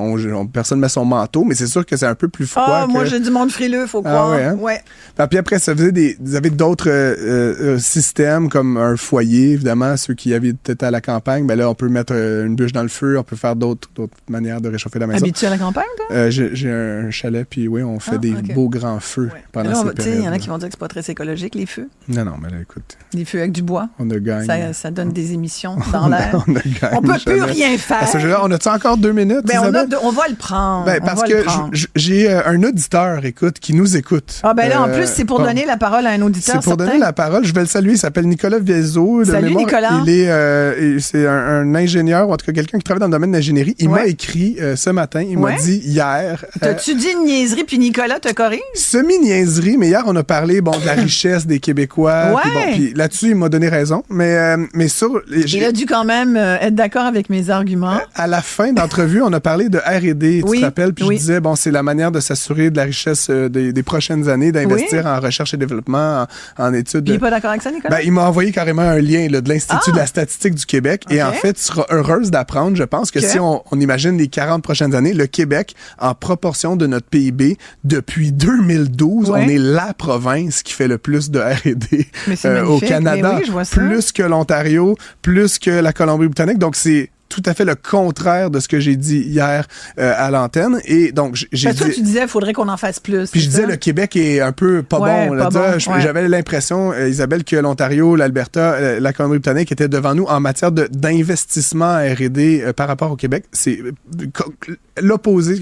personne met son manteau, mais c'est sûr que c'est un peu plus froid. Moi, j'ai du monde frileux, faut croire. Ouais, hein? Ouais. Puis après, vous avez d'autres systèmes, comme un foyer, évidemment, ceux qui habitent peut-être à la campagne, ben là, on peut mettre une bûche dans le feu, on peut faire d'autres manières de réchauffer la maison. Habitué à la campagne, toi? J'ai un chalet, puis oui, on fait des beaux grands feux pendant ces périodes. Il y en a qui vont dire que c'est pas très écologique, les feux. Non, mais là, écoute. Les feux avec du bois. On a gagné. Ça donne des émissions dans l'air. On peut plus rien faire. On a-tu encore 2 minutes, Isabelle? On va le prendre. Parce que j'ai un auditeur, qui nous écoute. Ah, ben là, en plus, c'est pour donner la parole à un auditeur. C'est pour donner la parole. Je vais le saluer. Il s'appelle Nicolas Viezo. Salut, Nicolas. C'est un ingénieur, ou en tout cas quelqu'un qui travaille dans le domaine de l'ingénierie. Il m'a écrit ce matin. Il m'a dit hier... T'as-tu dit une niaiserie, puis Nicolas te corrige? Semi-niaiserie, mais hier, on a parlé de la richesse des Québécois. Puis là-dessus, il m'a donné raison. Mais sur... Il a dû quand même être d'accord avec mes arguments. À la fin d'entrevue, on a parlé de R&D, tu te rappelles? Puis je disais, c'est la manière de s'assurer de la richesse des prochaines années, d'investir en recherche et développement, en études. Puis il n'est pas d'accord avec ça, Nicolas? Il m'a envoyé carrément un lien de l'Institut de la statistique du Québec. Et en fait, tu seras heureuse d'apprendre, je pense, que si on imagine les 40 prochaines années, le Québec, en proportion de notre PIB, depuis 2012, on est la province qui fait le plus de R&D au Canada. Plus que l'Ontario, plus que la Colombie-Britannique. Donc, c'est tout à fait le contraire de ce que j'ai dit hier à l'antenne. Et donc, j'ai dit... Toi, tu disais, il faudrait qu'on en fasse plus. Puis je disais, le Québec est un peu pas bon. J'avais l'impression, Isabelle, que l'Ontario, l'Alberta, la Colombie-Britannique étaient devant nous en matière d'investissement R&D par rapport au Québec. C'est l'opposé.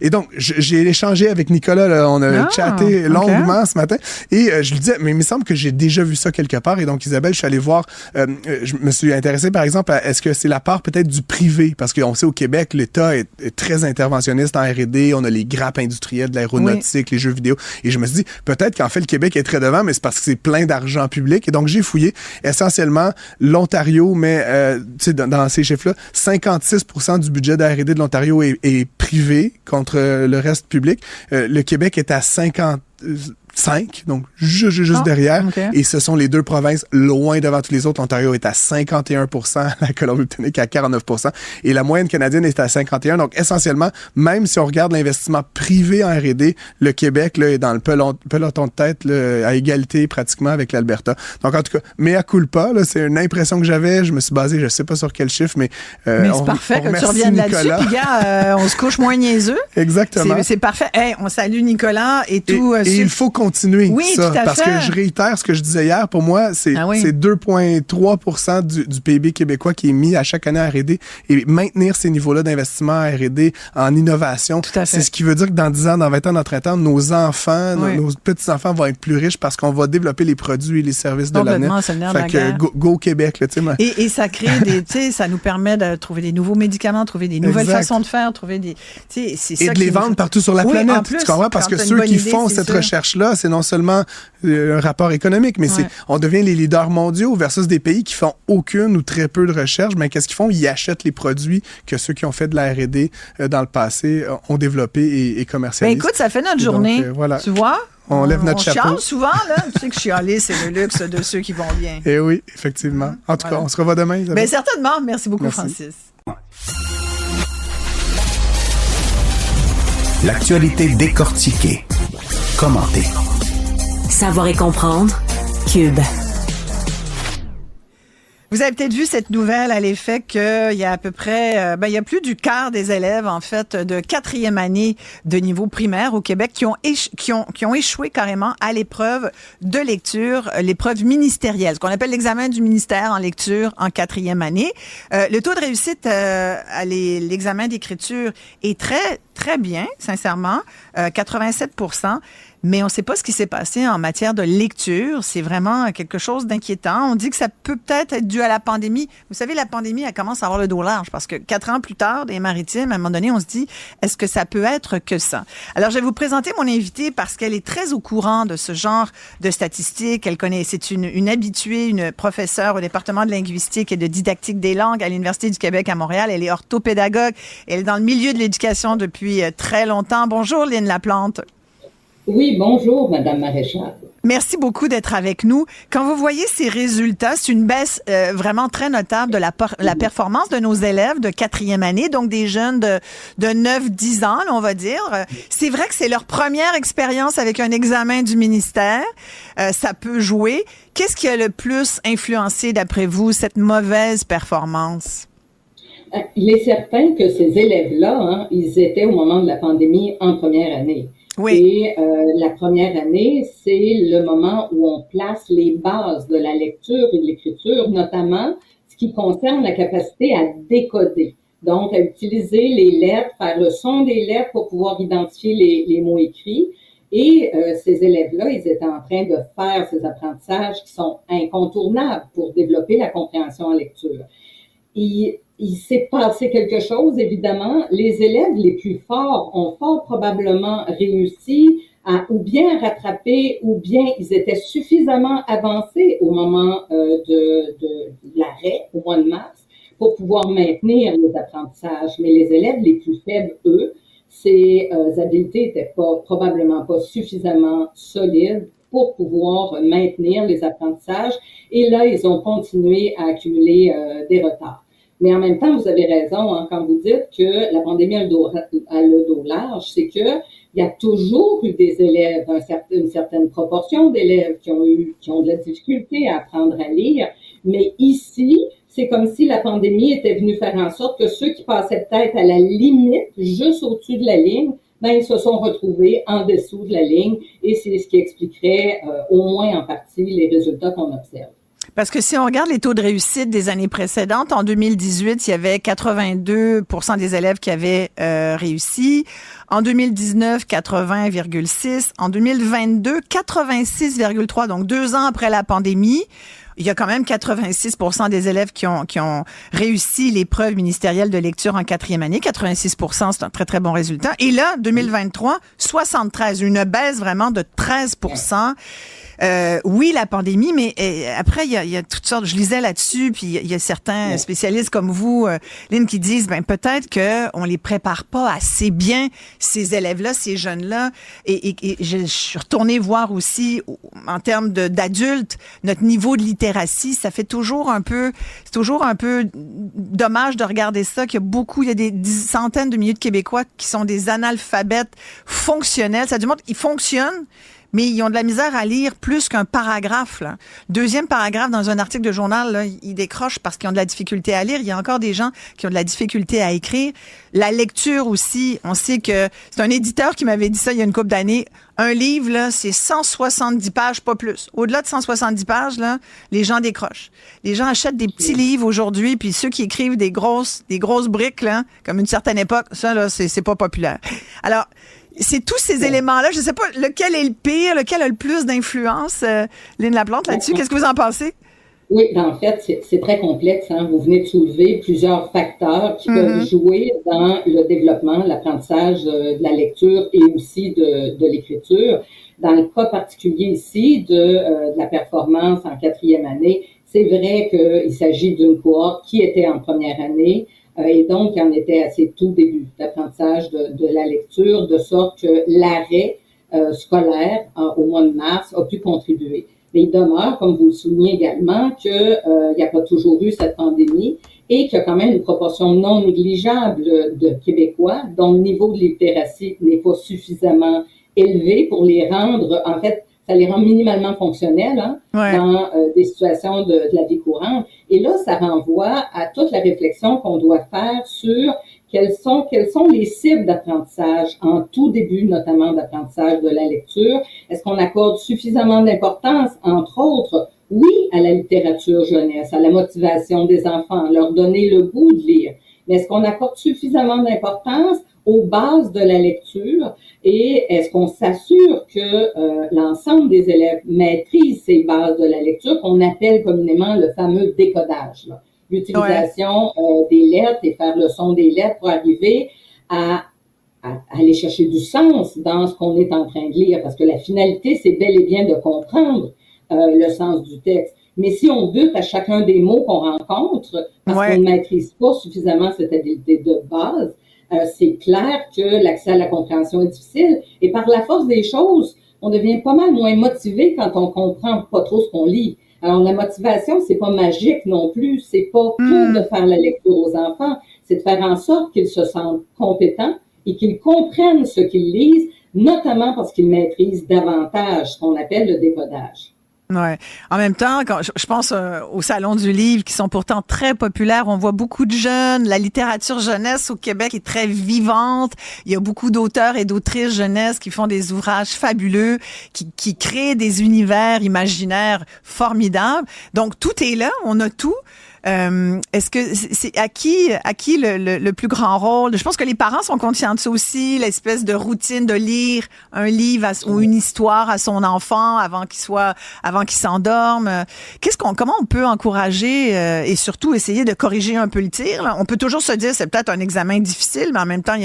Et donc, j'ai échangé avec Nicolas, là, on a chatté longuement ce matin, et je lui disais, mais il me semble que j'ai déjà vu ça quelque part, et donc Isabelle, je suis allé voir, je me suis intéressé par exemple à est-ce que c'est la part peut-être du privé, parce qu'on sait au Québec, l'État est très interventionniste en R&D, on a les grappes industrielles de l'aéronautique, les jeux vidéo, et je me suis dit, peut-être qu'en fait le Québec est très devant, mais c'est parce que c'est plein d'argent public, et donc j'ai fouillé essentiellement l'Ontario, mais dans ces chiffres-là, 56% du budget de R&D de l'Ontario est privé, contre le reste public. Le Québec est à 55, donc juste derrière. Et ce sont les deux provinces loin devant tous les autres. L'Ontario est à 51%, la Colombie-Britannique à 49%, et la moyenne canadienne est à 51%. Donc, essentiellement, même si on regarde l'investissement privé en R&D, le Québec là, est dans le peloton de tête là, à égalité pratiquement avec l'Alberta. Donc, en tout cas, mea culpa, là, c'est une impression que j'avais. Je me suis basé, je sais pas sur quel chiffre, mais c'est parfait que tu reviennes là-dessus. Puis, gars, on se couche moins niaiseux. Exactement. C'est parfait. Hey, on salue Nicolas et tout. Et il faut continuer ça, parce que je réitère ce que je disais hier. Pour moi, c'est 2,3% du PIB québécois qui est mis à chaque année à R&D, et maintenir ces niveaux-là d'investissement à R&D en innovation, c'est ce qui veut dire que dans 10 ans, dans 20 ans, dans 30 ans, nos enfants, nos petits-enfants vont être plus riches parce qu'on va développer les produits et les services de l'année. Fait que go Québec. Là, et ça crée ça nous permet de trouver des nouveaux médicaments, trouver des nouvelles façons de faire, trouver des... Et de les vendre partout sur la planète, tu comprends? Parce que ceux qui font cette recherche-là, c'est non seulement un rapport économique, mais on devient les leaders mondiaux versus des pays qui font aucune ou très peu de recherche. Mais qu'est-ce qu'ils font? Ils achètent les produits que ceux qui ont fait de la R&D dans le passé ont développé et commercialisé. Ben écoute, ça fait notre journée. Donc, tu vois? On lève notre chapeau. On chiale souvent, là. Tu sais que chialer, c'est le luxe de ceux qui vont bien. Eh oui, effectivement. En tout cas, on se revoit demain, Isabelle. Ben certainement. Merci beaucoup, Francis. L'actualité décortiquée. Commentée. Savoir et comprendre. Cube. Vous avez peut-être vu cette nouvelle à l'effet qu'il y a à peu près, il y a plus du quart des élèves, en fait, de 4e année de niveau primaire au Québec qui ont échoué carrément à l'épreuve de lecture, l'épreuve ministérielle, ce qu'on appelle l'examen du ministère en lecture en 4e année. Le taux de réussite à l'examen d'écriture est très, très bien, sincèrement, 87%. Mais on ne sait pas ce qui s'est passé en matière de lecture. C'est vraiment quelque chose d'inquiétant. On dit que ça peut peut-être être dû à la pandémie. Vous savez, la pandémie, elle commence à avoir le dos large parce que 4 ans plus tard, des Maritimes, à un moment donné, on se dit, est-ce que ça peut être que ça? Alors, je vais vous présenter mon invitée parce qu'elle est très au courant de ce genre de statistiques. Elle connaît, c'est une habituée, une professeure au département de linguistique et de didactique des langues à l'Université du Québec à Montréal. Elle est orthopédagogue. Elle est dans le milieu de l'éducation depuis très longtemps. Bonjour, Lynne Laplante. Oui, bonjour, Madame Maréchal. Merci beaucoup d'être avec nous. Quand vous voyez ces résultats, c'est une baisse vraiment très notable de la performance de nos élèves de 4e année, donc des jeunes de 9-10 ans, là, on va dire. C'est vrai que c'est leur première expérience avec un examen du ministère. Ça peut jouer. Qu'est-ce qui a le plus influencé, d'après vous, cette mauvaise performance? Il est certain que ces élèves-là, ils étaient au moment de la pandémie en première année. Oui. Et la première année, c'est le moment où on place les bases de la lecture et de l'écriture, notamment ce qui concerne la capacité à décoder. Donc, à utiliser les lettres, faire le son des lettres pour pouvoir identifier les mots écrits. Et ces élèves-là, ils étaient en train de faire ces apprentissages qui sont incontournables pour développer la compréhension en lecture. Il s'est passé quelque chose, évidemment. Les élèves les plus forts ont fort probablement réussi à ou bien rattraper ou bien ils étaient suffisamment avancés au moment de l'arrêt, au mois de mars, pour pouvoir maintenir les apprentissages. Mais les élèves les plus faibles, eux, ces habiletés n'étaient probablement pas suffisamment solides pour pouvoir maintenir les apprentissages. Et là, ils ont continué à accumuler des retards. Mais en même temps, vous avez raison quand vous dites que la pandémie a le dos large, c'est que il y a toujours eu des élèves, une certaine proportion d'élèves qui ont de la difficulté à apprendre à lire. Mais ici, c'est comme si la pandémie était venue faire en sorte que ceux qui passaient peut-être à la limite, juste au-dessus de la ligne, ils se sont retrouvés en dessous de la ligne. Et c'est ce qui expliquerait au moins en partie les résultats qu'on observe. Parce que si on regarde les taux de réussite des années précédentes, en 2018, il y avait 82% des élèves qui avaient réussi. En 2019, 80,6. En 2022, 86,3. Donc 2 ans après la pandémie, il y a quand même 86% des élèves qui ont réussi l'épreuve ministérielle de lecture en 4e année. 86%, c'est un très, très bon résultat. Et là, 2023, 73. Une baisse vraiment de 13%. Oui, la pandémie, mais après, il y a toutes sortes, je lisais là-dessus, puis il y a certains spécialistes comme vous, Lynne, qui disent, peut-être qu'on les prépare pas assez bien, ces élèves-là, ces jeunes-là, et je suis retournée voir aussi, en termes d'adultes, notre niveau de littératie, ça fait toujours un peu, c'est toujours un peu dommage de regarder ça, qu'il y a des centaines de milliers de Québécois qui sont des analphabètes fonctionnels, ça démontre qu'ils fonctionnent, mais ils ont de la misère à lire plus qu'un paragraphe. Là. Deuxième paragraphe dans un article de journal, là, ils décrochent parce qu'ils ont de la difficulté à lire. Il y a encore des gens qui ont de la difficulté à écrire. La lecture aussi, on sait que c'est un éditeur qui m'avait dit ça il y a une couple d'années. Un livre, là, c'est 170 pages, pas plus. Au-delà de 170 pages, là, les gens décrochent. Les gens achètent des petits livres aujourd'hui, puis ceux qui écrivent des grosses briques, là, comme une certaine époque, ça, là, c'est pas populaire. Alors, c'est tous ces éléments-là. Je ne sais pas lequel est le pire, lequel a le plus d'influence, Lynne Laplante, là-dessus. Qu'est-ce que vous en pensez? Oui, en fait, c'est très complexe. Vous venez de soulever plusieurs facteurs qui peuvent jouer dans le développement, l'apprentissage de la lecture et aussi de l'écriture. Dans le cas particulier ici de la performance en 4e année, c'est vrai qu'il s'agit d'une cohorte qui était en première année, et donc, il en était à ses tout débuts d'apprentissage de la lecture, de sorte que l'arrêt scolaire au mois de mars a pu contribuer. Mais il demeure, comme vous le soulignez également, qu'il n'y a pas toujours eu cette pandémie et qu'il y a quand même une proportion non négligeable de Québécois dont le niveau de littératie n'est pas suffisamment élevé pour les rendre, en fait, ça les rend minimalement fonctionnels dans des situations de la vie courante. Et là, ça renvoie à toute la réflexion qu'on doit faire sur quelles sont les cibles d'apprentissage en tout début, notamment d'apprentissage de la lecture. Est-ce qu'on accorde suffisamment d'importance, entre autres, oui, à la littérature jeunesse, à la motivation des enfants, leur donner le goût de lire, mais est-ce qu'on accorde suffisamment d'importance aux bases de la lecture et est-ce qu'on s'assure que l'ensemble des élèves maîtrisent ces bases de la lecture qu'on appelle communément le fameux décodage, là. L'utilisation des lettres et faire le son des lettres pour arriver à aller chercher du sens dans ce qu'on est en train de lire, parce que la finalité, c'est bel et bien de comprendre le sens du texte. Mais si on bute à chacun des mots qu'on rencontre, parce qu'on ne maîtrise pas suffisamment cette habileté de base, c'est clair que l'accès à la compréhension est difficile. Et par la force des choses, on devient pas mal moins motivé quand on comprend pas trop ce qu'on lit. Alors, la motivation, c'est pas magique non plus. C'est pas que de faire la lecture aux enfants. C'est de faire en sorte qu'ils se sentent compétents et qu'ils comprennent ce qu'ils lisent, notamment parce qu'ils maîtrisent davantage ce qu'on appelle le décodage. Ouais. En même temps, quand je pense au Salon du livre, qui sont pourtant très populaires, on voit beaucoup de jeunes. La littérature jeunesse au Québec est très vivante. Il y a beaucoup d'auteurs et d'autrices jeunesse qui font des ouvrages fabuleux, qui créent des univers imaginaires formidables. Donc, tout est là, on a tout. Est-ce que c'est à qui le plus grand rôle? Je pense que les parents sont conscients de ça aussi, l'espèce de routine de lire un livre ou une histoire à son enfant avant qu'il s'endorme. Comment on peut encourager et surtout essayer de corriger un peu le tir, là? On peut toujours se dire c'est peut-être un examen difficile, mais en même temps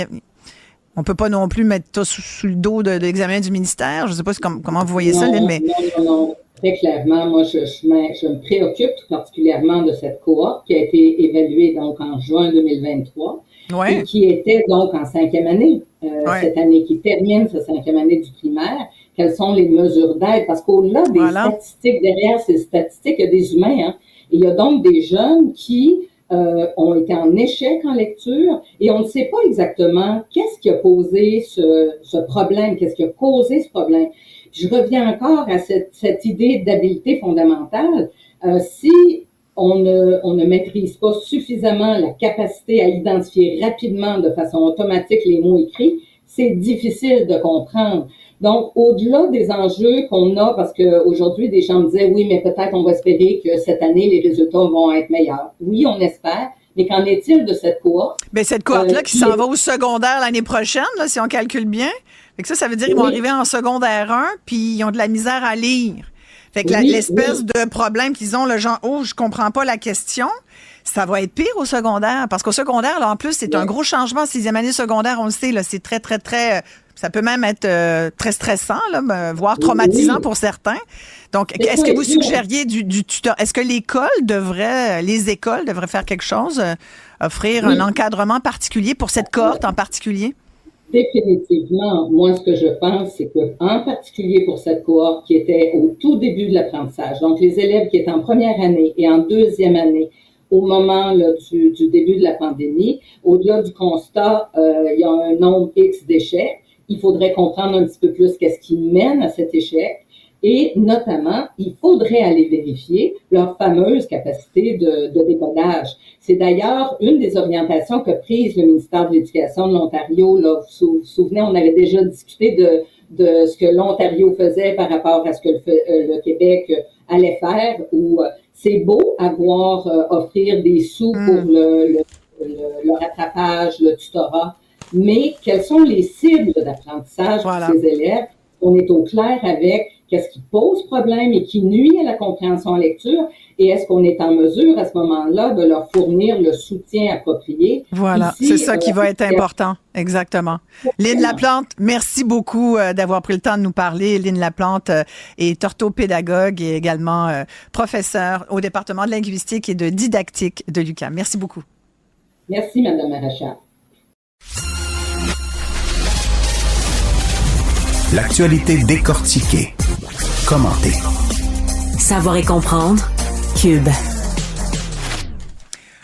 on peut pas non plus mettre ça sous le dos de l'examen du ministère. Je sais pas comment vous voyez ça, Lynn, mais non. Très clairement, moi, je me préoccupe tout particulièrement de cette cohorte qui a été évaluée donc en juin 2023 et qui était donc en 5e année, cette année, qui termine sa 5e année du primaire. Quelles sont les mesures d'aide? Parce qu'au-delà des statistiques, derrière ces statistiques, il y a des humains, hein. Et il y a donc des jeunes qui ont été en échec en lecture et on ne sait pas exactement qu'est-ce qui a posé ce problème, qu'est-ce qui a causé ce problème. Je reviens encore à cette idée d'habileté fondamentale. Si on ne maîtrise pas suffisamment la capacité à identifier rapidement de façon automatique les mots écrits, c'est difficile de comprendre. Donc, au-delà des enjeux qu'on a, parce qu'aujourd'hui, des gens me disaient, oui, mais peut-être on va espérer que cette année, les résultats vont être meilleurs. Oui, on espère. Mais qu'en est-il de cette cohorte? Ben, cette cohorte-là qui s'en va au secondaire l'année prochaine, là, si on calcule bien. Fait que ça veut dire qu'ils vont arriver en secondaire 1 puis ils ont de la misère à lire. Fait que l'espèce de problème qu'ils ont, le genre, je comprends pas la question, ça va être pire au secondaire. Parce qu'au secondaire, là, en plus, c'est un gros changement. 6e année secondaire, on le sait, là, c'est très, très, très, ça peut même être très stressant, là, voire traumatisant pour certains. Donc, est-ce que vous suggériez du tuteur? Est-ce que les écoles devraient faire quelque chose, offrir un encadrement particulier pour cette cohorte en particulier? Définitivement, moi, ce que je pense, c'est que, en particulier pour cette cohorte qui était au tout début de l'apprentissage, donc les élèves qui étaient en première année et en 2e année, au moment là, du début de la pandémie, au-delà du constat, il y a un nombre X d'échecs. Il faudrait comprendre un petit peu plus qu'est-ce qui mène à cet échec. Et notamment, il faudrait aller vérifier leur fameuse capacité de décodage. C'est d'ailleurs une des orientations qu'a prise le ministère de l'Éducation de l'Ontario. Là, vous vous souvenez, on avait déjà discuté de ce que l'Ontario faisait par rapport à ce que le Québec allait faire, où c'est beau offrir des sous pour le rattrapage, le tutorat, mais quelles sont les cibles d'apprentissage pour ces élèves? On est au clair avec qu'est-ce qui pose problème et qui nuit à la compréhension en lecture et est-ce qu'on est en mesure à ce moment-là de leur fournir le soutien approprié? Voilà, c'est ça qui va être important. Exactement. Lynn Laplante, merci beaucoup d'avoir pris le temps de nous parler. Lynn Laplante est orthopédagogue et également professeure au département de linguistique et de didactique de l'UQAM. Merci beaucoup. Merci, Mme Maréchal. L'actualité décortiquée. Commentée. Savoir et comprendre. Cube.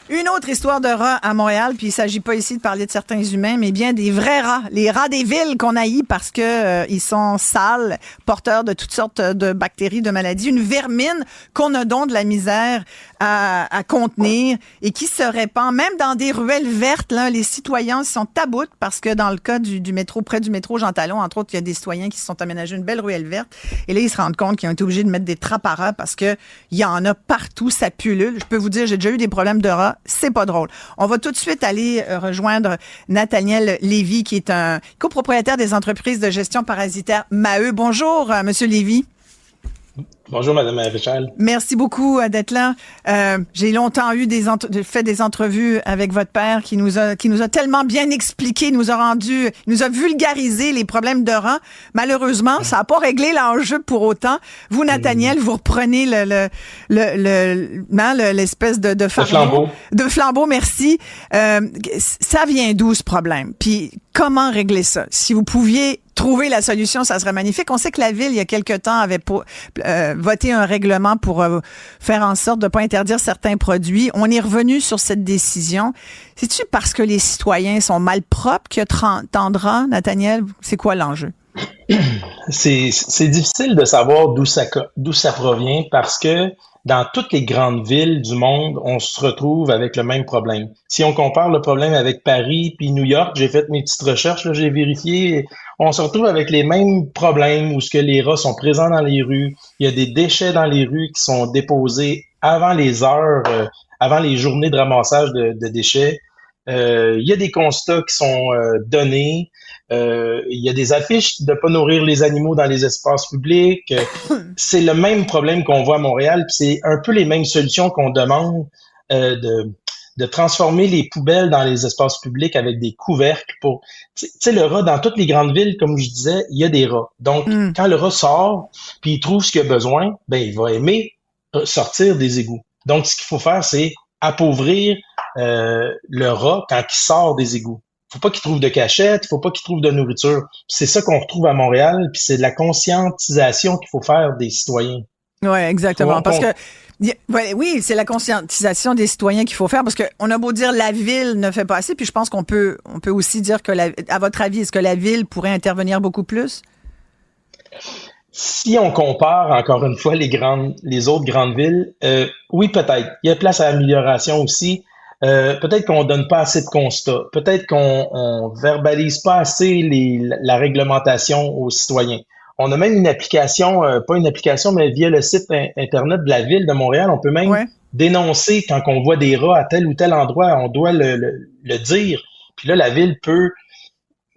Une autre autre histoire de rats à Montréal, puis il s'agit pas ici de parler de certains humains, mais bien des vrais rats, les rats des villes qu'on haït parce que ils sont sales, porteurs de toutes sortes de bactéries, de maladies, une vermine qu'on a donc de la misère à contenir et qui se répand même dans des ruelles vertes. Là, les citoyens sont taboutes parce que dans le cas du métro, près du métro Jean Talon, entre autres, il y a des citoyens qui se sont aménagés une belle ruelle verte et là, ils se rendent compte qu'ils ont été obligés de mettre des trappes à rats parce que il y en a partout, ça pullule. Je peux vous dire, j'ai déjà eu des problèmes de rats, c'est pas drôle. On va tout de suite aller rejoindre Nathaniel Lévy, qui est un copropriétaire des entreprises de gestion parasitaire Maheu. Bonjour, Monsieur Lévy. Bonjour, Madame Maréchal. Merci beaucoup d'être là. J'ai longtemps eu fait des entrevues avec votre père qui nous a tellement bien expliqué, nous a vulgarisé les problèmes de rats. Malheureusement, ça n'a pas réglé l'enjeu pour autant. Vous, Nathaniel, vous reprenez l'espèce de flambeau. De flambeau, merci. Ça vient d'où ce problème? Puis comment régler ça? Si vous pouviez trouver la solution, ça serait magnifique. On sait que la Ville, il y a quelque temps, avait voté un règlement pour faire en sorte de ne pas interdire certains produits. On est revenu sur cette décision. C'est-tu parce que les citoyens sont malpropres qu'il y a tant de rats, Nathaniel? C'est quoi l'enjeu? C'est difficile de savoir d'où ça provient parce que dans toutes les grandes villes du monde, on se retrouve avec le même problème. Si on compare le problème avec Paris puis New York, j'ai fait mes petites recherches, là, j'ai vérifié, on se retrouve avec les mêmes problèmes où ce que les rats sont présents dans les rues, il y a des déchets dans les rues qui sont déposés avant les heures, avant les journées de ramassage de déchets. Il y a des constats qui sont donnés. Il y a des affiches de pas nourrir les animaux dans les espaces publics. C'est le même problème qu'on voit à Montréal, puis c'est un peu les mêmes solutions qu'on demande de transformer les poubelles dans les espaces publics avec des couvercles pour... Tu sais, le rat, dans toutes les grandes villes, comme je disais, il y a des rats. Donc, quand le rat sort, puis il trouve ce qu'il a besoin, ben il va aimer sortir des égouts. Donc, ce qu'il faut faire, c'est appauvrir le rat quand il sort des égouts. Faut pas qu'il trouve de cachette, faut pas qu'il trouve de nourriture. C'est ça qu'on retrouve à Montréal, puis c'est de la conscientisation qu'il faut faire des citoyens. Oui, exactement. Parce que oui, c'est la conscientisation des citoyens qu'il faut faire parce qu'on a beau dire la ville ne fait pas assez, puis je pense qu'on peut aussi dire que, à votre avis, est-ce que la ville pourrait intervenir beaucoup plus? Si on compare, encore une fois, les autres grandes villes, oui, peut-être. Il y a place à amélioration aussi. Peut-être qu'on donne pas assez de constats. Peut-être qu'on verbalise pas assez la réglementation aux citoyens. On a même une application, pas une application, mais via le site Internet de la Ville de Montréal, on peut même dénoncer quand on voit des rats à tel ou tel endroit, on doit le dire. Puis là, la Ville peut...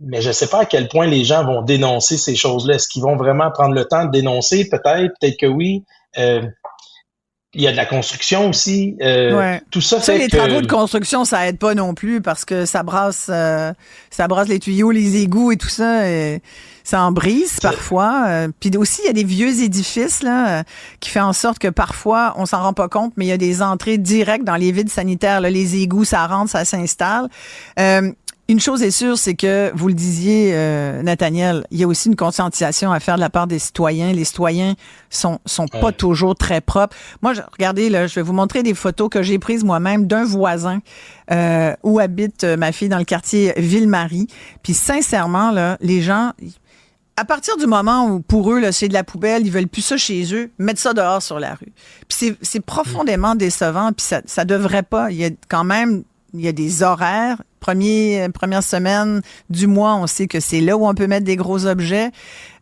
Mais je sais pas à quel point les gens vont dénoncer ces choses-là. Est-ce qu'ils vont vraiment prendre le temps de dénoncer? Peut-être que oui. Il y a de la construction aussi. Tout ça fait les travaux de construction, ça aide pas non plus parce que ça brasse les tuyaux, les égouts et tout ça. Et ça en brise parfois. Puis aussi, il y a des vieux édifices là qui fait en sorte que parfois, on s'en rend pas compte, mais il y a des entrées directes dans les vides sanitaires. Là, les égouts, ça rentre, ça s'installe. Une chose est sûre, c'est que, vous le disiez, Nathaniel, il y a aussi une conscientisation à faire de la part des citoyens. Les citoyens sont pas toujours très propres. Moi, regardez, là, je vais vous montrer des photos que j'ai prises moi-même d'un voisin où habite ma fille dans le quartier Ville-Marie. Puis sincèrement, là, les gens... À partir du moment où, pour eux, là, c'est de la poubelle, ils veulent plus ça chez eux, mettre ça dehors sur la rue. Puis c'est profondément décevant, puis ça devrait pas. Il y a des horaires. Première semaine du mois, on sait que c'est là où on peut mettre des gros objets.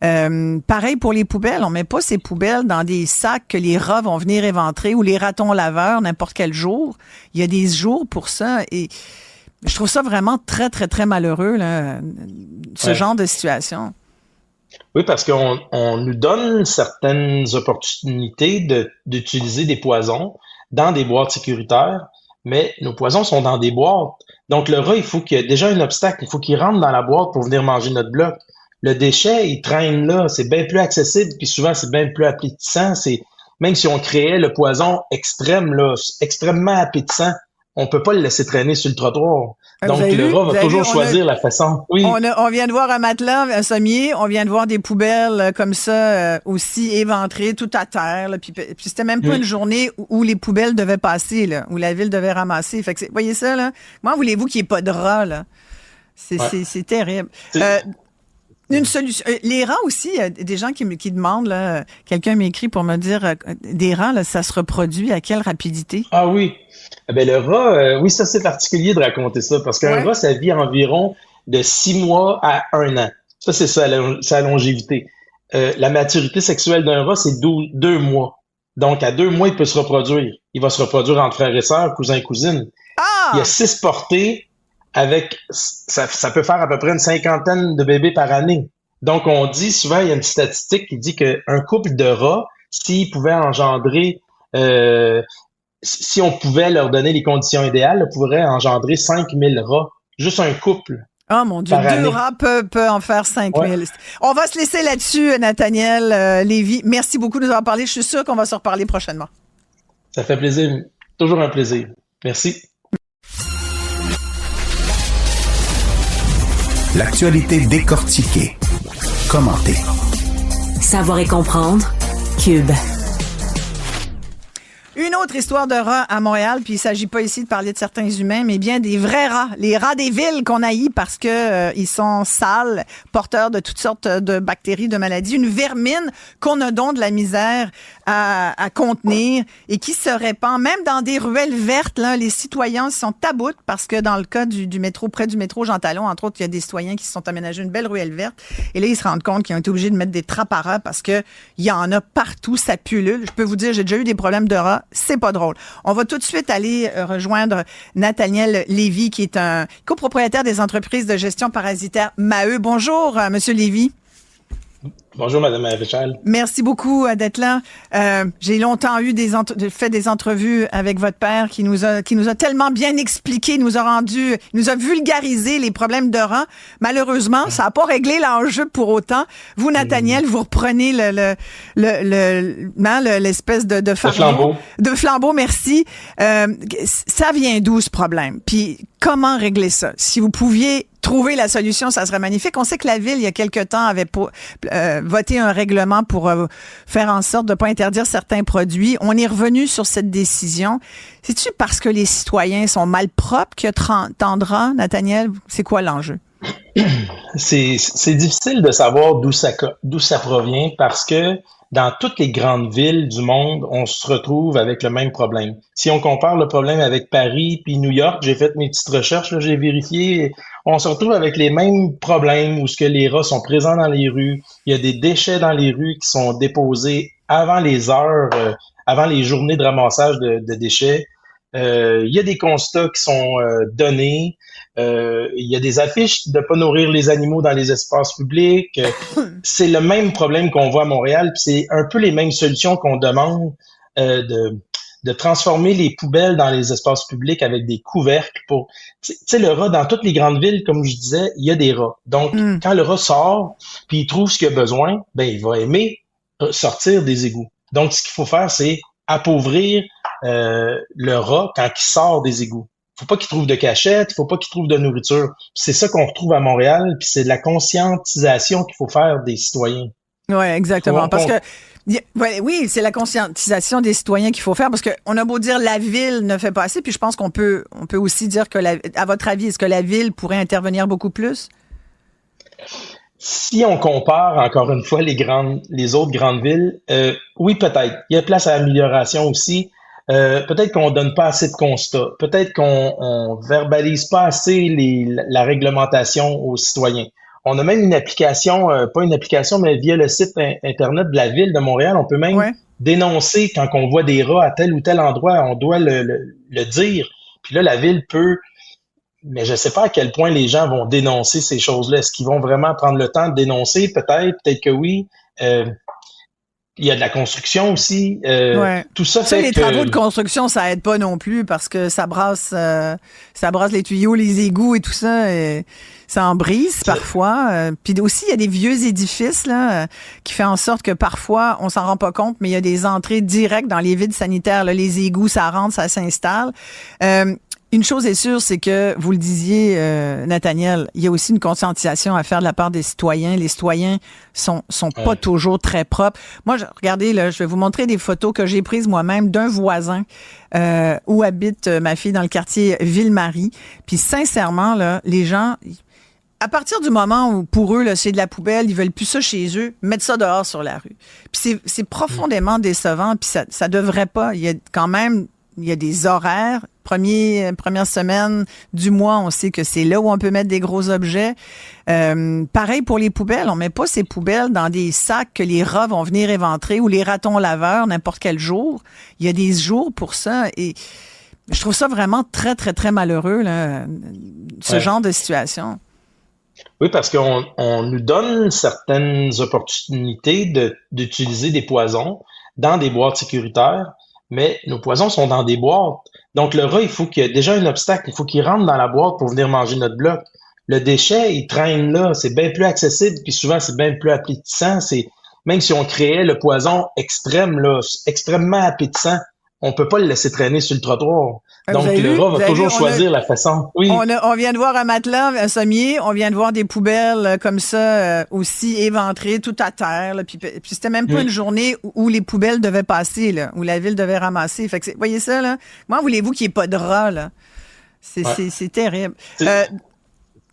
Pareil pour les poubelles. On met pas ces poubelles dans des sacs que les rats vont venir éventrer ou les ratons laveurs n'importe quel jour. Il y a des jours pour ça et je trouve ça vraiment très, très, très malheureux, là, ce genre de situation. Oui, parce qu'on nous donne certaines opportunités d'utiliser des poisons dans des boîtes sécuritaires, mais nos poisons sont dans des boîtes. Donc, le rat, il faut qu'il y ait déjà un obstacle. Il faut qu'il rentre dans la boîte pour venir manger notre bloc. Le déchet, il traîne là. C'est bien plus accessible, puis souvent, c'est bien plus appétissant. Même si on créait le poison extrêmement appétissant, on peut pas le laisser traîner sur le trottoir. Donc, le rat va toujours choisir la façon. Oui. On vient de voir un matelas, un sommier, on vient de voir des poubelles comme ça, aussi éventrées, tout à terre. Là, puis c'était même pas une journée où les poubelles devaient passer, là, où la ville devait ramasser. Fait que voyez ça, là? Comment voulez-vous qu'il n'y ait pas de rats, là? C'est terrible. Une solution. Les rats aussi, des gens qui demandent, là, quelqu'un m'écrit pour me dire, des rats, là, ça se reproduit à quelle rapidité? Ah oui. Ben, le rat, oui, ça c'est particulier de raconter ça, parce qu'un rat, ça vit environ de 6 mois à 1 an. Ça, c'est sa longévité. La maturité sexuelle d'un rat, c'est 2 mois. Donc, à 2 mois, il peut se reproduire. Il va se reproduire entre frères et sœurs, cousins et cousines. Il y a 6 portées avec, ça peut faire à peu près une 50aine de bébés par année. Donc, on dit souvent, il y a une statistique qui dit qu'un couple de rats, s'il pouvait engendrer, si on pouvait leur donner les conditions idéales, on pourrait engendrer 5000 rats. Juste un couple. Oh mon Dieu, 2 rats peut en faire 5000. Ouais. On va se laisser là-dessus, Nathaniel Lévy. Merci beaucoup de nous avoir parlé. Je suis sûr qu'on va se reparler prochainement. Ça fait plaisir. Toujours un plaisir. Merci. L'actualité décortiquée. Commentée. Savoir et comprendre. Cube. Une autre histoire de rats à Montréal, puis il s'agit pas ici de parler de certains humains, mais bien des vrais rats, les rats des villes qu'on haït parce que ils sont sales, porteurs de toutes sortes de bactéries, de maladies, une vermine qu'on a donc de la misère à contenir et qui se répand même dans des ruelles vertes. Là, les citoyens sont à bout parce que dans le cas du métro, près du métro Jean Talon, entre autres, il y a des citoyens qui se sont aménagés une belle ruelle verte et là ils se rendent compte qu'ils ont été obligés de mettre des trappes à rats parce que il y en a partout, ça pullule. Je peux vous dire, j'ai déjà eu des problèmes de rats. C'est pas drôle. On va tout de suite aller rejoindre Nathaniel Lévy, qui est un copropriétaire des entreprises de gestion parasitaire Maheu. Bonjour, Monsieur Lévy. Bonjour, Madame Maréchal. Merci beaucoup d'être là. J'ai longtemps fait des entrevues avec votre père qui nous a tellement bien expliqué, nous a vulgarisé les problèmes de rats. Malheureusement, ça n'a pas réglé l'enjeu pour autant. Vous, Nathaniel, vous reprenez l'espèce de flambeau. De flambeau, merci. Ça vient d'où ce problème? Puis comment régler ça? Si vous pouviez trouver la solution, ça serait magnifique. On sait que la Ville, il y a quelque temps, avait voté un règlement pour faire en sorte de ne pas interdire certains produits. On est revenu sur cette décision. C'est-tu parce que les citoyens sont malpropres qu'il y a tant de rats, Nathaniel? C'est quoi l'enjeu? C'est difficile de savoir d'où ça provient parce que dans toutes les grandes villes du monde, on se retrouve avec le même problème. Si on compare le problème avec Paris puis New York, j'ai fait mes petites recherches, là, j'ai vérifié, on se retrouve avec les mêmes problèmes où ce que les rats sont présents dans les rues. Il y a des déchets dans les rues qui sont déposés avant les heures, avant les journées de ramassage de déchets. Il y a des constats qui sont donnés. Il y a des affiches de pas nourrir les animaux dans les espaces publics. C'est le même problème qu'on voit à Montréal, puis c'est un peu les mêmes solutions qu'on demande de transformer les poubelles dans les espaces publics avec des couvercles pour... Tu sais, le rat, dans toutes les grandes villes, comme je disais, il y a des rats. Donc, quand le rat sort, puis il trouve ce qu'il a besoin, ben il va aimer sortir des égouts. Donc, ce qu'il faut faire, c'est appauvrir le rat quand il sort des égouts. Faut pas qu'il trouve de cachette, faut pas qu'il trouve de nourriture. C'est ça qu'on retrouve à Montréal, puis c'est de la conscientisation qu'il faut faire des citoyens. Oui, exactement. Parce que oui, c'est la conscientisation des citoyens qu'il faut faire parce qu'on a beau dire la ville ne fait pas assez, puis je pense qu'on peut aussi dire que, à votre avis, est-ce que la ville pourrait intervenir beaucoup plus? Si on compare, encore une fois, les autres grandes villes, oui, peut-être. Il y a place à amélioration aussi. Peut-être qu'on donne pas assez de constats. Peut-être qu'on verbalise pas assez la réglementation aux citoyens. On a même une application, pas une application, mais via le site Internet de la Ville de Montréal, on peut même dénoncer quand on voit des rats à tel ou tel endroit. On doit le dire. Puis là, la Ville peut... Mais je ne sais pas à quel point les gens vont dénoncer ces choses-là. Est-ce qu'ils vont vraiment prendre le temps de dénoncer? Peut-être que oui. Il y a de la construction aussi. Tout ça fait les travaux de construction, ça aide pas non plus parce que ça brasse les tuyaux, les égouts et tout ça. Et ça en brise parfois. Puis aussi, il y a des vieux édifices là qui fait en sorte que parfois, on s'en rend pas compte, mais il y a des entrées directes dans les vides sanitaires. Là, les égouts, ça rentre, ça s'installe. Une chose est sûre, c'est que, vous le disiez, Nathaniel, il y a aussi une conscientisation à faire de la part des citoyens. Les citoyens sont pas toujours très propres. Moi, regardez, là, je vais vous montrer des photos que j'ai prises moi-même d'un voisin où habite ma fille dans le quartier Ville-Marie. Puis sincèrement, là, les gens... À partir du moment où, pour eux, là, c'est de la poubelle, ils veulent plus ça chez eux, mettre ça dehors sur la rue. Puis c'est profondément décevant, puis ça devrait pas. Il y a des horaires. Première semaine du mois, on sait que c'est là où on peut mettre des gros objets. Pareil pour les poubelles. On met pas ces poubelles dans des sacs que les rats vont venir éventrer ou les ratons laveurs n'importe quel jour. Il y a des jours pour ça et je trouve ça vraiment très, très, très malheureux, là, ce genre de situation. Oui, parce qu'on nous donne certaines opportunités d'utiliser des poisons dans des boîtes sécuritaires, mais nos poisons sont dans des boîtes. Donc, le rat, il faut qu'il y ait déjà un obstacle. Il faut qu'il rentre dans la boîte pour venir manger notre bloc. Le déchet, il traîne là. C'est bien plus accessible, puis souvent, c'est bien plus appétissant. Même si on créait le poison extrême, là, extrêmement appétissant, on peut pas le laisser traîner sur le trottoir. Donc, le rat va toujours choisir la façon. Oui. On vient de voir un matelas, un sommier. On vient de voir des poubelles comme ça, aussi éventrées, tout à terre. Là, puis c'était même pas une journée où les poubelles devaient passer, là, où la ville devait ramasser. Fait que voyez ça, là? Comment voulez-vous qu'il n'y ait pas de rats, là? C'est terrible.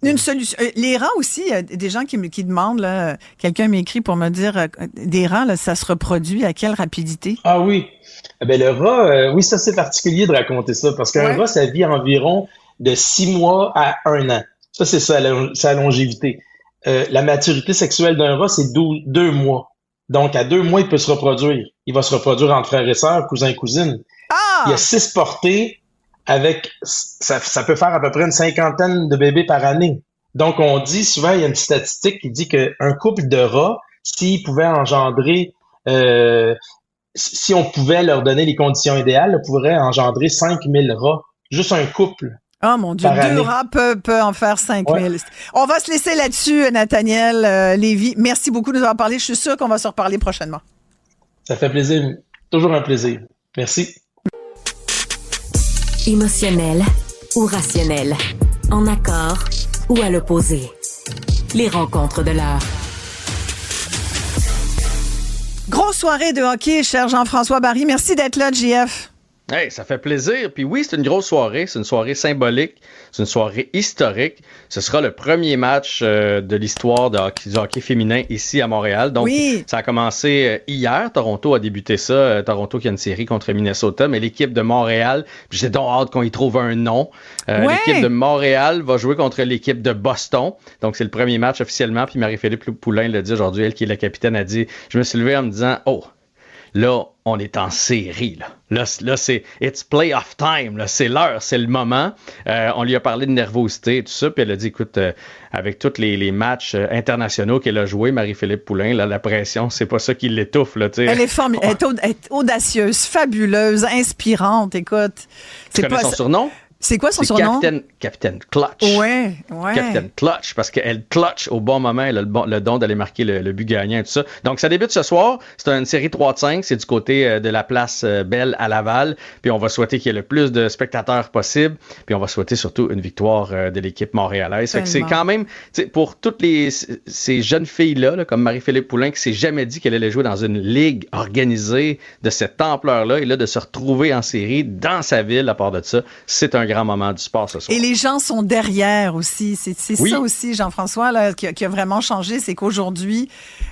Une solution. Les rats aussi, des gens qui demandent, là, quelqu'un m'écrit pour me dire, des rats, là, ça se reproduit à quelle rapidité? Ah oui. Ben, le rat, oui, ça, c'est particulier de raconter ça, parce qu'un rat, ça vit environ de 6 mois à 1 an. Ça, c'est sa longévité. La maturité sexuelle d'un rat, c'est 2 mois. Donc, à 2 mois, il peut se reproduire. Il va se reproduire entre frères et sœurs, cousins et cousines. Ah! Il y a 6 portées avec, ça peut faire à peu près une 50aine de bébés par année. Donc, on dit souvent, il y a une statistique qui dit qu'un couple de rats, s'il pouvait engendrer, si on pouvait leur donner les conditions idéales, on pourrait engendrer 5000 rats. Juste un couple. Oh mon Dieu, 2 rats peut en faire 5000. Ouais. On va se laisser là-dessus, Nathaniel Lévy. Merci beaucoup de nous avoir parlé. Je suis sûre qu'on va se reparler prochainement. Ça fait plaisir. Toujours un plaisir. Merci. Émotionnel ou rationnel, en accord ou à l'opposé. Les rencontres de l'heure. Grosse soirée de hockey, cher Jean-François Barry. Merci d'être là, JF. Hey, ça fait plaisir. Puis oui, c'est une grosse soirée. C'est une soirée symbolique. C'est une soirée historique. Ce sera le premier match de l'histoire du hockey féminin ici à Montréal. Donc, ça a commencé hier. Toronto a débuté ça. Toronto qui a une série contre Minnesota. Mais l'équipe de Montréal, j'ai donc hâte qu'on y trouve un nom. L'équipe de Montréal va jouer contre l'équipe de Boston. Donc, c'est le premier match officiellement. Puis Marie-Philippe Poulain l'a dit aujourd'hui. Elle qui est la capitaine a dit, je me suis levé en me disant, là, on est en série. Là, c'est it's playoff time. Là, c'est l'heure, c'est le moment. On lui a parlé de nervosité et tout ça. Puis elle a dit, écoute, avec tous les matchs internationaux qu'elle a joués, Marie-Philippe Poulain, là, la pression, c'est pas ça qui l'étouffe. Là, elle est formidable. Elle est audacieuse, fabuleuse, inspirante. Écoute. Tu connais son surnom? C'est quoi son surnom? Capitaine Clutch. Ouais. Capitaine Clutch, parce qu'elle clutch au bon moment. Elle a le don d'aller marquer le but gagnant et tout ça. Donc, ça débute ce soir. C'est une série 3-5. C'est du côté de la place Belle à Laval. Puis, on va souhaiter qu'il y ait le plus de spectateurs possible. Puis, on va souhaiter surtout une victoire de l'équipe montréalaise. Fait que c'est quand même, pour toutes ces jeunes filles-là, comme Marie-Philippe Poulain, qui s'est jamais dit qu'elle allait jouer dans une ligue organisée de cette ampleur-là, et là, de se retrouver en série dans sa ville, à part de ça, c'est un grand moment du sport ce soir. Et les gens sont derrière aussi. C'est ça aussi, Jean-François, là, qui a vraiment changé. C'est qu'aujourd'hui,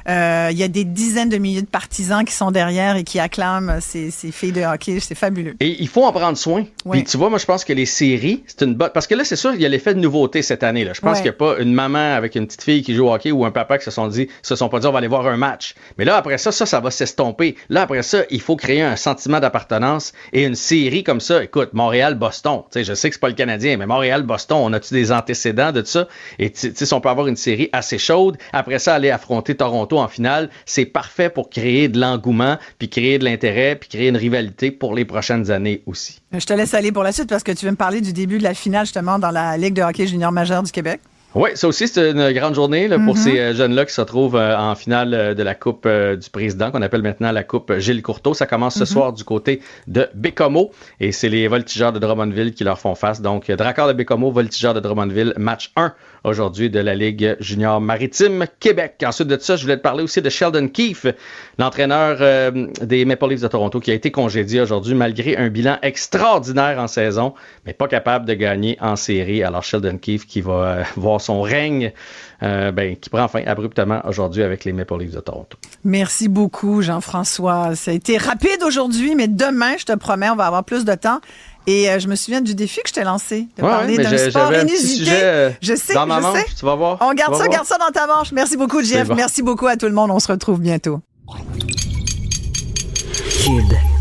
il y a des dizaines de milliers de partisans qui sont derrière et qui acclament ces filles de hockey. C'est fabuleux. Et il faut en prendre soin. Puis tu vois, moi, je pense que les séries, c'est une bonne... Parce que là, c'est sûr, il y a l'effet de nouveauté cette année. Là. Je pense qu'il n'y a pas une maman avec une petite fille qui joue au hockey ou un papa qui se sont pas dit, on va aller voir un match. Mais là, après ça va s'estomper. Là, après ça, il faut créer un sentiment d'appartenance et une série comme ça. Écoute, Montréal-Boston. Je sais que c'est pas le Canadien, mais Montréal-Boston, on a-tu des antécédents de ça? Et si on peut avoir une série assez chaude, après ça, aller affronter Toronto en finale, c'est parfait pour créer de l'engouement, puis créer de l'intérêt, puis créer une rivalité pour les prochaines années aussi. Je te laisse aller pour la suite parce que tu veux me parler du début de la finale, justement, dans la Ligue de hockey junior majeur du Québec. Oui, ça aussi, c'est une grande journée là, pour ces jeunes-là qui se retrouvent en finale de la Coupe du Président, qu'on appelle maintenant la Coupe Gilles Courteau. Ça commence ce soir du côté de Bécomo et c'est les Voltigeurs de Drummondville qui leur font face. Donc, Dracard de Bécomo, Voltigeurs de Drummondville, match 1 aujourd'hui de la Ligue junior maritime Québec. Ensuite de ça, je voulais te parler aussi de Sheldon Keefe, l'entraîneur des Maple Leafs de Toronto, qui a été congédié aujourd'hui malgré un bilan extraordinaire en saison, mais pas capable de gagner en série. Alors, Sheldon Keefe qui va voir son règne qui prend fin abruptement aujourd'hui avec les Maple Leafs de Toronto. Merci beaucoup, Jean-François. Ça a été rapide aujourd'hui, mais demain, je te promets, on va avoir plus de temps. Et je me souviens du défi que je t'ai lancé, de parler d'un sport inusité. Je sais, dans ma manche, tu vas voir. On garde ça dans ta manche. Merci beaucoup, Jeff. Bon. Merci beaucoup à tout le monde. On se retrouve bientôt. Cube.